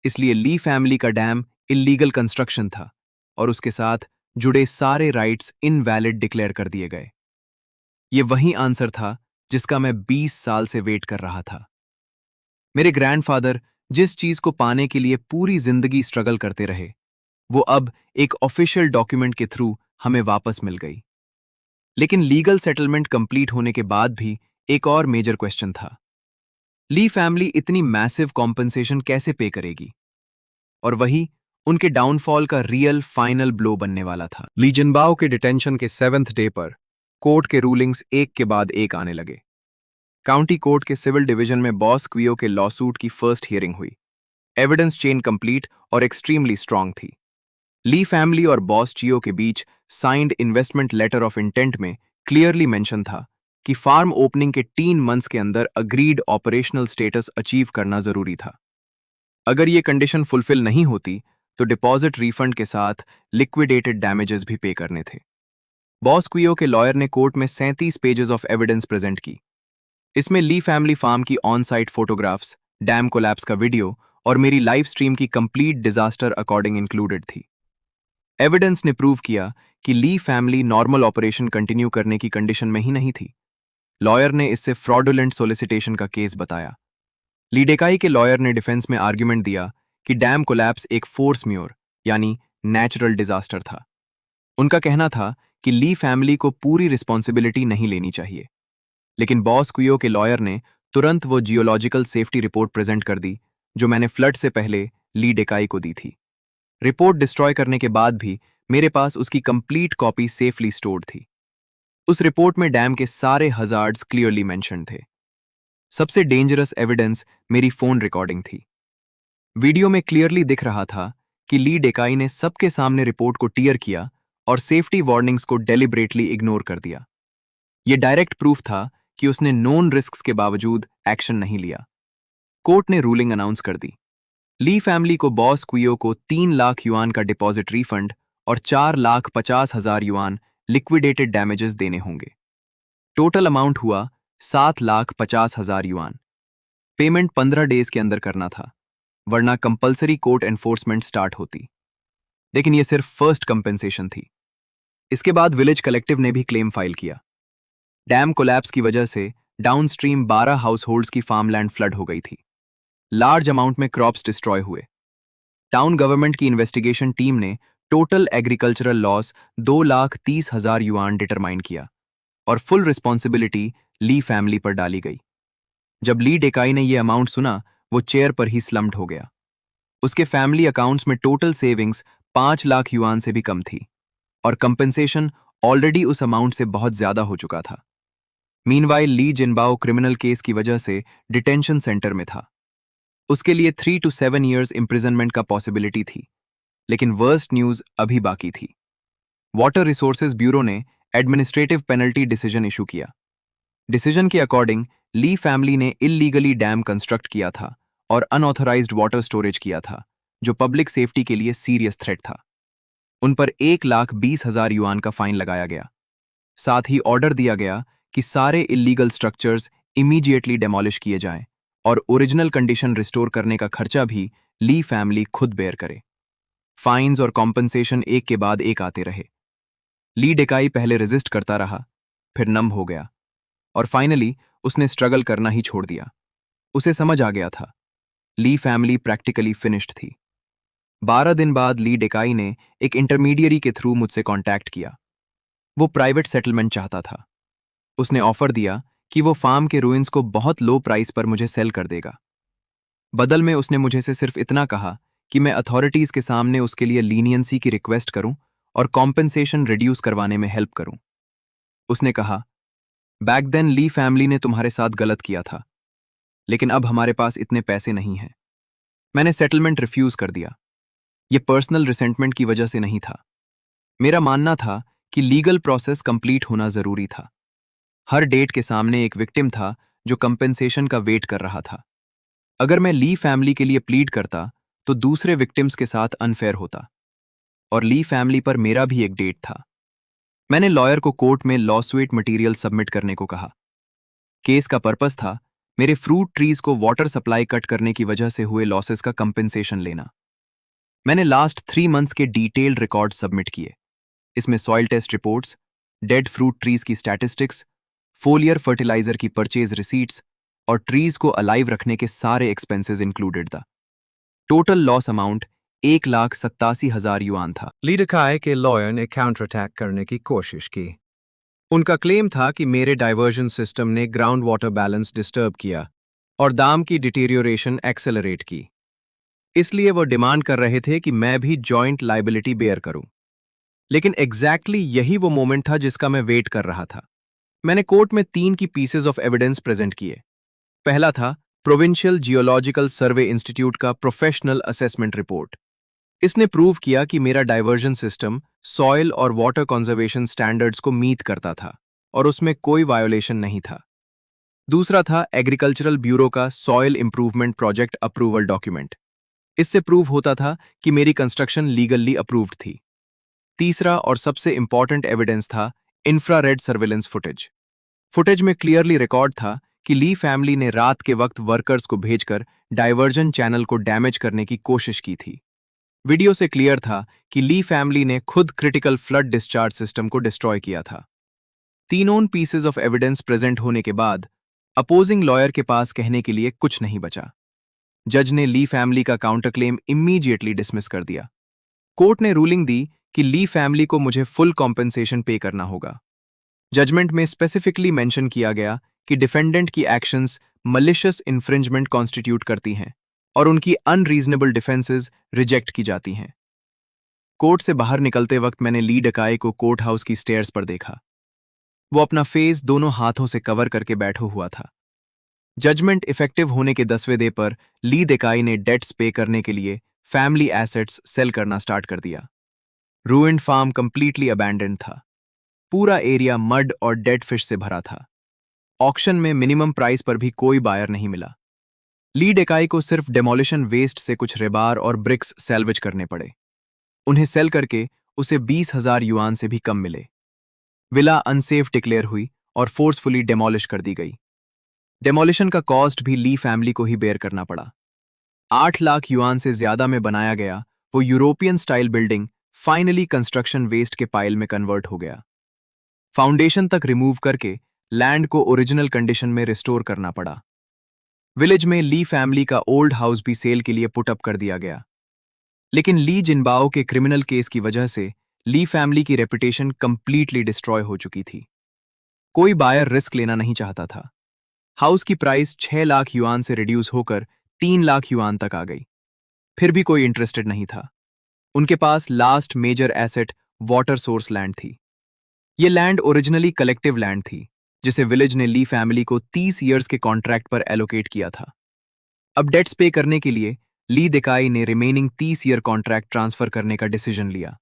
इसलिए ली फैमिली का डैम इल्लीगल कंस्ट्रक्शन था और उसके साथ जुड़े सारे राइट्स इनवैलिड डिक्लेयर कर दिए गए। ये वही आंसर था जिसका मैं 20 साल से वेट कर रहा था। मेरे ग्रैंडफादर जिस चीज को पाने के लिए पूरी जिंदगी स्ट्रगल करते रहे, वो अब एक ऑफिशियल डॉक्यूमेंट के थ्रू हमें वापस मिल गई। लेकिन लीगल सेटलमेंट कंप्लीट होने के बाद भी एक और मेजर क्वेश्चन था। ली फैमिली इतनी मैसिव कॉम्पनसेशन कैसे पे करेगी? और वही उनके डाउनफॉल का रियल फाइनल ब्लो बनने वाला था। ली जिनबाओ के डिटेंशन के 7th डे पर कोर्ट के रूलिंग्स एक के बाद एक आने लगे। काउंटी कोर्ट के सिविल डिवीजन में बॉस क्वियो के लॉसूट की फर्स्ट हियरिंग हुई। एविडेंस चेन कंप्लीट और एक्सट्रीमली स्ट्रांग थी। ली फैमिली और बॉस चियो के बीच signed investment letter of intent में क्लियरली मेंशन था कि फार्म ओपनिंग के 3 मंथ्स के अंदर अग्रीड ऑपरेशनल स्टेटस अचीव करना जरूरी था। अगर ये कंडीशन फुलफिल नहीं होती तो डिपॉजिट रिफंड के साथ लिक्विडेटेड डैमेजेस भी पे करने थे। बॉस क्वियो के लॉयर ने कोर्ट में 37 पेजेस ऑफ एविडेंस प्रेजेंट की। इसमें ली फैमिली फार्म की on site photographs, dam collapse का वीडियो और मेरी लाइव स्ट्रीम की कंप्लीट डिजास्टर अकॉर्डिंग इंक्लूडेड थी। एविडेंस ने प्रूव किया कि ली फैमिली नॉर्मल ऑपरेशन कंटिन्यू करने की कंडीशन में ही नहीं थी। लॉयर ने इससे फ्रॉडुलेंट सोलिसिटेशन का केस बताया। ली डेकाई के लॉयर ने डिफेंस में आर्ग्यूमेंट दिया कि डैम कोलैप्स एक फोर्स म्योर यानी नेचुरल डिजास्टर था। उनका कहना था कि ली फैमिली को पूरी रिस्पॉन्सिबिलिटी नहीं लेनी चाहिए। लेकिन बॉस क्वियो के लॉयर ने तुरंत वो जियोलॉजिकल सेफ्टी रिपोर्ट प्रेजेंट कर दी जो मैंने फ्लड से पहले ली डेकाई को दी थी। रिपोर्ट डिस्ट्रॉय करने के बाद भी मेरे पास उसकी कंप्लीट कॉपी सेफली स्टोर्ड थी। उस रिपोर्ट में डैम के सारे हजार्ड्स क्लियरली मेंशन थे। सबसे डेंजरस एविडेंस मेरी फोन रिकॉर्डिंग थी। वीडियो में क्लियरली दिख रहा था कि ली डेकाई ने सबके सामने रिपोर्ट को टीयर किया और सेफ्टी वार्निंग्स को डेलिब्रेटली इग्नोर कर दिया। यह डायरेक्ट प्रूफ था कि उसने नोन रिस्क्स के बावजूद एक्शन नहीं लिया। कोर्ट ने रूलिंग अनाउंस कर दी। ली फैमिली को बॉस क्वियो को 3 लाख युआन का डिपॉजिट रिफंड और 4,50,000 युआन लिक्विडेटेड डैमेजेस देने होंगे। टोटल अमाउंट हुआ 7,50,000 युआन। पेमेंट 15 डेज के अंदर करना था, वरना कंपल्सरी कोर्ट एनफोर्समेंट स्टार्ट होती। लेकिन यह सिर्फ फर्स्ट कंपेंसेशन थी। इसके बाद विलेज कलेक्टिव ने भी क्लेम फाइल किया। डैम कोलैप्स की वजह से डाउनस्ट्रीम 12 हाउस होल्ड्स की फार्मलैंड फ्लड हो गई थी। लार्ज अमाउंट में क्रॉप्स डिस्ट्रॉय हुए। टाउन गवर्नमेंट की इन्वेस्टिगेशन टीम ने total agricultural loss 2,30,000 yuan determine किया और फुल रिस्पॉन्सिबिलिटी ली फैमिली पर डाली गई। जब ली डेकाई ने यह अमाउंट सुना, वो चेयर पर ही स्लम्प्ड हो गया। उसके फैमिली अकाउंट्स में टोटल सेविंग्स 5 लाख युआन से भी कम थी और कंपेंसेशन ऑलरेडी उस अमाउंट से बहुत ज्यादा हो चुका था। मीनवाइल ली जिनबाओ क्रिमिनल केस की वजह से डिटेंशन सेंटर में था। उसके लिए 3 to 7 years इम्प्रिजनमेंट का पॉसिबिलिटी थी, लेकिन वर्स्ट न्यूज अभी बाकी थी। वाटर रिसोर्सेज ब्यूरो ने एडमिनिस्ट्रेटिव पेनल्टी डिसीजन इशू किया। डिसीजन के अकॉर्डिंग ली फैमिली ने इल्लीगली डैम कंस्ट्रक्ट किया था और अनऑथराइज्ड वाटर स्टोरेज किया था, जो पब्लिक सेफ्टी के लिए सीरियस थ्रेट था। उन पर 1,20,000 युआन का फाइन लगाया गया। साथ ही ऑर्डर दिया गया कि सारे इल्लीगल स्ट्रक्चर्स इमीडिएटली डेमोलिश किए जाएं और ओरिजिनल कंडीशन रिस्टोर करने का खर्चा भी ली फैमिली खुद बेयर करे। फाइन्स और कॉम्पनसेशन एक के बाद एक आते रहे। ली डेकाई पहले रेजिस्ट करता रहा, फिर नम हो गया और फाइनली उसने स्ट्रगल करना ही छोड़ दिया। उसे समझ आ गया था, ली फैमिली प्रैक्टिकली फिनिश्ड थी। 12 दिन बाद ली डेकाई ने एक इंटरमीडियरी के थ्रू मुझसे कांटेक्ट किया। वो प्राइवेट सेटलमेंट चाहता था। उसने ऑफर दिया कि वो फार्म के रूइंस को बहुत लो प्राइस पर मुझे सेल कर देगा। बदल में उसने मुझे से सिर्फ इतना कहा कि मैं अथॉरिटीज के सामने उसके लिए लीनियंसी की रिक्वेस्ट करूं और कॉम्पेंसेशन रिड्यूस करवाने में हेल्प करूं। उसने कहा, बैक देन ली फैमिली ने तुम्हारे साथ गलत किया था, लेकिन अब हमारे पास इतने पैसे नहीं हैं। मैंने सेटलमेंट रिफ्यूज कर दिया। यह पर्सनल रिसेंटमेंट की वजह से नहीं था। मेरा मानना था कि लीगल प्रोसेस कंप्लीट होना जरूरी था। हर डेट के सामने एक विक्टिम था जो कंपेंसेशन का वेट कर रहा था। अगर मैं ली फैमिली के लिए प्लीड करता तो दूसरे विक्टिम्स के साथ अनफेयर होता, और ली फैमिली पर मेरा भी एक डेट था। मैंने लॉयर को कोर्ट में लॉसूट मटेरियल सबमिट करने को कहा। केस का पर्पस था मेरे फ्रूट ट्रीज को वाटर सप्लाई कट करने की वजह से हुए लॉसेस का कंपेंसेशन लेना। मैंने लास्ट 3 मंथ्स के डिटेल्ड रिकॉर्ड सबमिट किए। इसमें soil test reports, dead fruit trees की स्टैटिस्टिक्स, फोलियर फर्टिलाइजर की परचेज रिसीट्स और ट्रीज को अलाइव रखने के सारे एक्सपेंसेस इंक्लूडेड था। टोटल लॉस अमाउंट 1,87,000 युआन था। ली डेकाई के लॉयर ने काउंटर अटैक करने की कोशिश की। उनका क्लेम था कि मेरे डाइवर्जन सिस्टम ने ग्राउंड वाटर बैलेंस डिस्टर्ब किया और दाम की डिटीरियोरेशन एक्सेलरेट की। इसलिए वो डिमांड कर रहे थे कि मैं भी जॉइंट लाइबिलिटी बेयर करूं। लेकिन एग्जैक्टली यही वो मोमेंट था जिसका मैं वेट कर रहा था। मैंने कोर्ट में 3 की पीसेस ऑफ एविडेंस प्रेजेंट किए। पहला था प्रोविंशियल जियोलॉजिकल सर्वे इंस्टीट्यूट का प्रोफेशनल असेसमेंट रिपोर्ट। इसने प्रूव किया कि मेरा डाइवर्जन सिस्टम सॉइल और वाटर कंजर्वेशन स्टैंडर्ड्स को मीट करता था और उसमें कोई वायोलेशन नहीं था। दूसरा था एग्रीकल्चरल ब्यूरो का soil improvement project approval document. इससे प्रूव होता था कि मेरी कंस्ट्रक्शन लीगली अप्रूव्ड थी। तीसरा और सबसे इंपॉर्टेंट एविडेंस था इंफ्रारेड सर्विलेंस फुटेज। फुटेज में क्लियरली रिकॉर्ड था कि ली फैमिली ने रात के वक्त वर्कर्स को भेजकर डाइवर्जन चैनल को डैमेज करने की कोशिश की थी। वीडियो से क्लियर था कि ली फैमिली ने खुद क्रिटिकल फ्लड डिस्चार्ज सिस्टम को डिस्ट्रॉय किया था। तीनों पीसेस ऑफ एविडेंस प्रेजेंट होने के बाद अपोजिंग लॉयर के पास कहने के लिए कुछ नहीं बचा। जज ने ली फैमिली का काउंटर क्लेम इमीडिएटली डिसमिस कर दिया। कोर्ट ने रूलिंग दी कि ली फैमिली को मुझे फुल कॉम्पेंसेशन पे करना होगा। जजमेंट में स्पेसिफिकली मेंशन किया गया कि डिफेंडेंट की एक्शंस मलिशियस इन्फ्रिंजमेंट कॉन्स्टिट्यूट करती हैं और उनकी अनरीजनेबल डिफेंसेस रिजेक्ट की जाती हैं। कोर्ट से बाहर निकलते वक्त मैंने ली डकाई को कोर्ट हाउस की स्टेयर्स पर देखा। वो अपना फेस दोनों हाथों से कवर करके बैठा हुआ था। जजमेंट इफेक्टिव होने के 10वें डे पर ली डेकाई ने डेट्स पे करने के लिए फैमिली एसेट्स सेल करना स्टार्ट कर दिया। रूइंड फार्म कंप्लीटली अबैंडन्ड था। पूरा एरिया मड और डेड फिश से भरा था। ऑक्शन में मिनिमम प्राइस पर भी कोई बायर नहीं मिला। ली डेकाई को सिर्फ डेमोलिशन वेस्ट से कुछ रेबार और ब्रिक्स सैल्वेज करने पड़े। उन्हें सेल करके उसे 20,000 युआन से भी कम मिले। विला अनसेफ डिक्लेयर हुई और फोर्सफुली डेमोलिश कर दी गई। डेमोलिशन का कॉस्ट भी ली फैमिली को ही बेयर करना पड़ा। 8 लाख युआन से ज्यादा में बनाया गया वो European style building finally construction waste के पाइल में कन्वर्ट हो गया। फाउंडेशन तक रिमूव करके लैंड को ओरिजिनल कंडीशन में रिस्टोर करना पड़ा। विलेज में ली फैमिली का ओल्ड हाउस भी सेल के लिए पुट अप कर दिया गया। लेकिन ली जिनबाओ के क्रिमिनल केस की वजह से ली फैमिली की रेपुटेशन कंप्लीटली डिस्ट्रॉय हो चुकी थी। कोई बायर रिस्क लेना नहीं चाहता था। हाउस की प्राइस 6 लाख युआन से रिड्यूस होकर 3 लाख युआन तक आ गई। फिर भी कोई इंटरेस्टेड नहीं था। उनके पास last major asset water source land थी। ये लैंड ओरिजिनली कलेक्टिव लैंड थी, जिसे विलेज ने ली फैमिली को 30 इयर्स के कॉन्ट्रैक्ट पर एलोकेट किया था। अब डेट्स पे करने के लिए ली डेकाई ने रिमेनिंग 30 ईयर कॉन्ट्रैक्ट ट्रांसफर करने का डिसीजन लिया।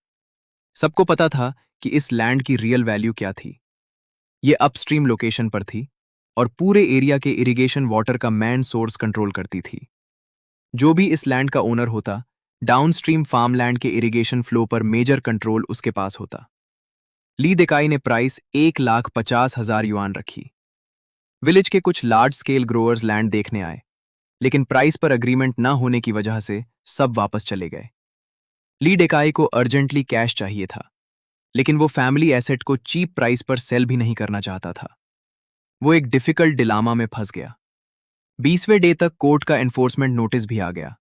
सबको पता था कि इस लैंड की रियल वैल्यू क्या थी। ये अपस्ट्रीम लोकेशन पर थी और पूरे एरिया के इरिगेशन वाटर का मैन सोर्स कंट्रोल करती थी। जो भी इस लैंड का ओनर होता, डाउनस्ट्रीम फार्मलैंड के इरिगेशन फ्लो पर मेजर कंट्रोल उसके पास होता। ली डेकाई ने प्राइस 1,50,000 युआन रखी। विलेज के कुछ लार्ज स्केल ग्रोअर्स लैंड देखने आए, लेकिन प्राइस पर अग्रीमेंट न होने की वजह से सब वापस चले गए। ली डेकाई को अर्जेंटली कैश चाहिए था, लेकिन वो फैमिली एसेट को चीप प्राइस पर सेल भी नहीं करना चाहता था। वो एक डिफिकल्ट डिलामा में फंस गया। 20वें डे तक कोर्ट का एनफोर्समेंट नोटिस भी आ गया।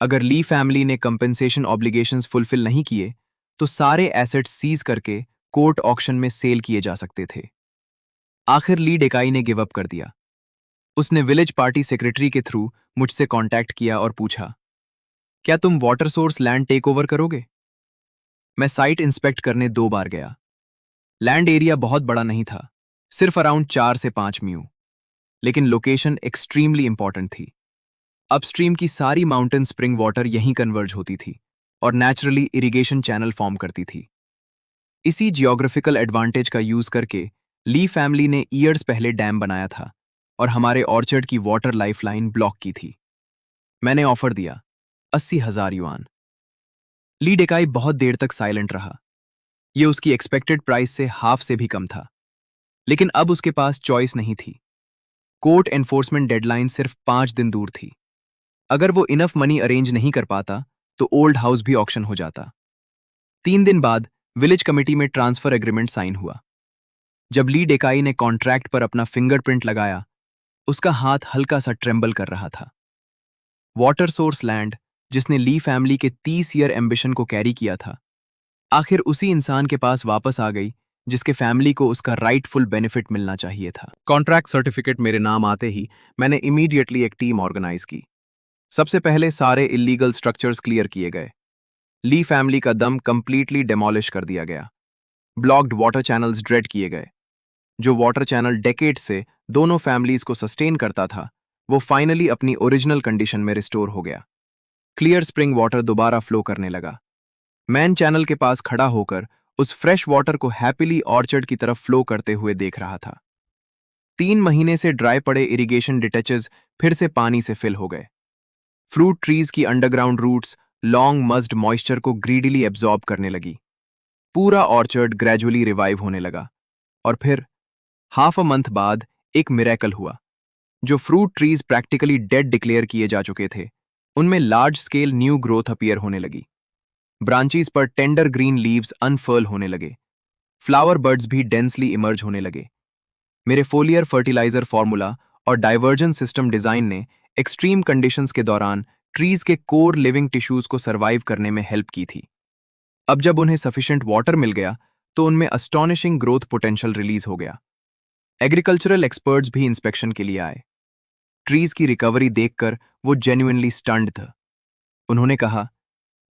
अगर ली फैमिली ने कंपेंसेशन ऑब्लिगेशंस फुलफिल नहीं किए, तो सारे एसेट्स सीज करके कोर्ट ऑक्शन में सेल किए जा सकते थे। आखिर ली डेकाई ने गिव अप कर दिया। उसने विलेज पार्टी सेक्रेटरी के थ्रू मुझसे कांटेक्ट किया और पूछा, क्या तुम water source land take over करोगे? मैं साइट इंस्पेक्ट करने 2 बार गया। लैंड एरिया बहुत बड़ा नहीं था, सिर्फ अराउंड 4 से 5 म्यू, लेकिन लोकेशन एक्सट्रीमली इंपॉर्टेंट थी। अपस्ट्रीम की सारी माउंटेन स्प्रिंग वाटर यहीं कन्वर्ज होती थी और नेचुरली इरिगेशन चैनल फॉर्म करती थी। इसी जियोग्राफिकल एडवांटेज का यूज करके ली फैमिली ने ईयर्स पहले डैम बनाया था और हमारे ऑर्चर्ड की वाटर लाइफलाइन ब्लॉक की थी। मैंने ऑफर दिया 80,000 युआन। ली डेकाई बहुत देर तक साइलेंट रहा। यह उसकी एक्सपेक्टेड प्राइस से हाफ से भी कम था, लेकिन अब उसके पास चॉइस नहीं थी। कोर्ट एनफोर्समेंट डेडलाइन सिर्फ 5 दिन दूर थी। अगर वो इनफ मनी अरेंज नहीं कर पाता, तो ओल्ड हाउस भी ऑक्शन हो जाता। 3 दिन बाद विलेज कमेटी में ट्रांसफर एग्रीमेंट साइन हुआ। जब ली डेकाई ने कॉन्ट्रैक्ट पर अपना फिंगरप्रिंट लगाया, उसका हाथ हल्का सा ट्रेंबल कर रहा था। वाटर सोर्स लैंड, जिसने ली फैमिली के 30 ईयर एम्बिशन को कैरी किया था, आखिर उसी इंसान के पास वापस आ गई जिसके फैमिली को उसका राइटफुल बेनिफिट मिलना चाहिए था। कॉन्ट्रैक्ट सर्टिफिकेट मेरे नाम आते ही मैंने इमीडिएटली एक टीम ऑर्गेनाइज की। सबसे पहले सारे इलीगल स्ट्रक्चर्स क्लियर किए गए। ली फैमिली का दम कंप्लीटली डेमोलिश कर दिया गया। ब्लॉक्ड वाटर चैनल्स ड्रेड किए गए। जो वाटर चैनल डेकेड से दोनों फैमिलीज को सस्टेन करता था, वो फाइनली अपनी ओरिजिनल कंडीशन में रिस्टोर हो गया। क्लियर स्प्रिंग वाटर दोबारा फ्लो करने लगा। मैन चैनल के पास खड़ा होकर उस फ्रेश वाटर को हैप्पीली ऑर्चर्ड की तरफ फ्लो करते हुए देख रहा था। 3 महीने से ड्राई पड़े इरिगेशन डिटैचेस फिर से पानी से फिल हो गए। फ्रूट ट्रीज की अंडरग्राउंड रूट्स लॉन्ग मस्ड मॉइस्चर को ग्रीडीली एब्जॉर्ब करने लगी। पूरा ऑर्चर्ड ग्रेजुअली रिवाइव होने लगा। और फिर हाफ अ मंथ बाद एक मिरेकल हुआ। जो fruit trees practically dead declare किए जा चुके थे, उनमें large scale new growth appear होने लगी। ब्रांचीज पर टेंडर ग्रीन लीव्स अनफर्ल होने लगे। फ्लावर बर्ड्स भी डेंसली इमर्ज होने लगे। मेरे फोलियर फर्टिलाइजर फॉर्मूला और डाइवर्जन सिस्टम डिजाइन ने एक्सट्रीम कंडीशंस के दौरान ट्रीज के कोर लिविंग टिश्यूज को सर्वाइव करने में हेल्प की थी। अब जब उन्हें सफिशिएंट वाटर मिल गया, तो उनमें अस्टॉनिशिंग ग्रोथ पोटेंशियल रिलीज हो गया। एग्रीकल्चरल एक्सपर्ट्स भी इंस्पेक्शन के लिए आए। ट्रीज की रिकवरी देखकर वो जेन्युइनली स्टन्ड थे। उन्होंने कहा,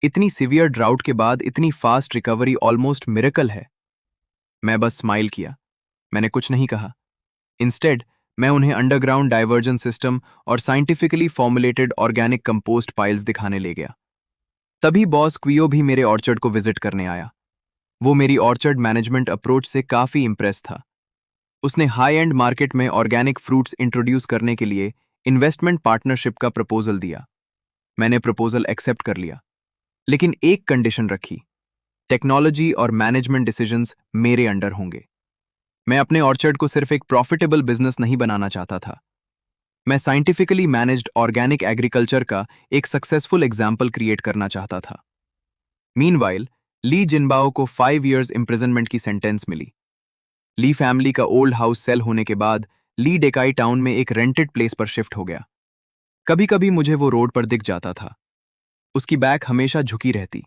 इतनी सिवियर ड्राउट के बाद इतनी फास्ट रिकवरी ऑलमोस्ट मिरेकल है। मैं बस स्माइल किया। मैंने कुछ नहीं कहा। इंस्टेड मैं उन्हें अंडरग्राउंड डाइवर्जन सिस्टम और scientifically formulated organic compost piles दिखाने ले गया। तभी बॉस क्वियो भी मेरे ऑर्चर्ड को विजिट करने आया। वो मेरी ऑर्चर्ड मैनेजमेंट अप्रोच से काफी इंप्रेस था। उसने हाई एंड मार्केट में ऑर्गेनिक फ्रूट्स इंट्रोड्यूस करने के लिए इन्वेस्टमेंट पार्टनरशिप का प्रपोजल दिया। मैंने प्रपोजल एक्सेप्ट कर लिया, लेकिन एक कंडीशन रखी। टेक्नोलॉजी और मैनेजमेंट डिसीजंस मेरे अंडर होंगे। मैं अपने ऑर्चर्ड को सिर्फ एक प्रॉफिटेबल बिजनेस नहीं बनाना चाहता था। मैं साइंटिफिकली मैनेज्ड ऑर्गेनिक एग्रीकल्चर का एक सक्सेसफुल एग्जाम्पल क्रिएट करना चाहता था। मीनवाइल ली जिनबाओ को 5 इयर्स इम्प्रिजनमेंट की सेंटेंस मिली। ली फैमिली का ओल्ड हाउस सेल होने के बाद ली डेकाई टाउन में एक रेंटेड प्लेस पर शिफ्ट हो गया। कभी कभी मुझे वो रोड पर दिख जाता था। उसकी बैक हमेशा झुकी रहती।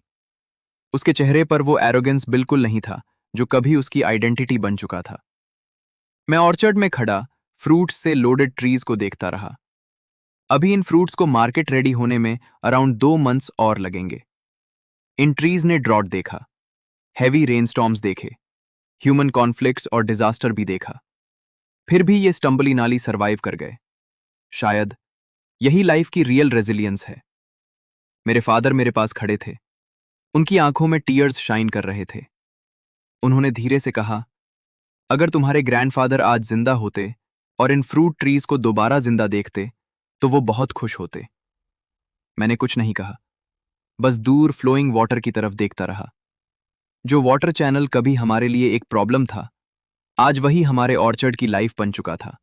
उसके चेहरे पर वो एरोगेंस बिल्कुल नहीं था जो कभी उसकी आइडेंटिटी बन चुका था। मैं ऑर्चर्ड में खड़ा फ्रूट्स से लोडेड ट्रीज को देखता रहा। अभी इन फ्रूट्स को मार्केट रेडी होने में अराउंड 2 मंथ्स और लगेंगे। इन ट्रीज ने ड्रॉट देखा, हैवी रेनस्टॉर्म्स देखे, ह्यूमन कॉन्फ्लिक्ट्स और डिजास्टर भी देखा। फिर भी ये स्टम्बली नाली सर्वाइव कर गए। शायद यही लाइफ की रियल रेजिलियंस है। मेरे फादर मेरे पास खड़े थे। उनकी आंखों में टीयर्स शाइन कर रहे थे। उन्होंने धीरे से कहा, अगर तुम्हारे ग्रैंडफादर आज जिंदा होते और इन फ्रूट ट्रीज को दोबारा जिंदा देखते तो वो बहुत खुश होते। मैंने कुछ नहीं कहा, बस दूर फ्लोइंग वाटर की तरफ देखता रहा। जो वाटर चैनल कभी हमारे लिए एक प्रॉब्लम था, आज वही हमारे ऑर्चर्ड की लाइफ बन चुका था।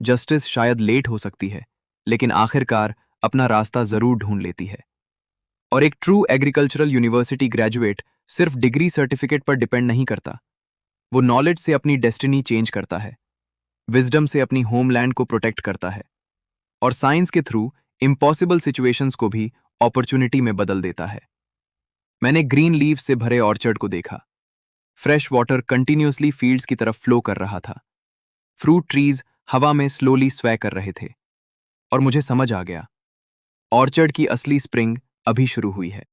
जस्टिस शायद लेट हो सकती है, लेकिन आखिरकार अपना रास्ता जरूर ढूंढ लेती है। और एक ट्रू एग्रीकल्चरल यूनिवर्सिटी ग्रेजुएट सिर्फ डिग्री सर्टिफिकेट पर डिपेंड नहीं करता। वो नॉलेज से अपनी डेस्टिनी चेंज करता है, विजडम से अपनी होमलैंड को प्रोटेक्ट करता है, और साइंस के थ्रू इम्पॉसिबल सिचुएशंस को भी अपॉर्चुनिटी में बदल देता है। मैंने ग्रीन लीव से भरे ऑर्चर्ड को देखा। फ्रेश वाटर कंटिन्यूसली फील्ड्स की तरफ फ्लो कर रहा था। फ्रूट ट्रीज हवा में स्लोली स्वै कर रहे थे। और मुझे समझ आ गया, ऑर्चर्ड की असली स्प्रिंग अभी शुरू हुई है।